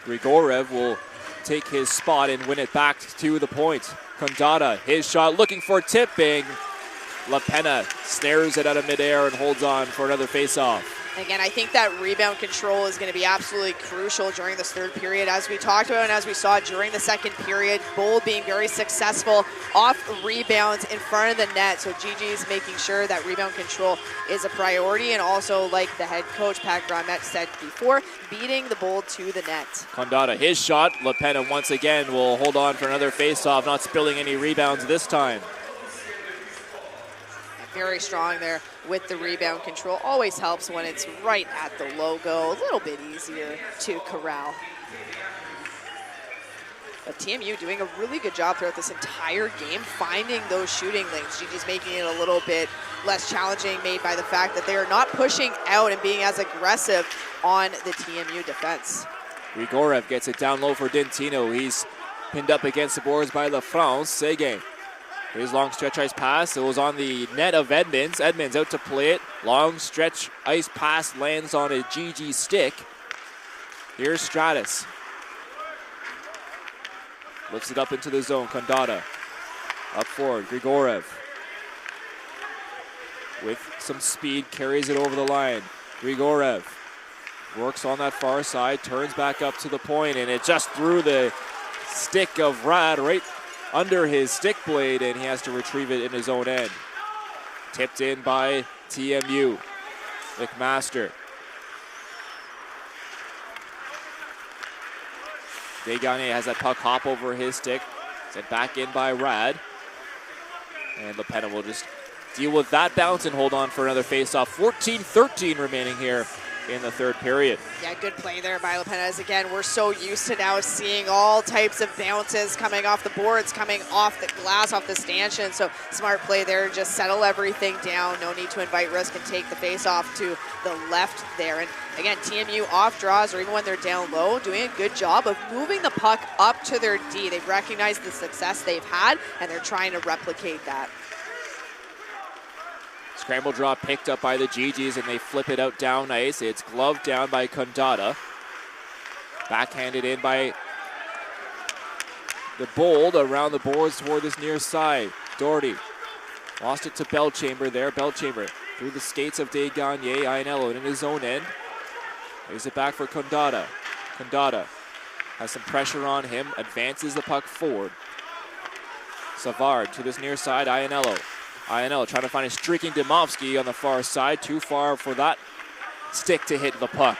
Grigorev will take his spot and win it back to the point. Condata, his shot looking for tipping. LaPena snares it out of midair and holds on for another face-off. Again, I think that rebound control is going to be absolutely crucial during this third period, as we talked about and as we saw during the second period. Bold being very successful off rebounds in front of the net. So Gee-Gees making sure that rebound control is a priority, and also, like the head coach Pat Grommet said before, beating the Bold to the net. Condata, his shot. LaPena once again will hold on for another face-off, not spilling any rebounds this time. Very strong there with the rebound control. Always helps when it's right at the logo. A little bit easier to corral. But TMU doing a really good job throughout this entire game, finding those shooting lanes. Gee-Gees making it a little bit less challenging, made by the fact that they are not pushing out and being as aggressive on the TMU defense. Grigorev gets it down low for Dentino. He's pinned up against the boards by LaFrance. Seguin. His long stretch ice pass. It was on the net of Edmonds. Edmonds out to play it. Long stretch ice pass lands on a GG stick. Here's Stratus. Lifts it up into the zone. Condata. Up forward. Grigorev. With some speed, carries it over the line. Grigorev works on that far side, turns back up to the point, and it just threw the stick of Rad right under his stick blade, and he has to retrieve it in his own end. Tipped in by TMU. McMaster. Desgagne has that puck hop over his stick. Sent back in by Rad. And LaPena will just deal with that bounce and hold on for another face-off. 14-13 remaining here in the third period. Yeah, good play there by LaPena. Again, we're so used to now seeing all types of bounces coming off the boards, coming off the glass, off the stanchion. So smart play there, just settle everything down. No need to invite risk and take the face off to the left there. And again, TMU off draws, or even when they're down low, doing a good job of moving the puck up to their D. They've recognized the success they've had, and they're trying to replicate that. Scramble draw picked up by the Gee-Gees, and they flip it out down ice. It's gloved down by Condata. Backhanded in by the Bold around the boards toward this near side. Doherty lost it to Belchamber there. Belchamber through the skates of Desgagne. Iannello in his own end. Lays it back for Condata. Condata has some pressure on him, advances the puck forward. Savard to this near side. Iannello. Iannello trying to find a streaking Dimovsky on the far side. Too far for that stick to hit the puck.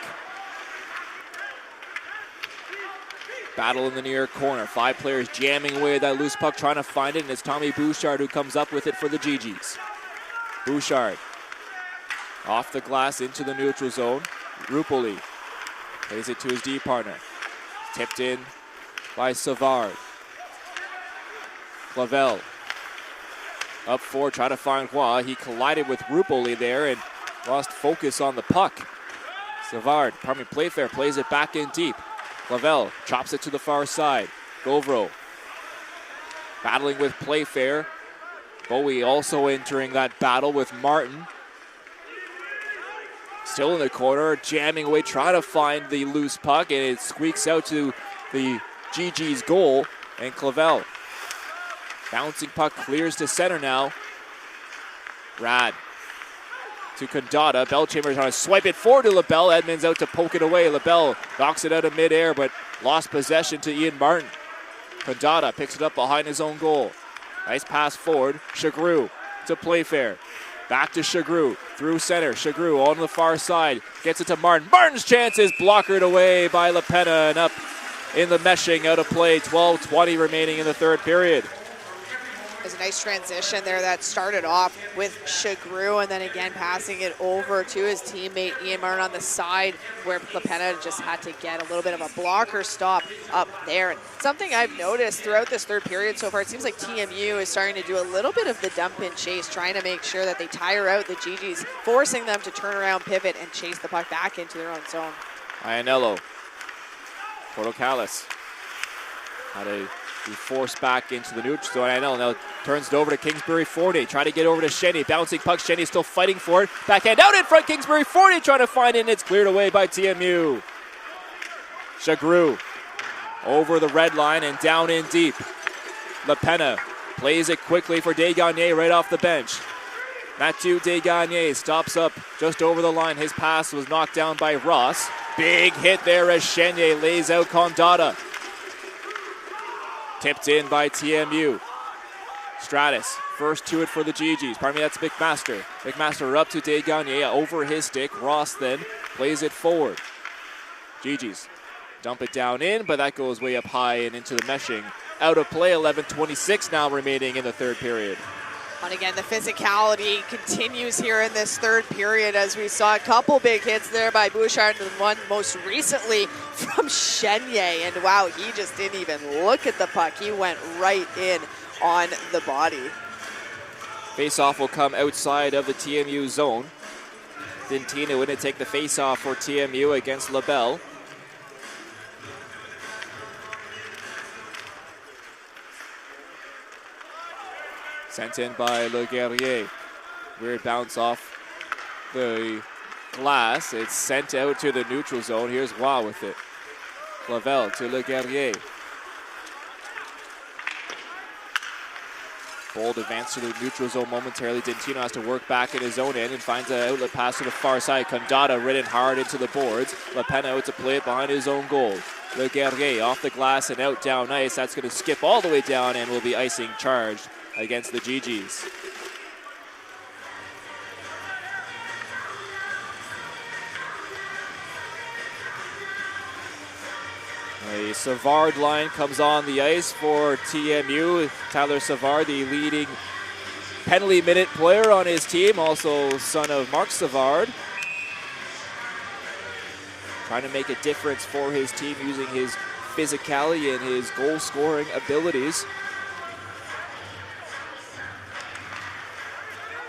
Battle in the near corner. 5 players jamming away at that loose puck, trying to find it, and it's Tommy Bouchard who comes up with it for the Gee-Gees. Bouchard off the glass into the neutral zone. Rupoli plays it to his D partner. Tipped in by Savard. Clavel up forward, try to find Roy. He collided with Rupoli there and lost focus on the puck. Savard, Playfair plays it back in deep. Clavel chops it to the far side. Govro battling with Playfair. Bowie also entering that battle with Martin. Still in the corner, jamming away, trying to find the loose puck, and it squeaks out to the Gee-Gees goal, and Clavel. Bouncing puck clears to center now. Rad to Condata. Belchamber trying to swipe it forward to LaBelle. Edmonds out to poke it away. LaBelle knocks it out of midair, but lost possession to Ian Martin. Condata picks it up behind his own goal. Nice pass forward. Chagru to Playfair. Back to Chagru. Through center. Chagru on the far side. Gets it to Martin. Martin's chances blockered away by LaPena, and up in the meshing, out of play. 12:20 remaining in the third period. There's a nice transition there that started off with Chagru, and then again passing it over to his teammate Ian Martin on the side, where LaPena just had to get a little bit of a blocker stop up there. And something I've noticed throughout this third period so far, it seems like TMU is starting to do a little bit of the dump and chase, trying to make sure that they tire out the Gee-Gees, forcing them to turn around, pivot, and chase the puck back into their own zone. Iannello. Portocalis Had to be forced back into the neutral zone. I know, now turns it over to Kingsbury Forney. Trying to get over to Shenny. Bouncing puck. Shenny still fighting for it. Backhand out in front. Kingsbury Forney trying to find it, and it's cleared away by TMU. Chagru over the red line and down in deep. LaPena plays it quickly for Desgagnés right off the bench. Mathieu Desgagnés stops up just over the line. His pass was knocked down by Ross. Big hit there as Chenier lays out Condata. Tipped in by TMU. Stratus, first to it for the Gee-Gees. Pardon me, that's McMaster. McMaster up to Desgagnés, over his stick. Ross then plays it forward. Gee-Gees dump it down in, but that goes way up high and into the meshing. Out of play, 11:26 now remaining in the third period. And again, the physicality continues here in this third period as we saw a couple big hits there by Bouchard and one most recently from Chenier. And wow, he just didn't even look at the puck. He went right in on the body. Face-off will come outside of the TMU zone. Dintino in to take the face-off for TMU against LaBelle. Sent in by Le Guerrier. Weird bounce off the glass. It's sent out to the neutral zone. Here's Wow with it. Clavel to Le Guerrier. Bold advance to the neutral zone momentarily. Dintino has to work back in his own end and finds an outlet pass to the far side. Condata ridden hard into the boards. LaPena out to play it behind his own goal. Le Guerrier off the glass and out down ice. That's going to skip all the way down and will be icing charged against the Gee-Gees. A Savard line comes on the ice for TMU. Tyler Savard, the leading penalty minute player on his team, also son of Mark Savard. Trying to make a difference for his team using his physicality and his goal-scoring abilities.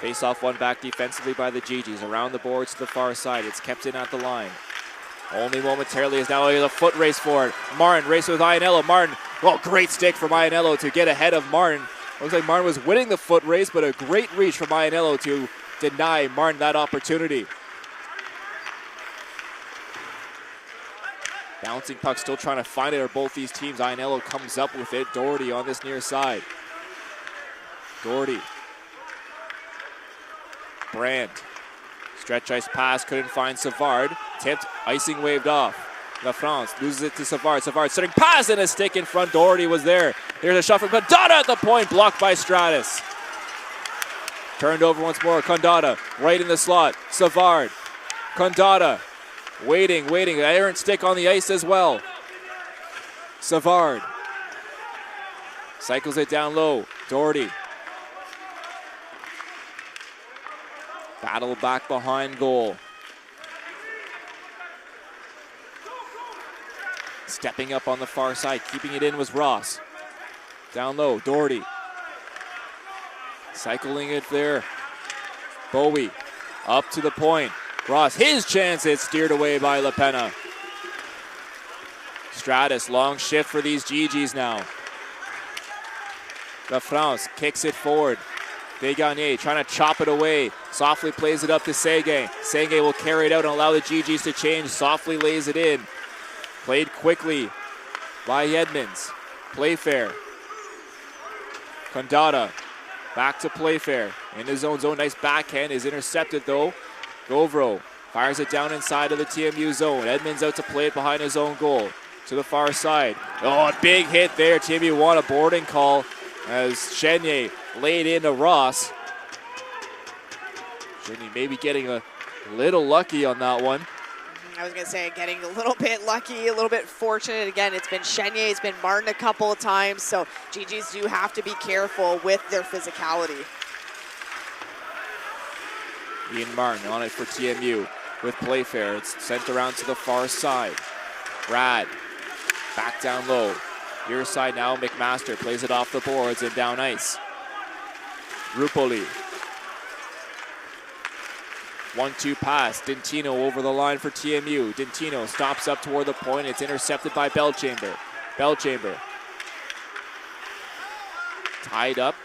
Face-off won back defensively by the Gee-Gees. Around the boards to the far side. It's kept in at the line. Only momentarily is now a foot race for it. Martin race with Ianello. Martin, well, great stick from Ianello to get ahead of Martin. Looks like Martin was winning the foot race, but a great reach from Ianello to deny Martin that opportunity. Bouncing puck, still trying to find it, are both these teams. Ianello comes up with it. Doherty on this near side. Doherty. Brand. Stretch ice pass, couldn't find Savard. Tipped, icing waved off. LaFrance loses it to Savard. Savard setting pass and a stick in front. Doherty was there. Here's a shot from Condata at the point, blocked by Stratus. Turned over once more. Condata right in the slot. Savard. Condata waiting. Errant stick on the ice as well. Savard cycles it down low. Doherty. Battle back behind goal. Stepping up on the far side, keeping it in was Ross. Down low, Doherty. Cycling it there. Bowie up to the point. Ross, his chance, it's steered away by LaPena. Stratus, long shift for these Gee-Gees now. LaFrance kicks it forward. Desgagnés trying to chop it away. Softly plays it up to Seguin. Seguin will carry it out and allow the Gee-Gees to change. Softly lays it in. Played quickly by Edmonds. Playfair. Condata back to Playfair. In his own zone. Nice backhand. Is intercepted though. Govro fires it down inside of the TMU zone. Edmonds out to play it behind his own goal. To the far side. Oh, a big hit there. TMU won a boarding call as Chenier laid into Ross. Chenier maybe getting a little lucky on that one. I was going to say, getting a little bit lucky, a little bit fortunate. Again, it's been Chenier, it's been Martin a couple of times, so Gee-Gees do have to be careful with their physicality. Ian Martin on it for TMU with Playfair. It's sent around to the far side. Brad back down low. Near side now, McMaster plays it off the boards and down ice. Rupoli. 1-2 pass. Dintino over the line for TMU. Dintino stops up toward the point. It's intercepted by Belchamber. Belchamber Tied up.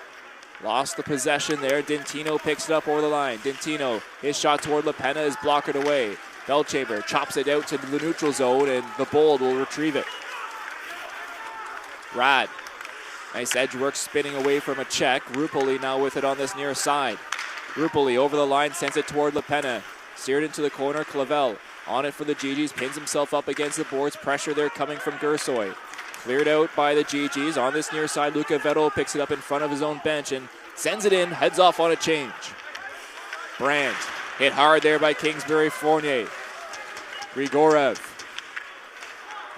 Lost the possession there. Dintino picks it up over the line. Dintino, his shot toward LaPena is blocked away. Belchamber chops it out to the neutral zone, and the Bold will retrieve it. Rad. Nice edge work spinning away from a check. Rupoli now with it on this near side. Rupoli over the line, sends it toward LaPena. Steered into the corner. Clavel on it for the Gee-Gees. Pins himself up against the boards. Pressure there coming from Gersoy. Cleared out by the Gee-Gees. On this near side, Luca Vettel picks it up in front of his own bench and sends it in. Heads off on a change. Brandt hit hard there by Kingsbury Fournier. Grigorev.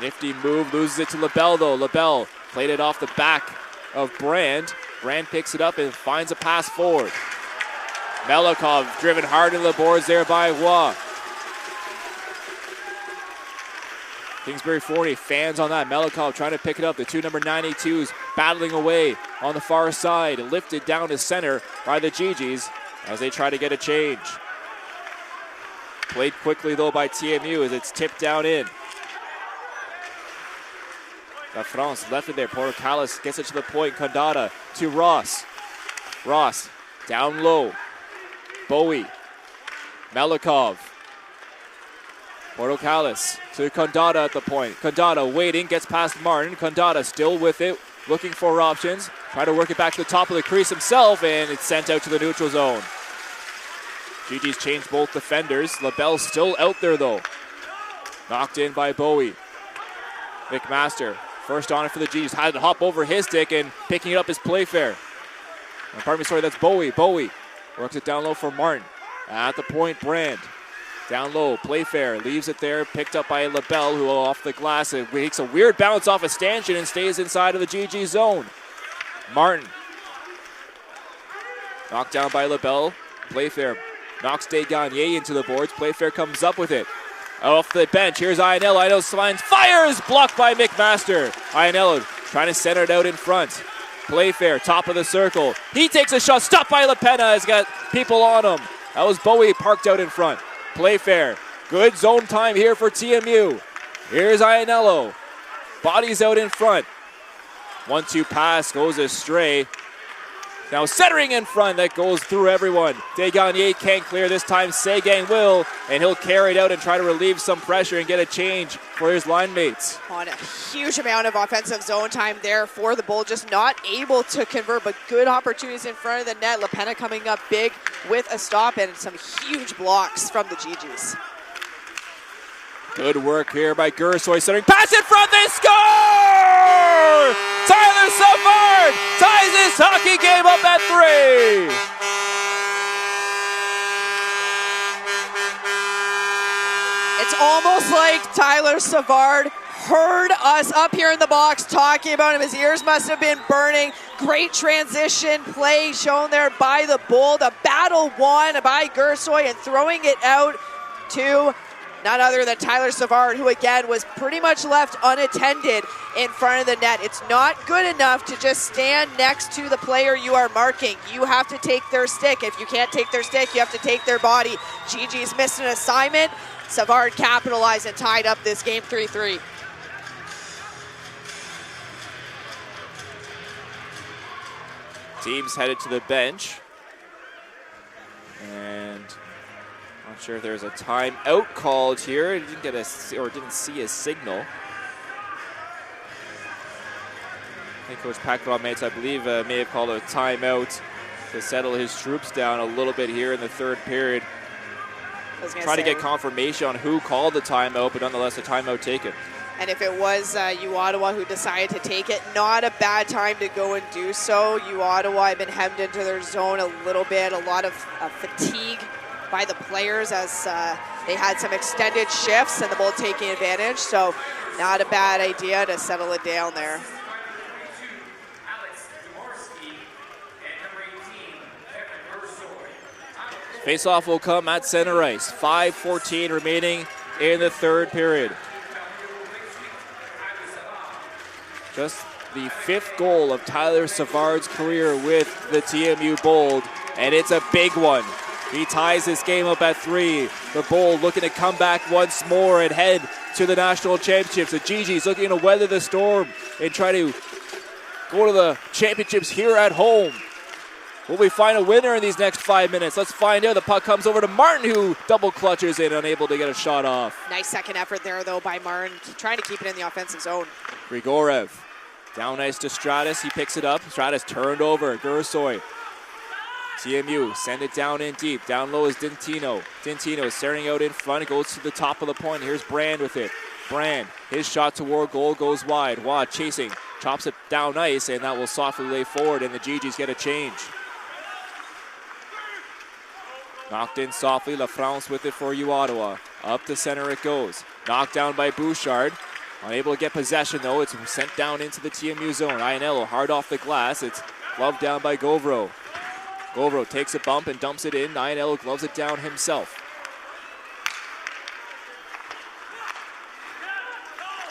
Nifty move, loses it to LaBelle though. LaBelle played it off the back of Brandt. Brandt picks it up and finds a pass forward. Melikov driven hard into the boards there by Roy. Kingsbury Fournier fans on that. Melikov trying to pick it up. The two number 92s battling away on the far side. Lifted down to center by the Gee-Gees as they try to get a change. Played quickly though by TMU as it's tipped down in. La France left it there. Portocalis gets it to the point. Condada to Ross. Ross down low. Bowie. Melikov. Portocalis to Condada at the point. Condada waiting, gets past Martin. Condada still with it, looking for options. Try to work it back to the top of the crease himself, and it's sent out to the neutral zone. Gee-Gees changed both defenders. LaBelle still out there though. Knocked in by Bowie. McMaster, first on it for the Gee-Gees. Had to hop over his stick and picking it up is Playfair. That's Bowie. Bowie works it down low for Martin. At the point, Brand. Down low, Playfair leaves it there, picked up by LaBelle, who off the glass. It makes a weird bounce off a stanchion and stays inside of the Gee-Gees zone. Martin. Knocked down by LaBelle. Playfair knocks Desgagnés into the boards. Playfair comes up with it. Off the bench, here's Ionello. Ionello fires, blocked by McMaster. Ionello trying to center it out in front. Playfair, top of the circle. He takes a shot, stopped by LaPena. He's got people on him. That was Bowie parked out in front. Playfair, good zone time here for TMU. Here's Ionello. Bodies out in front. 1-2 pass goes astray. Now centering in front, that goes through everyone. Desgagnés can't clear this time. Seguin will, and he'll carry it out and try to relieve some pressure and get a change for his line mates. On a huge amount of offensive zone time there for the Bull, just not able to convert, but good opportunities in front of the net. LaPena coming up big with a stop and some huge blocks from the Gee-Gees. Good work here by Gersoy, centering pass in front, they score! Tyler Savard ties his hockey game up at 3. It's almost like Tyler Savard heard us up here in the box talking about him. His ears must have been burning. Great transition play shown there by the Bold. A battle won by Gersoy and throwing it out to none other than Tyler Savard, who again was pretty much left unattended in front of the net. It's not good enough to just stand next to the player you are marking. You have to take their stick. If you can't take their stick, you have to take their body. Gee-Gees missed an assignment. Savard capitalized and tied up this game 3-3. Teams headed to the bench. And not sure if there's a timeout called here. Didn't get didn't see a signal. I think Coach Paquet-Mates, I believe, may have called a timeout to settle his troops down a little bit here in the third period. Trying to get confirmation on who called the timeout, but nonetheless a timeout taken. And if it was U Ottawa who decided to take it, not a bad time to go and do so. U Ottawa have been hemmed into their zone a little bit, a lot of fatigue by the players as they had some extended shifts and the Bull taking advantage. So not a bad idea to settle it down there. Face-off will come at center ice. 5:14 remaining in the third period. Just the 5th goal of Tyler Savard's career with the TMU Bold, and it's a big one. He ties this game up at 3. The Bold looking to come back once more and head to the national championships. The Gee-Gees looking to weather the storm and try to go to the championships here at home. Will we find a winner in these next 5 minutes? Let's find out. The puck comes over to Martin, who double clutches it, unable to get a shot off. Nice second effort there, though, by Martin, trying to keep it in the offensive zone. Grigorev down ice to Stratus. He picks it up. Stratus turned over. Gursoy. TMU send it down in deep. Down low is Dintino. Dintino staring out in front. Goes to the top of the point. Here's Brand with it. Brand, his shot toward goal goes wide. Waugh chasing. Chops it down ice, and that will softly lay forward, and the Gee-Gees get a change. Knocked in softly. LaFrance with it for U Ottawa. Up to center it goes. Knocked down by Bouchard. Unable to get possession, though. It's sent down into the TMU zone. Ianello hard off the glass. It's gloved down by Govro. Govro takes a bump and dumps it in. Ianello gloves it down himself.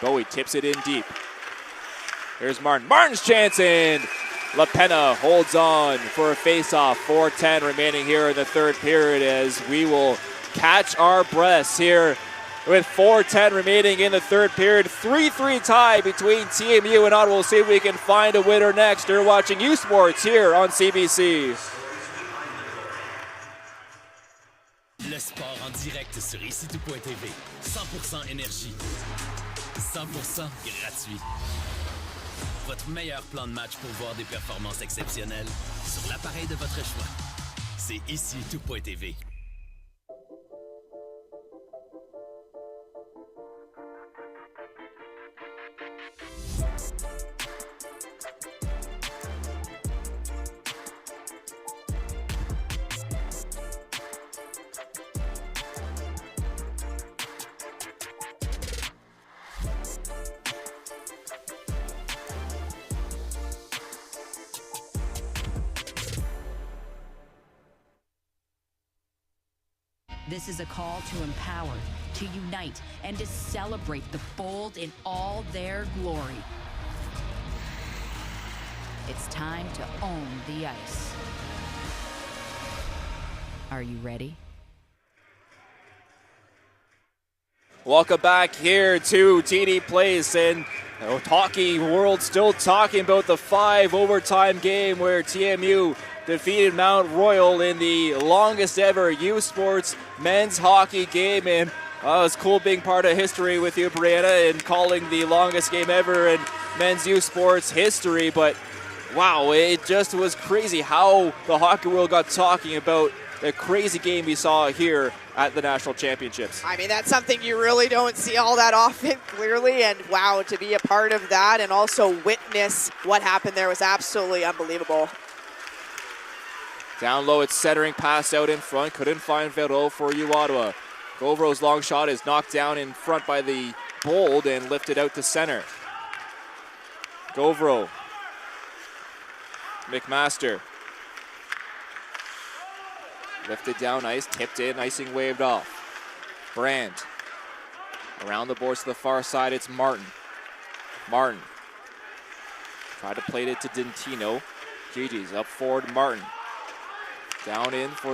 Bowie tips it in deep. Here's Martin. Martin's chance, and LaPena holds on for a face-off. 4:10 remaining here in the third period as we will catch our breaths here with 4:10 remaining in the third period. 3-3 tie between TMU and Ottawa. We'll see if we can find a winner next. You're watching U Sports here on CBC. Le sport en direct sur ici-tout.tv. 100% énergie. 100% gratuit. Votre meilleur plan de match pour voir des performances exceptionnelles sur l'appareil de votre choix. C'est ici-tout.tv. This is a call to empower, to unite, and to celebrate the Bold in all their glory. It's time to own the ice. Are you ready? Welcome back here to TD Place, and hockey world still talking about the 5 overtime game where TMU defeated Mount Royal in the longest ever U Sports men's hockey game. And it's cool being part of history with you, Brianna, and calling the longest game ever in men's U Sports history. But wow, it just was crazy how the hockey world got talking about the crazy game we saw here at the National Championships. I mean, that's something you really don't see all that often, clearly, and wow, to be a part of that and also witness what happened there was absolutely unbelievable. Down low, it's centering pass out in front. Couldn't find Vero for U Ottawa. Govro's long shot is knocked down in front by the Bold and lifted out to center. Govro. McMaster. Lifted down ice, tipped in, icing waved off. Brand. Around the boards to the far side, it's Martin. Martin. Tried to plate it to Dintino. Gee-Gees up forward, Martin. Down in for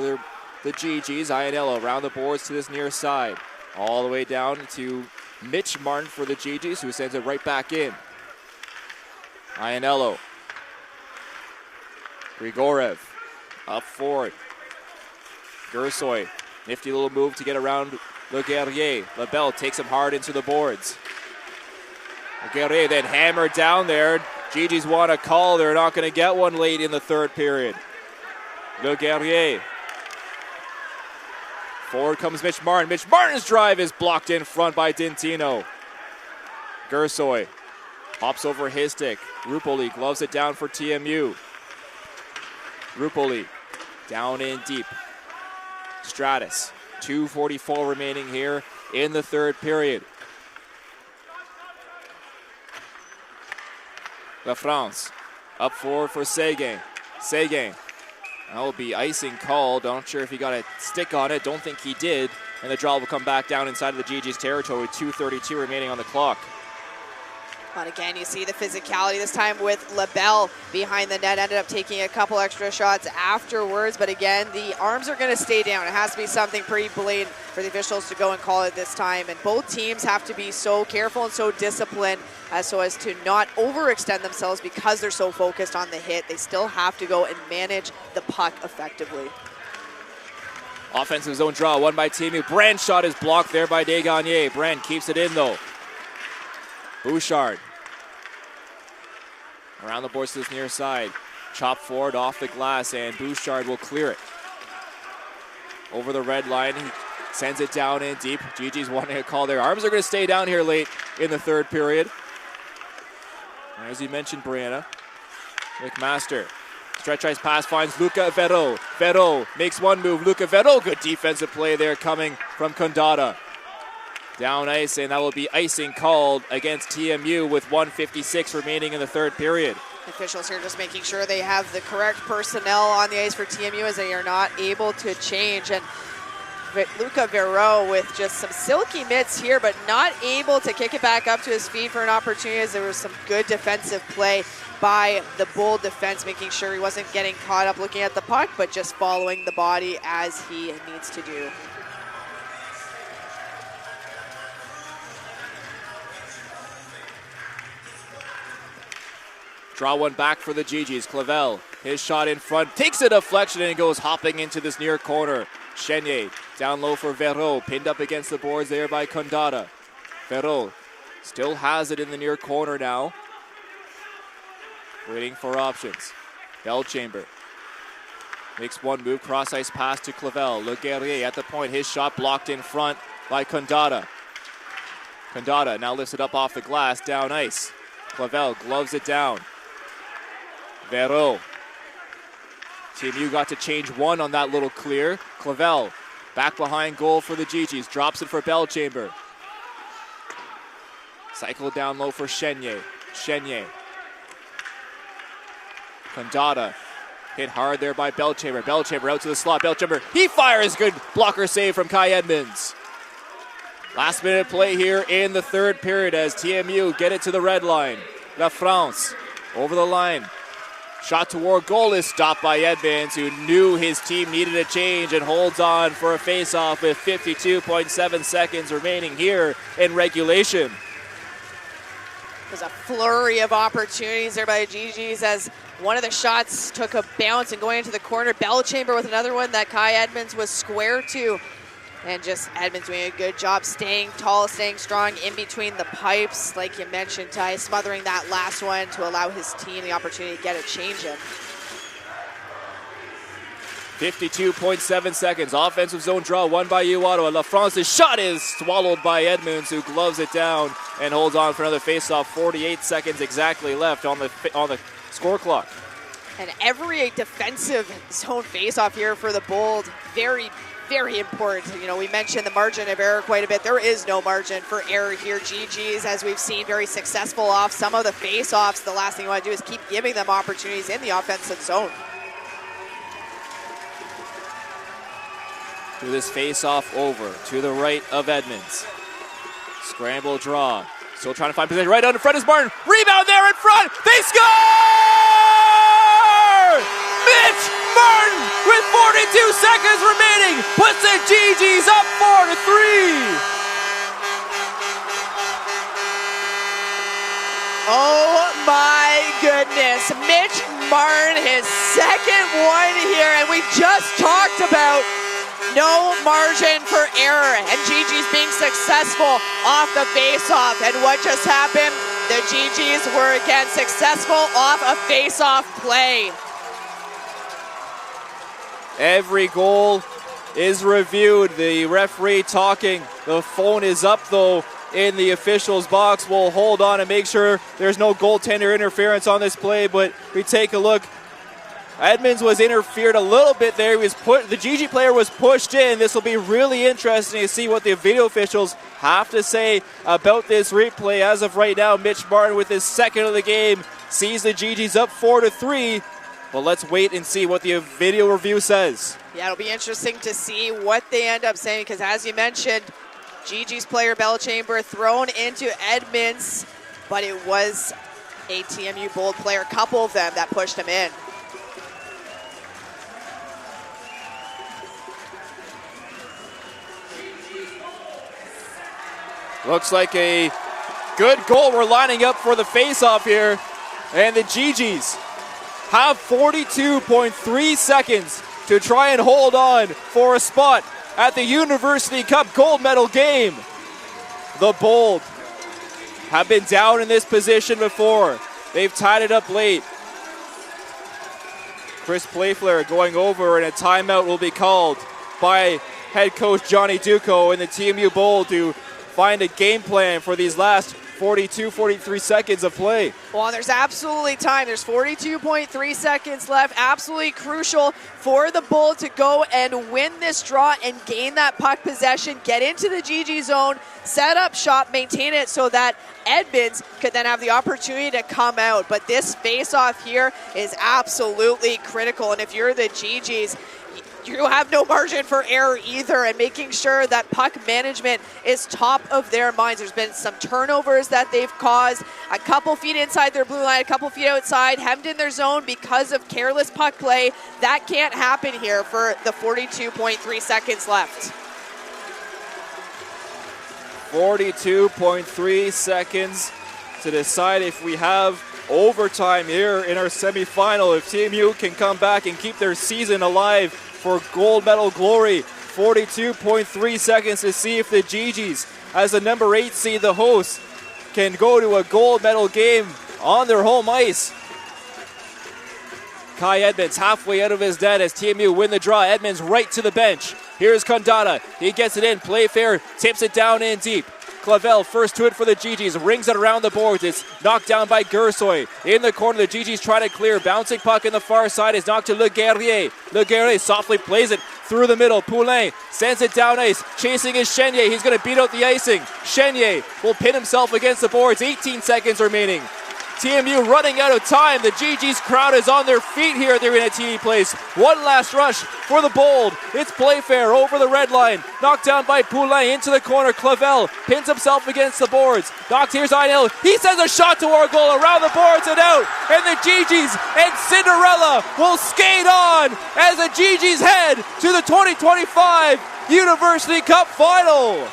the Gee-Gees. Ianello around the boards to this near side. All the way down to Mitch Martin for the Gee-Gees, who sends it right back in. Ianello. Grigorev up forward. Gursoy, nifty little move to get around Le Guerrier. LaBelle takes him hard into the boards. Le Guerrier then hammered down there. Gee-Gees want a call. They're not going to get one late in the third period. Le Guerrier. Forward comes Mitch Martin. Mitch Martin's drive is blocked in front by Dintino. Gursoy hops over his stick. Rupoli gloves it down for TMU. Rupoli down in deep. Stratus. 2:44 remaining here in the third period. LaFrance up forward for Seguin. Seguin. That will be icing called. Not sure if he got a stick on it. Don't think he did. And the draw will come back down inside of the Gee-Gees territory with 2:32 remaining on the clock. But again, you see the physicality this time with LaBelle behind the net. Ended up taking a couple extra shots afterwards. But again, the arms are going to stay down. It has to be something pretty blatant for the officials to go and call it this time. And both teams have to be so careful and so disciplined so as to not overextend themselves because they're so focused on the hit. They still have to go and manage the puck effectively. Offensive zone draw, won by TMU. Brand's shot is blocked there by Desgagnés. Brand keeps it in though. Bouchard. Around the boards to this near side. Chop forward off the glass and Bouchard will clear it. Over the red line, he sends it down in deep. Gee-Gees wanting a call there. Arms are going to stay down here late in the third period. As you mentioned, Brianna. McMaster. Stretch ice pass finds Luca Verreau. Verreau makes one move. Luca Verreau, good defensive play there coming from Condada. Down ice, and that will be icing called against TMU with 1:56 remaining in the third period. Officials here just making sure they have the correct personnel on the ice for TMU as they are not able to change. And Luca Verreau with just some silky mitts here, but not able to kick it back up to his feet for an opportunity as there was some good defensive play by the Bold defense, making sure he wasn't getting caught up looking at the puck, but just following the body as he needs to do. Draw one back for the Gee-Gees. Clavel, his shot in front, takes a deflection and goes hopping into this near corner. Chenier down low for Verreau, pinned up against the boards there by Condada. Verreau still has it in the near corner now. Waiting for options. Belchamber makes one move, cross ice pass to Clavel. Le Guerrier at the point, his shot blocked in front by Condada. Condada now lifts it up off the glass, down ice. Clavel gloves it down. Verreau. TMU got to change one on that little clear. Clavel back behind goal for the Gee-Gees. Drops it for Belchamber. Cycle down low for Chenier. Chenier. Condada hit hard there by Belchamber. Belchamber out to the slot. Belchamber, he fires. Good blocker save from Kai Edmonds. Last minute play here in the third period as TMU get it to the red line. La France over the line. Shot toward goal is stopped by Edmonds, who knew his team needed a change and holds on for a face-off with 52.7 seconds remaining here in regulation. There's a flurry of opportunities there by the Gee-Gees as one of the shots took a bounce and going into the corner. Belchamber with another one that Kai Edmonds was square to. And just Edmonds doing a good job staying tall, staying strong in between the pipes. Like you mentioned, Ty, smothering that last one to allow his team the opportunity to get a change in. 52.7 seconds. Offensive zone draw, won by U Ottawa. La France's shot is swallowed by Edmonds, who gloves it down and holds on for another face-off. 48 seconds exactly left on the score clock. And every defensive zone face-off here for the Bold, very important. You know, we mentioned the margin of error quite a bit. There is no margin for error here. Gee-Gees, as we've seen, very successful off some of the face-offs. The last thing you want to do is keep giving them opportunities in the offensive zone. To this face-off over to the right of Edmonds. Scramble draw. Still trying to find position. Right out in front is Martin. Rebound there in front. They score! Mitch Martin with 42 seconds remaining puts the Gee-Gees up 4-3. Oh my goodness. Mitch Martin, his second one here, and we just talked about no margin for error, and Gee-Gees being successful off the face-off. And what just happened? The Gee-Gees were again successful off a face-off play. Every goal is reviewed. The referee talking. The phone is up though in the officials' box. We'll hold on and make sure there's no goaltender interference on this play, but we take a look. Edmonds was interfered a little bit there. He was the Gee-Gee player was pushed in. This will be really interesting to see what the video officials have to say about this replay. As of right now, Mitch Martin with his second of the game sees the Gee-Gees up 4-3. But let's wait and see what the video review says. Yeah, it'll be interesting to see what they end up saying, because as you mentioned, Gee-Gees player Belchamber thrown into Edmonds. but it was a TMU Bold player, a couple of them, that pushed him in. Looks like a good goal. We're lining up for the face-off here. And the Gee-Gees have 42.3 seconds to try and hold on for a spot at the University Cup gold medal game. The Bold have been down in this position before. They've tied it up late. Chris Playfair going over, and a timeout will be called by head coach Johnny Ducko and the TMU Bold to find a game plan for these last 43 seconds of play. Well, there's absolutely time. There's 42.3 seconds left. Absolutely crucial for the Bold to go and win this draw and gain that puck possession, get into the GG zone, set up shop, maintain it so that Edmonds could then have the opportunity to come out. But this face-off here is absolutely critical. And if you're the GGs, you have no margin for error either, and making sure that puck management is top of their minds. There's been some turnovers that they've caused, a couple feet inside their blue line, a couple feet outside, hemmed in their zone because of careless puck play. That can't happen here for the 42.3 seconds left. 42.3 seconds to decide if we have overtime here in our semifinal. If TMU can come back and keep their season alive for gold medal glory. 42.3 seconds to see if the Gee-Gees, as the number 8 seed, the hosts, can go to a gold medal game on their home ice. Kai Edmonds halfway out of his net as TMU win the draw. Edmonds right to the bench. Here's Condata. He gets it in. Playfair tips it down in deep. Clavel first to it for the Gee-Gees, rings it around the boards. It's knocked down by Gersoy. In the corner, the Gee-Gees try to clear. Bouncing puck in the far side is knocked to Le Guerrier. Le Guerrier softly plays it through the middle. Poulain sends it down ice. Chasing is Chenier. He's going to beat out the icing. Chenier will pin himself against the boards. 18 seconds remaining. TMU running out of time. The Gee-Gees crowd is on their feet here at the Arena TD Place. One last rush for the Bold. It's Playfair over the red line. Knocked down by Poulain into the corner. Clavel pins himself against the boards. Knocked, here's Einel. He sends a shot to our goal around the boards and out. And the Gee-Gees and Cinderella will skate on as the Gee-Gees head to the 2025 University Cup Final.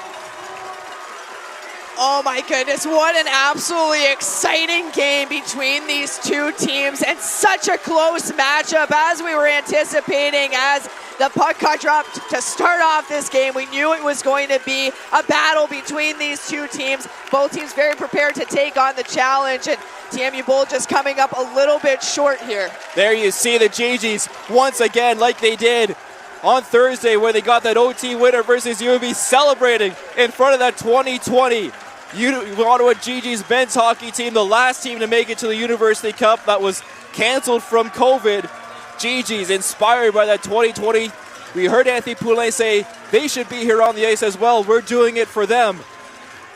Oh my goodness, what an absolutely exciting game between these two teams, and such a close matchup as we were anticipating. As the puck got dropped to start off this game, we knew it was going to be a battle between these two teams. Both teams very prepared to take on the challenge, and TMU Bold just coming up a little bit short here. There you see the Gee-Gees once again, like they did on Thursday where they got that OT winner versus UNB, celebrating in front of that 2020 Ottawa Gee-Gees men's hockey team, the last team to make it to the University Cup that was canceled from COVID. Gee-Gees inspired by that 2020. We heard Anthony Poulain say they should be here on the ice as well. We're doing it for them.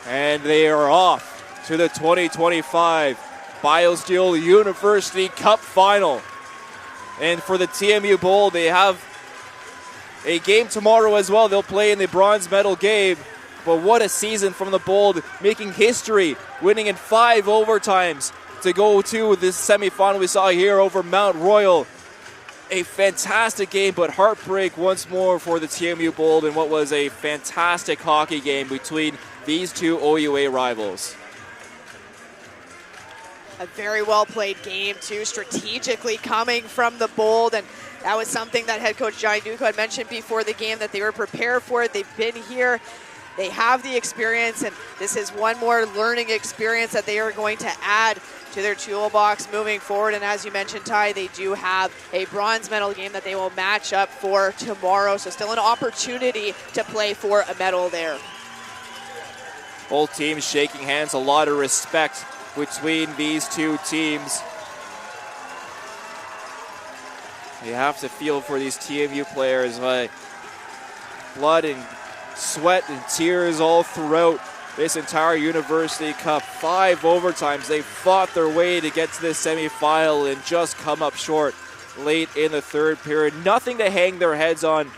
And they are off to the 2025 BioSteel University Cup Final. And for the TMU Bold, they have a game tomorrow as well. They'll play in the bronze medal game. But what a season from the Bold, making history, winning in 5 overtimes to go to this semifinal we saw here over Mount Royal. A fantastic game, but heartbreak once more for the TMU Bold in what was a fantastic hockey game between these two OUA rivals. A very well played game too, strategically coming from the Bold, and that was something that head coach Johnny Ducko had mentioned before the game, that they were prepared for it. They've been here. They have the experience, and this is one more learning experience that they are going to add to their toolbox moving forward. And as you mentioned, Ty, they do have a bronze medal game that they will match up for tomorrow, so still an opportunity to play for a medal there. Both teams shaking hands, a lot of respect between these two teams. You have to feel for these TMU players, like blood and sweat and tears all throughout this entire University Cup. 5 overtimes. They fought their way to get to this semifinal and just come up short late in the third period. Nothing to hang their heads on.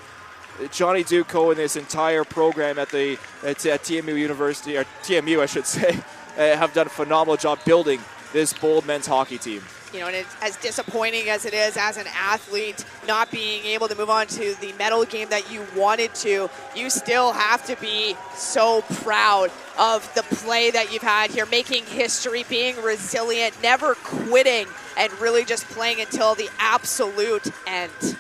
Johnny Ducko in this entire program at TMU University, or TMU I should say, have done a phenomenal job building this Bold men's hockey team. You know, and it's as disappointing as it is as an athlete not being able to move on to the medal game that you wanted to, you still have to be so proud of the play that you've had here, making history, being resilient, never quitting, and really just playing until the absolute end.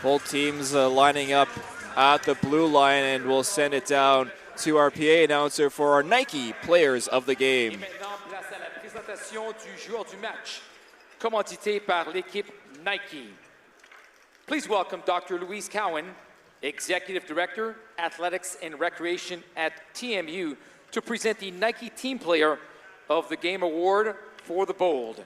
Both teams lining up at the blue line, and we'll send it down to our PA announcer for our Nike Players of the Game. Commandité par l'équipe Nike. Please welcome Dr. Louise Cowan, Executive Director, Athletics and Recreation at TMU, to present the Nike Team Player of the Game Award for the Bold.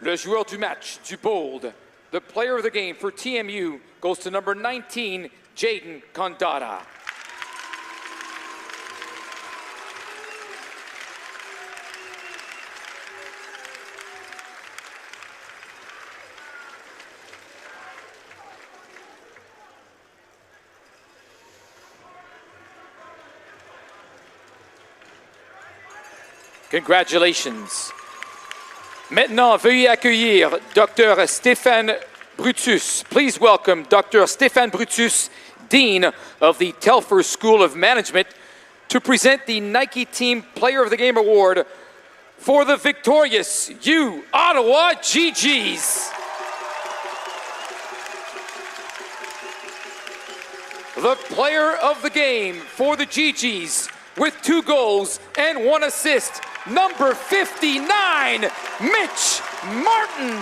Le joueur du match du Bold, the player of the game for TMU, goes to number 19, Jaden Condata. Congratulations. Maintenant, veuillez accueillir Dr. Stéphane Brutus. Please welcome Dr. Stéphane Brutus, Dean of the Telfer School of Management, to present the Nike Team Player of the Game Award for the victorious U Ottawa Gee-Gees. The player of the game for the Gee-Gees with 2 goals and 1 assist, number 59, Mitch Martin.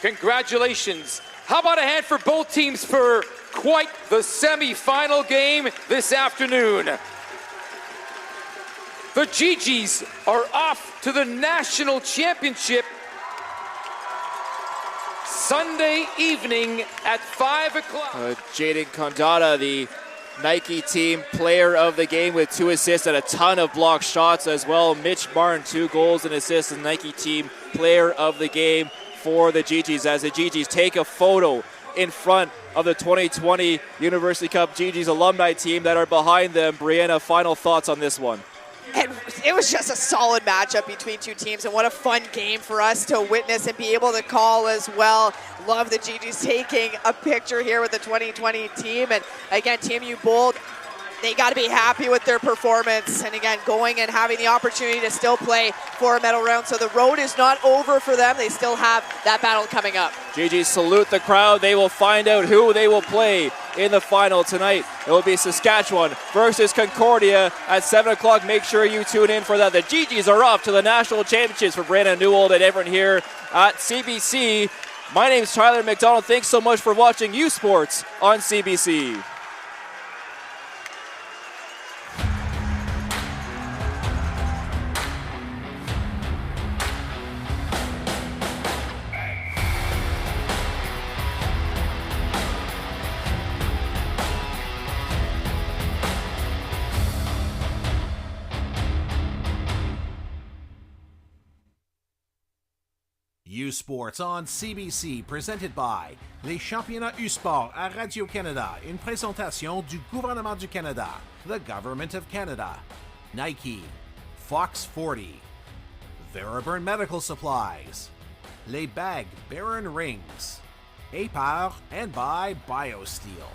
Congratulations. How about a hand for both teams for quite the semi-final game this afternoon? The Gee-Gees are off to the national championship Sunday evening at 5 o'clock. Jaden Condata, the Nike Team Player of the Game with 2 assists and a ton of blocked shots as well. Mitch Martin, 2 goals and assists, the Nike Team Player of the Game for the Gee-Gees, as the Gee-Gees take a photo in front of the 2020 University Cup Gee-Gees alumni team that are behind them. Brianna, final thoughts on this one? And it was just a solid matchup between 2 teams, and what a fun game for us to witness and be able to call as well. Love the Gee-Gees taking a picture here with the 2020 team. And again, TMU Bold, they got to be happy with their performance. And again, going and having the opportunity to still play for a medal round. So the road is not over for them. They still have that battle coming up. Gee-Gees salute the crowd. They will find out who they will play in the final tonight. It will be Saskatchewan versus Concordia at 7 o'clock. Make sure you tune in for that. The Gee-Gees are off to the national championships. For Brandon Newell and everyone here at CBC, my name is Tyler McDonald. Thanks so much for watching U Sports on CBC. U Sports on CBC, presented by les championnats U-Sport à Radio-Canada, une présentation du gouvernement du Canada, the Government of Canada, Nike, Fox 40, Veriburn Medical Supplies, Les Bag Baron Rings, APAR, and by BioSteel.